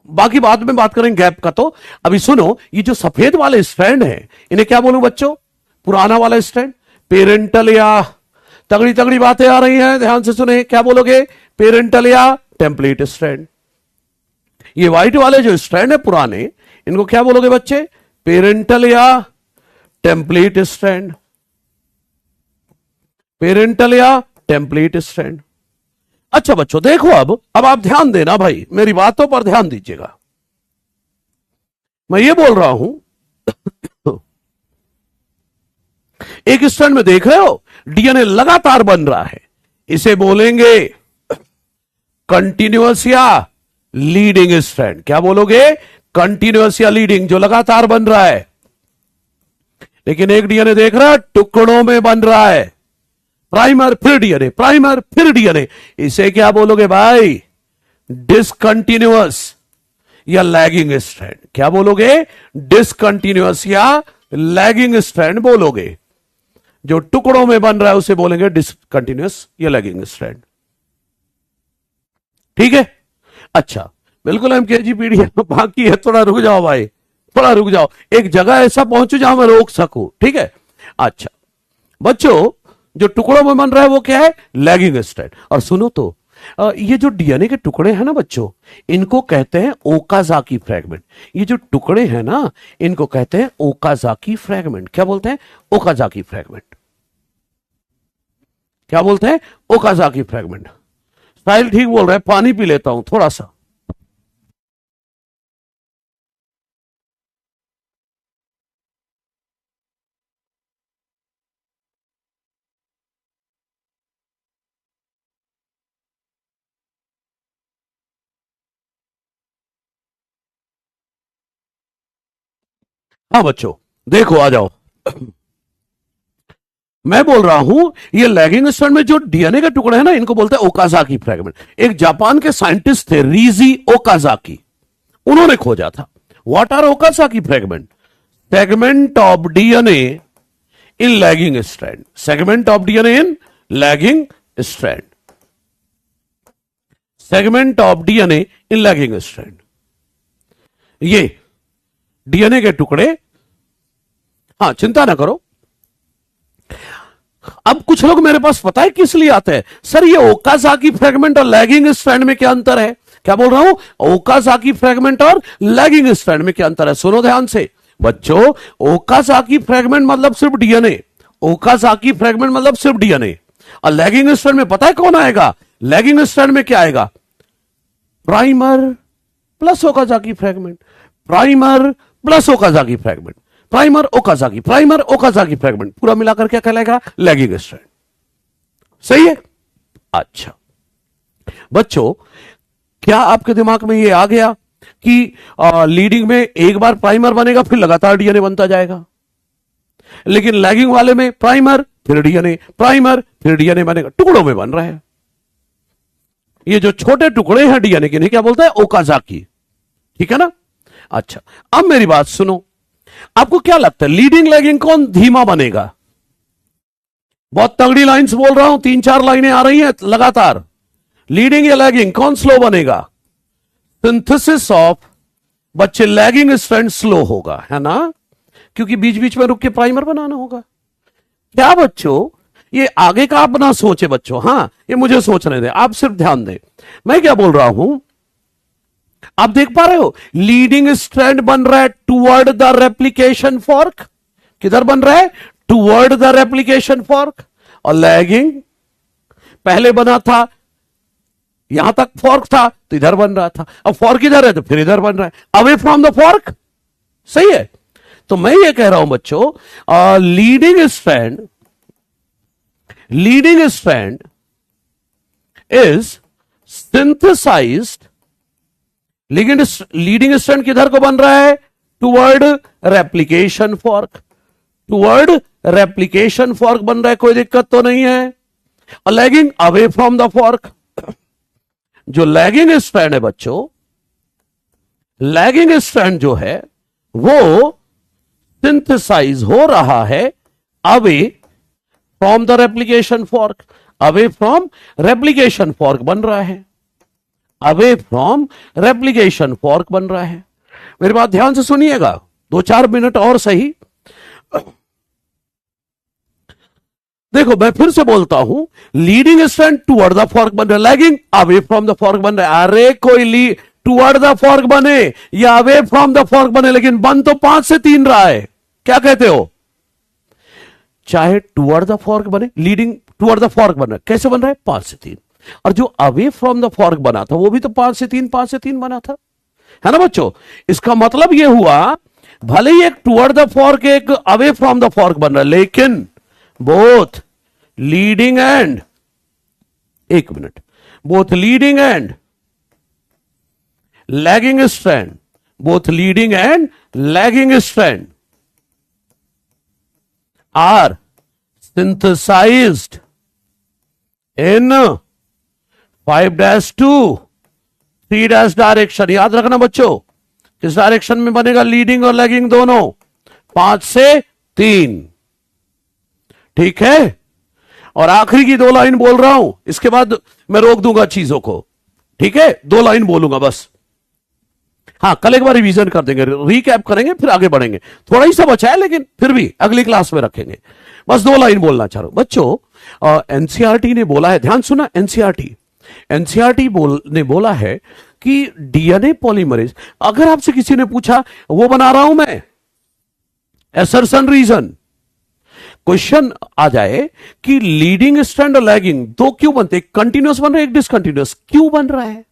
बाकी बाद में बात करेंगे गैप का। तो अभी सुनो, ये जो सफेद वाले स्ट्रैंड है इन्हें क्या बोलूं बच्चों? पुराना वाला स्ट्रैंड पेरेंटल, या तगड़ी तगड़ी बातें आ रही हैं, ध्यान से सुने, क्या बोलोगे? पेरेंटल या टेम्पलेट स्ट्रैंड। ये व्हाइट वाले जो स्ट्रैंड है पुराने, इनको क्या बोलोगे बच्चे? पेरेंटल या टेम्पलेट स्ट्रैंड, पेरेंटल या टेम्पलेट स्ट्रैंड। अच्छा बच्चों देखो, अब आप ध्यान देना भाई, मेरी बातों पर ध्यान दीजिएगा। मैं ये बोल रहा हूं एक स्ट्रैंड में देख रहे हो डीएनए लगातार बन रहा है, इसे बोलेंगे कंटिन्यूअस या लीडिंग स्ट्रैंड। क्या बोलोगे? कंटिन्यूअस या लीडिंग, जो लगातार बन रहा है। लेकिन एक डीएनए देख रहा है टुकड़ों में बन रहा है, प्राइमर फिर डीएनए, प्राइमर फिर डीएनए, इसे क्या बोलोगे भाई? डिसकंटिन्यूअस या लैगिंग स्ट्रैंड। क्या बोलोगे? डिसकंटिन्यूअस या लैगिंग स्ट्रैंड बोलोगे। जो टुकड़ों में बन रहा है उसे बोलेंगे डिसकंटिन्यूअस या लैगिंग स्ट्रैंड। ठीक है, अच्छा बिल्कुल एमकेजी पीडीएफ बाकी है, थोड़ा रुक जाओ भाई, थोड़ा रुक जाओ, एक जगह ऐसा पहुंचो जहां मैं रोक सकूं। ठीक है, अच्छा बच्चों जो टुकड़ों में बन रहा है वो क्या है? Lagging strand. और सुनो तो ये जो डीएनए के टुकड़े हैं ना बच्चों, इनको कहते हैं ओकाजाकी फ्रैगमेंट। ये जो टुकड़े हैं ना इनको कहते हैं ओकाजाकी फ्रैगमेंट। क्या बोलते हैं? Okazaki fragment. क्या बोलते हैं? Okazaki fragment. साहिल ठीक बोल रहा है, पानी पी लेता हूं थोड़ा सा। हाँ बच्चों देखो, आ जाओ। मैं बोल रहा हूं ये लैगिंग स्ट्रैंड में जो डीएनए के टुकड़े हैं ना इनको बोलते हैं ओकाजाकी फ्रैगमेंट। एक जापान के साइंटिस्ट थे रीजी ओकाजाकी, उन्होंने खोजा था। What are Okazaki fragment? Segment of DNA in lagging strand, segment of DNA in lagging strand, segment of DNA in lagging strand. ये डीएनए के टुकड़े, हाँ चिंता ना करो। अब कुछ लोग मेरे पास पता है किस लिए आते हैं, सर ये ओकाजाकी फ्रैगमेंट और लैगिंग स्ट्रैंड में क्या अंतर है? क्या बोल रहा हूं? ओकाजाकी फ्रैगमेंट और लैगिंग स्ट्रैंड में क्या अंतर है? सुनो ध्यान से बच्चों, ओकाजाकी फ्रैगमेंट मतलब सिर्फ डीएनए, ओकाजाकी फ्रैगमेंट मतलब सिर्फ डीएनए। और लैगिंग स्ट्रैंड में पता है कौन आएगा? लैगिंग स्ट्रैंड में क्या आएगा? Primer plus Okazaki fragment, primer plus Okazaki fragment, primer Okazaki, primer Okazaki fragment, पूरा मिलाकर क्या कहलाएगा? Lagging strand. सही है? अच्छा बच्चों, क्या आपके दिमाग में ये आ गया कि लीडिंग में एक बार प्राइमर बनेगा फिर लगातार डीएनए बनता जाएगा, लेकिन लैगिंग वाले में प्राइमर फिर डीएनए, प्राइमर फिर डीएनए बनेगा, टुकड़ों में बन रहा है। ये जो छोटे टुकड़े हैं डीएनए के, इन्हें क्या बोलते हैं? ओकाजाकी। ठीक है ना? अच्छा अब मेरी बात सुनो, आपको क्या लगता है लीडिंग लैगिंग कौन धीमा बनेगा? बहुत तगड़ी लाइंस बोल रहा हूं, 3-4 लाइनें आ रही हैं लगातार। लीडिंग या लैगिंग कौन स्लो बनेगा? सिंथेसिस ऑफ बच्चे लैगिंग स्ट्रैंड स्लो होगा, है ना, क्योंकि बीच बीच में रुक के प्राइमर बनाना होगा। क्या बच्चों, ये आगे का आप ना सोचे बच्चों, हां ये मुझे सोचने दें, आप सिर्फ ध्यान दें। मैं क्या बोल रहा हूं, आप देख पा रहे हो लीडिंग स्ट्रैंड बन रहा है टुवर्ड द रेप्लिकेशन फॉर्क, किधर बन रहा है? Toward the replication fork. और लैगिंग पहले बना था, यहां तक फॉर्क था तो इधर बन रहा था, अब फॉर्क इधर है तो फिर इधर बन रहा है, अवे फ्रॉम द फॉर्क। सही है। तो मैं ये कह रहा हूं बच्चों, leading strand is synthesised. Leading strand किधर को बन रहा है? Toward replication fork. Toward replication fork बन रहा है, कोई दिक्कत तो नहीं है। और lagging away from the fork. जो लैगिंग स्ट्रैंड है बच्चों, लैगिंग स्ट्रैंड जो है वो सिंथेसाइज हो रहा है away from the replication fork. Away from replication fork बन रहा है, अवे फ्रॉम रेप्लिकेशन फॉर्क बन रहा है। मेरी बात ध्यान से सुनिएगा, 2-4 मिनट और सही। देखो मैं फिर से बोलता हूं, leading strand toward the fork बन रहा है, lagging away from the fork बन रहा है। अरे कोई टुवर्ड द फॉर्क बने या अवे फ्रॉम द फॉर्क बने, लेकिन बन तो 5 से 3 रहा है। क्या कहते हो? चाहे टुवर्ड द फॉर्क बने, लीडिंग टुवर्ड द फॉर्क बन रहा है, कैसे बन रहा है? 5 से 3। और जो अवे फ्रॉम द फॉर्क बना था वो भी तो 5 से 3 बना था, है ना बच्चों? इसका मतलब यह हुआ, भले ही एक टुवर्ड द फॉर्क एक अवे फ्रॉम द फॉर्क बन रहा है, लेकिन बोथ लीडिंग एंड, एक minute, both leading and lagging strand, both leading and lagging strand are synthesized in 5-2 3- direction. याद रखना बच्चों, किस डायरेक्शन में बनेगा? लीडिंग और लैगिंग दोनों, 5 से 3। ठीक है। और आखिरी की 2 लाइन बोल रहा हूं, इसके बाद मैं रोक दूंगा चीजों को। ठीक है, 2 लाइन बोलूंगा बस। हाँ, कल एक बार रिवीजन कर देंगे, रिकैप करेंगे, फिर आगे बढ़ेंगे। थोड़ा ही सा बचा है लेकिन फिर भी अगली क्लास में रखेंगे। बस 2 लाइन बोलना चाह रहा हूं बच्चों। एनसीईआरटी ने बोला है, ध्यान सुना, एनसीईआरटी ने बोला है कि डीएनए पॉलीमरेज, अगर आपसे किसी ने पूछा वो बना रहा हूं मैं, असर्शन रीजन, क्वेश्चन आ जाए कि लीडिंग स्ट्रैंड और लैगिंग 2 क्यों बनते, एक कंटिन्यूअस बन रहा है एक डिसकंटिन्यूअस, क्यों बन रहा है,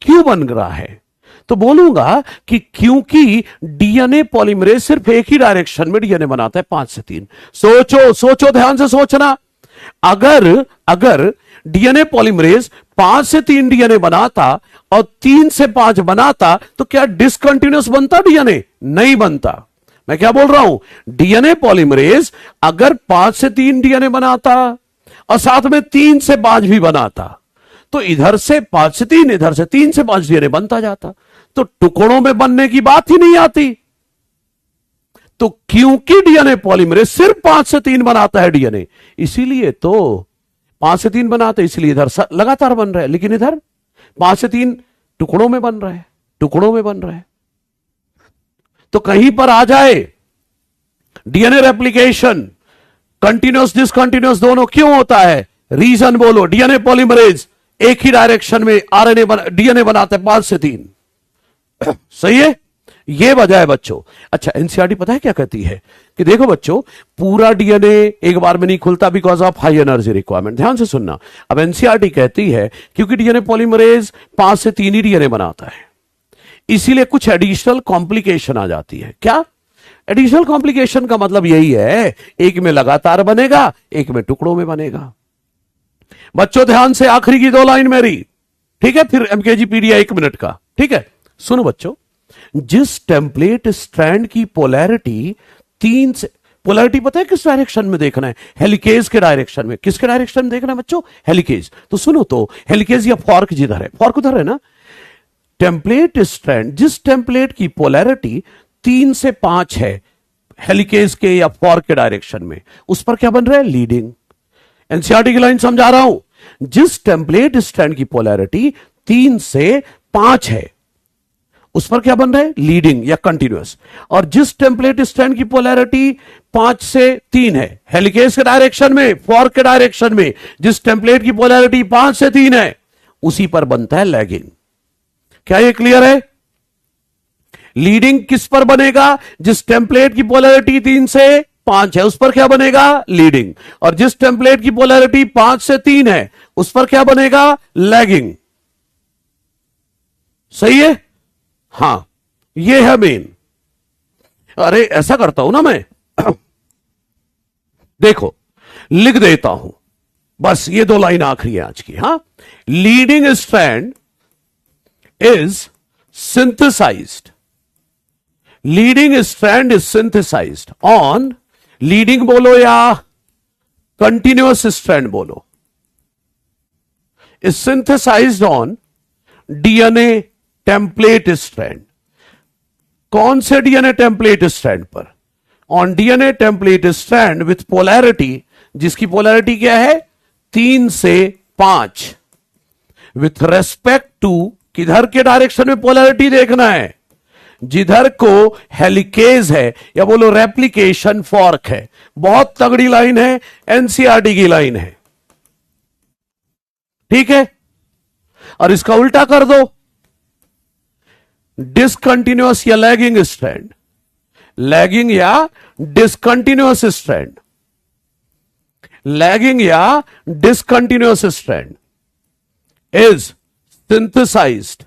क्यों बन रहा है? तो बोलूंगा कि क्योंकि डीएनए पॉलीमरेज सिर्फ एक ही डायरेक्शन में डीएनए बनाता है, 5 से 3। सोचो, ध्यान से सोचना। अगर डीएनए पॉलीमरेज 5 से 3 डीएनए बनाता और 3 से 5 बनाता, तो क्या डिसकंटिन्यूअस बनता डीएनए? नहीं बनता। मैं क्या बोल रहा हूं, डीएनए पॉलीमरेज अगर 5 से 3 डीएनए बनाता और साथ में 3 से 5 भी बनाता, तो इधर से 5 से 3, इधर से 3 से 5 डीएनए बनता जाता, तो टुकड़ों में बनने की बात ही नहीं आती। तो क्योंकि डीएनए पॉलीमरेज सिर्फ 5 से 3 बनाता है डीएनए, इसीलिए तो 5 से 3 बनाते, इसलिए इधर लगातार बन रहा है, लेकिन इधर 5 से 3 टुकड़ों में बन रहा है, टुकड़ों में बन रहा है। तो कहीं पर आ जाए डीएनए रेप्लिकेशन, कंटिन्यूअस डिसकंटिन्यूअस दोनों क्यों होता है? रीजन बोलो। डीएनए पॉलीमरेज एक ही डायरेक्शन में डीएनए बनाते हैं, 5 से 3। सही है, यह वजह है बच्चों। अच्छा, एनसीईआरटी पता है क्या कहती है कि देखो बच्चों, पूरा डीएनए एक बार में नहीं खुलता because of high energy requirement. ध्यान से सुनना। अब एनसीईआरटी कहती है क्योंकि डीएनए पॉलीमरेज 5 से 3 ही डीएनए बनाता है, इसीलिए कुछ एडिशनल कॉम्प्लिकेशन आ जाती है। क्या एडिशनल कॉम्प्लिकेशन का मतलब यही है, एक में लगातार बनेगा, एक में टुकड़ों में बनेगा। बच्चों ध्यान से, आखिरी की 2 लाइन मेरी, ठीक है, फिर एमकेजीपीडिया 1 मिनट का। ठीक है, सुनो बच्चों, जिस टेम्पलेट स्ट्रैंड की पोलैरिटी 3 से, पोलैरिटी पता है किस डायरेक्शन में देखना है? हेलिकेज के डायरेक्शन में। किसके डायरेक्शन में देखना है बच्चों? हेलिकेज। तो सुनो, तो हेलिकेज या फॉर्क जिधर है, फॉर्क उधर है ना। टेम्पलेट स्ट्रैंड, जिस टेम्पलेट की पोलैरिटी 3 से 5 है हेलिकेज के या फॉर्क के डायरेक्शन में, उस पर क्या बन रहा है? लीडिंग। एनसीईआरटी की लाइन समझा रहा हूं। जिस टेम्पलेट स्ट्रैंड की पोलैरिटी 3 से 5 है, उस पर क्या बन रहा है? लीडिंग या कंटिन्यूअस। और जिस टेम्पलेट स्ट्रैंड की पोलैरिटी 5 से 3 है हेलिकेज के डायरेक्शन में, फॉर्क के डायरेक्शन में, जिस टेम्पलेट की पोलैरिटी 5 से 3 है, उसी पर बनता है लैगिंग। क्या ये क्लियर है? लीडिंग किस पर बनेगा? जिस टेम्पलेट की पोलैरिटी 3 से 5 है उस पर क्या बनेगा, लीडिंग। और जिस टेम्पलेट की पोलैरिटी 5 से 3 है उस पर क्या बनेगा, लैगिंग। सही है, हां ये है मेन। अरे ऐसा करता हूं ना मैं, देखो लिख देता हूं, बस ये 2 लाइन आखिरी है आज की। हां, leading strand is synthesized, leading strand is synthesized on, leading बोलो या continuous strand बोलो, is synthesized on DNA template strand। कौन से DNA template strand पर, on DNA template strand with polarity, जिसकी polarity क्या है 3 से 5, with respect to, किधर के डायरेक्शन में पोलैरिटी देखना है, जिधर को हेलिकेज है या बोलो रेप्लिकेशन फॉर्क है। बहुत तगड़ी लाइन है, एनसीईआरटी की लाइन है, ठीक है। और इसका उल्टा कर दो, डिसकंटिन्यूअस या लैगिंग स्ट्रैंड, लैगिंग या डिसकंटिन्यूअस स्ट्रैंड, लैगिंग या discontinuous strand is synthesized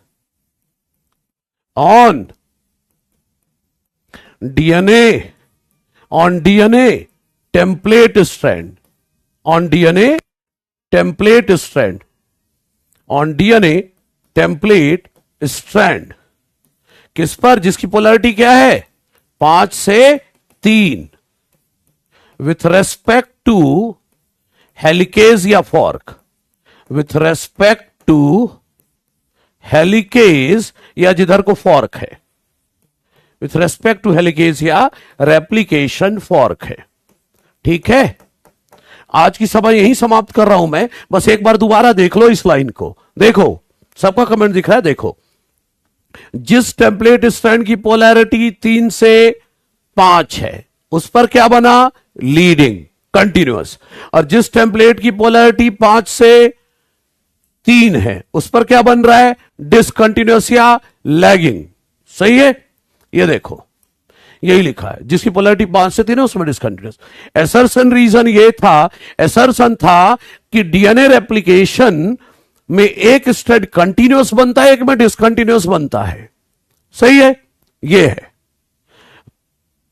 on DNA, on DNA template strand, on DNA template strand, on DNA template strand। किस पर, जिसकी पोलैरिटी क्या है 5 से 3, with respect to हेलिकेज या fork, with respect to helicase या जिधर को फॉर्क है, विथ रेस्पेक्ट टू हेलिकेज या रेप्लिकेशन फॉर्क है, ठीक है। आज की सभा यही समाप्त कर रहा हूं मैं, बस एक बार दोबारा देख लो इस लाइन को, देखो सबका कमेंट दिख रहा है, देखो जिस टेम्पलेट स्ट्रैंड की पोलैरिटी 3 से 5 है उस पर क्या बना, लीडिंग कंटिन्यूअस, और जिस टेम्पलेट की पोलैरिटी 5 से 3 है उस पर क्या बन रहा है, डिसकंटिन्यूअस या लैगिंग। सही है, ये देखो यही लिखा है, जिसकी पोलैरिटी 5 से 3 है उसमें डिसकंटिन्यूअस। एसर्शन रीजन ये था, एसर्शन था कि डीएनए रेप्लिकेशन में एक स्ट्रैंड कंटिन्यूअस बनता है, एक में डिसकंटिन्यूअस बनता है। सही है, ये है।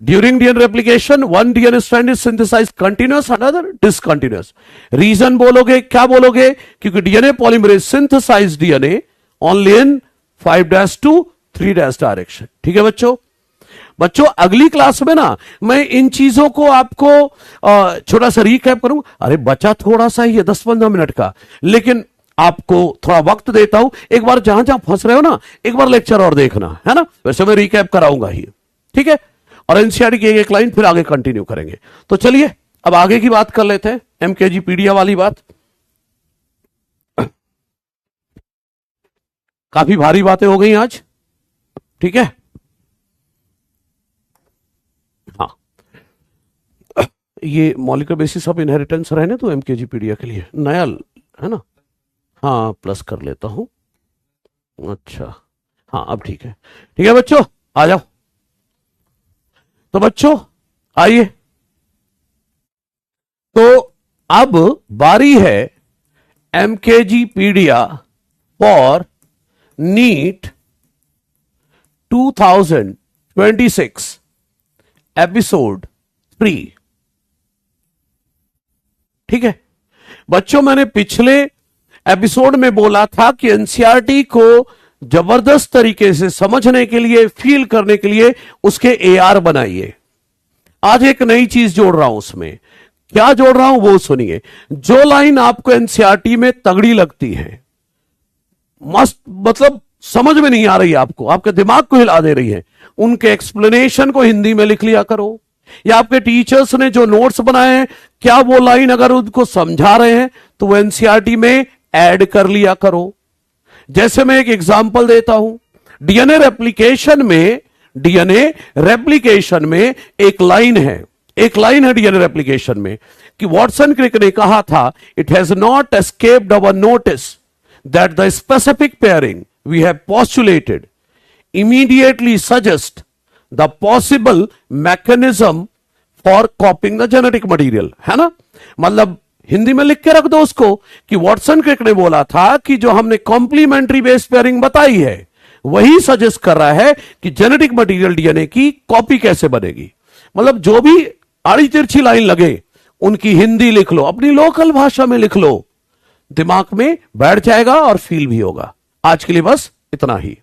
During DNA replication one DNA strand is synthesised continuous, another discontinuous. Reason बोलोगे, क्या बोलोगे, क्योंकि DNA polymerase synthesise DNA only in 5' to 3' direction. ठीक है बच्चों, बच्चों अगली क्लास में ना मैं इन चीजों को आपको छोटा सा रिकैप करूंगा। अरे बचा थोड़ा सा ही है 10-15 मिनट का, लेकिन आपको थोड़ा वक्त देता हूं, एक बार जहां जहां फंस रहे हो ना एक बार लेक्चर और देखना है ना, वैसे मैं रिकैप कराऊंगा ही, ठीक है। और एनसीईआरटी की एक लाइन फिर आगे कंटिन्यू करेंगे। तो चलिए अब आगे की बात कर लेते हैं, एमकेजी पीडिया वाली बात। काफी भारी बातें हो गई आज, ठीक है। हाँ, ये मॉलिक्यूलर बेसिस ऑफ इनहेरिटेंस रहने तो एमकेजी पीडिया के लिए नया है ना। हाँ प्लस कर लेता हूं, अच्छा हाँ अब ठीक है, ठीक है बच्चों आ जाओ। तो बच्चों आइए, तो अब बारी है एमकेजी पीडिया फॉर नीट 2026 एपिसोड 3। ठीक है बच्चों, मैंने पिछले एपिसोड में बोला था कि एनसीईआरटी को जबरदस्त तरीके से समझने के लिए, फील करने के लिए उसके एआर बनाइए। आज एक नई चीज जोड़ रहा हूं उसमें, क्या जोड़ रहा हूं वो सुनिए। जो लाइन आपको एनसीईआरटी में तगड़ी लगती है, मस्त मतलब समझ में नहीं आ रही आपको, आपके दिमाग को हिला दे रही है, उनके एक्सप्लेनेशन को हिंदी में लिख लिया करो, या आपके टीचर्स ने जो नोट्स बनाए हैं क्या वो लाइन अगर उनको समझा रहे हैं तो वो एनसीईआरटी में ऐड कर लिया करो। जैसे मैं एक एग्जांपल देता हूं, डीएनए रेप्लिकेशन में एक लाइन है, डीएनए रेप्लिकेशन में कि वॉटसन क्रिक ने कहा था, it has not escaped our notice that the specific pairing we have postulated immediately suggest the possible mechanism for copying the genetic material, है ना। मतलब हिंदी में लिख के रख दो उसको कि वॉटसन क्रिक ने बोला था कि जो हमने कॉम्प्लीमेंट्री बेस पेयरिंग बताई है वही सजेस्ट कर रहा है कि जेनेटिक मटेरियल डीएनए की कॉपी कैसे बनेगी। मतलब जो भी आड़ी तिरछी लाइन लगे उनकी हिंदी लिख लो, अपनी लोकल भाषा में लिख लो, दिमाग में बैठ जाएगा और फील भी होगा। आज के लिए बस इतना ही।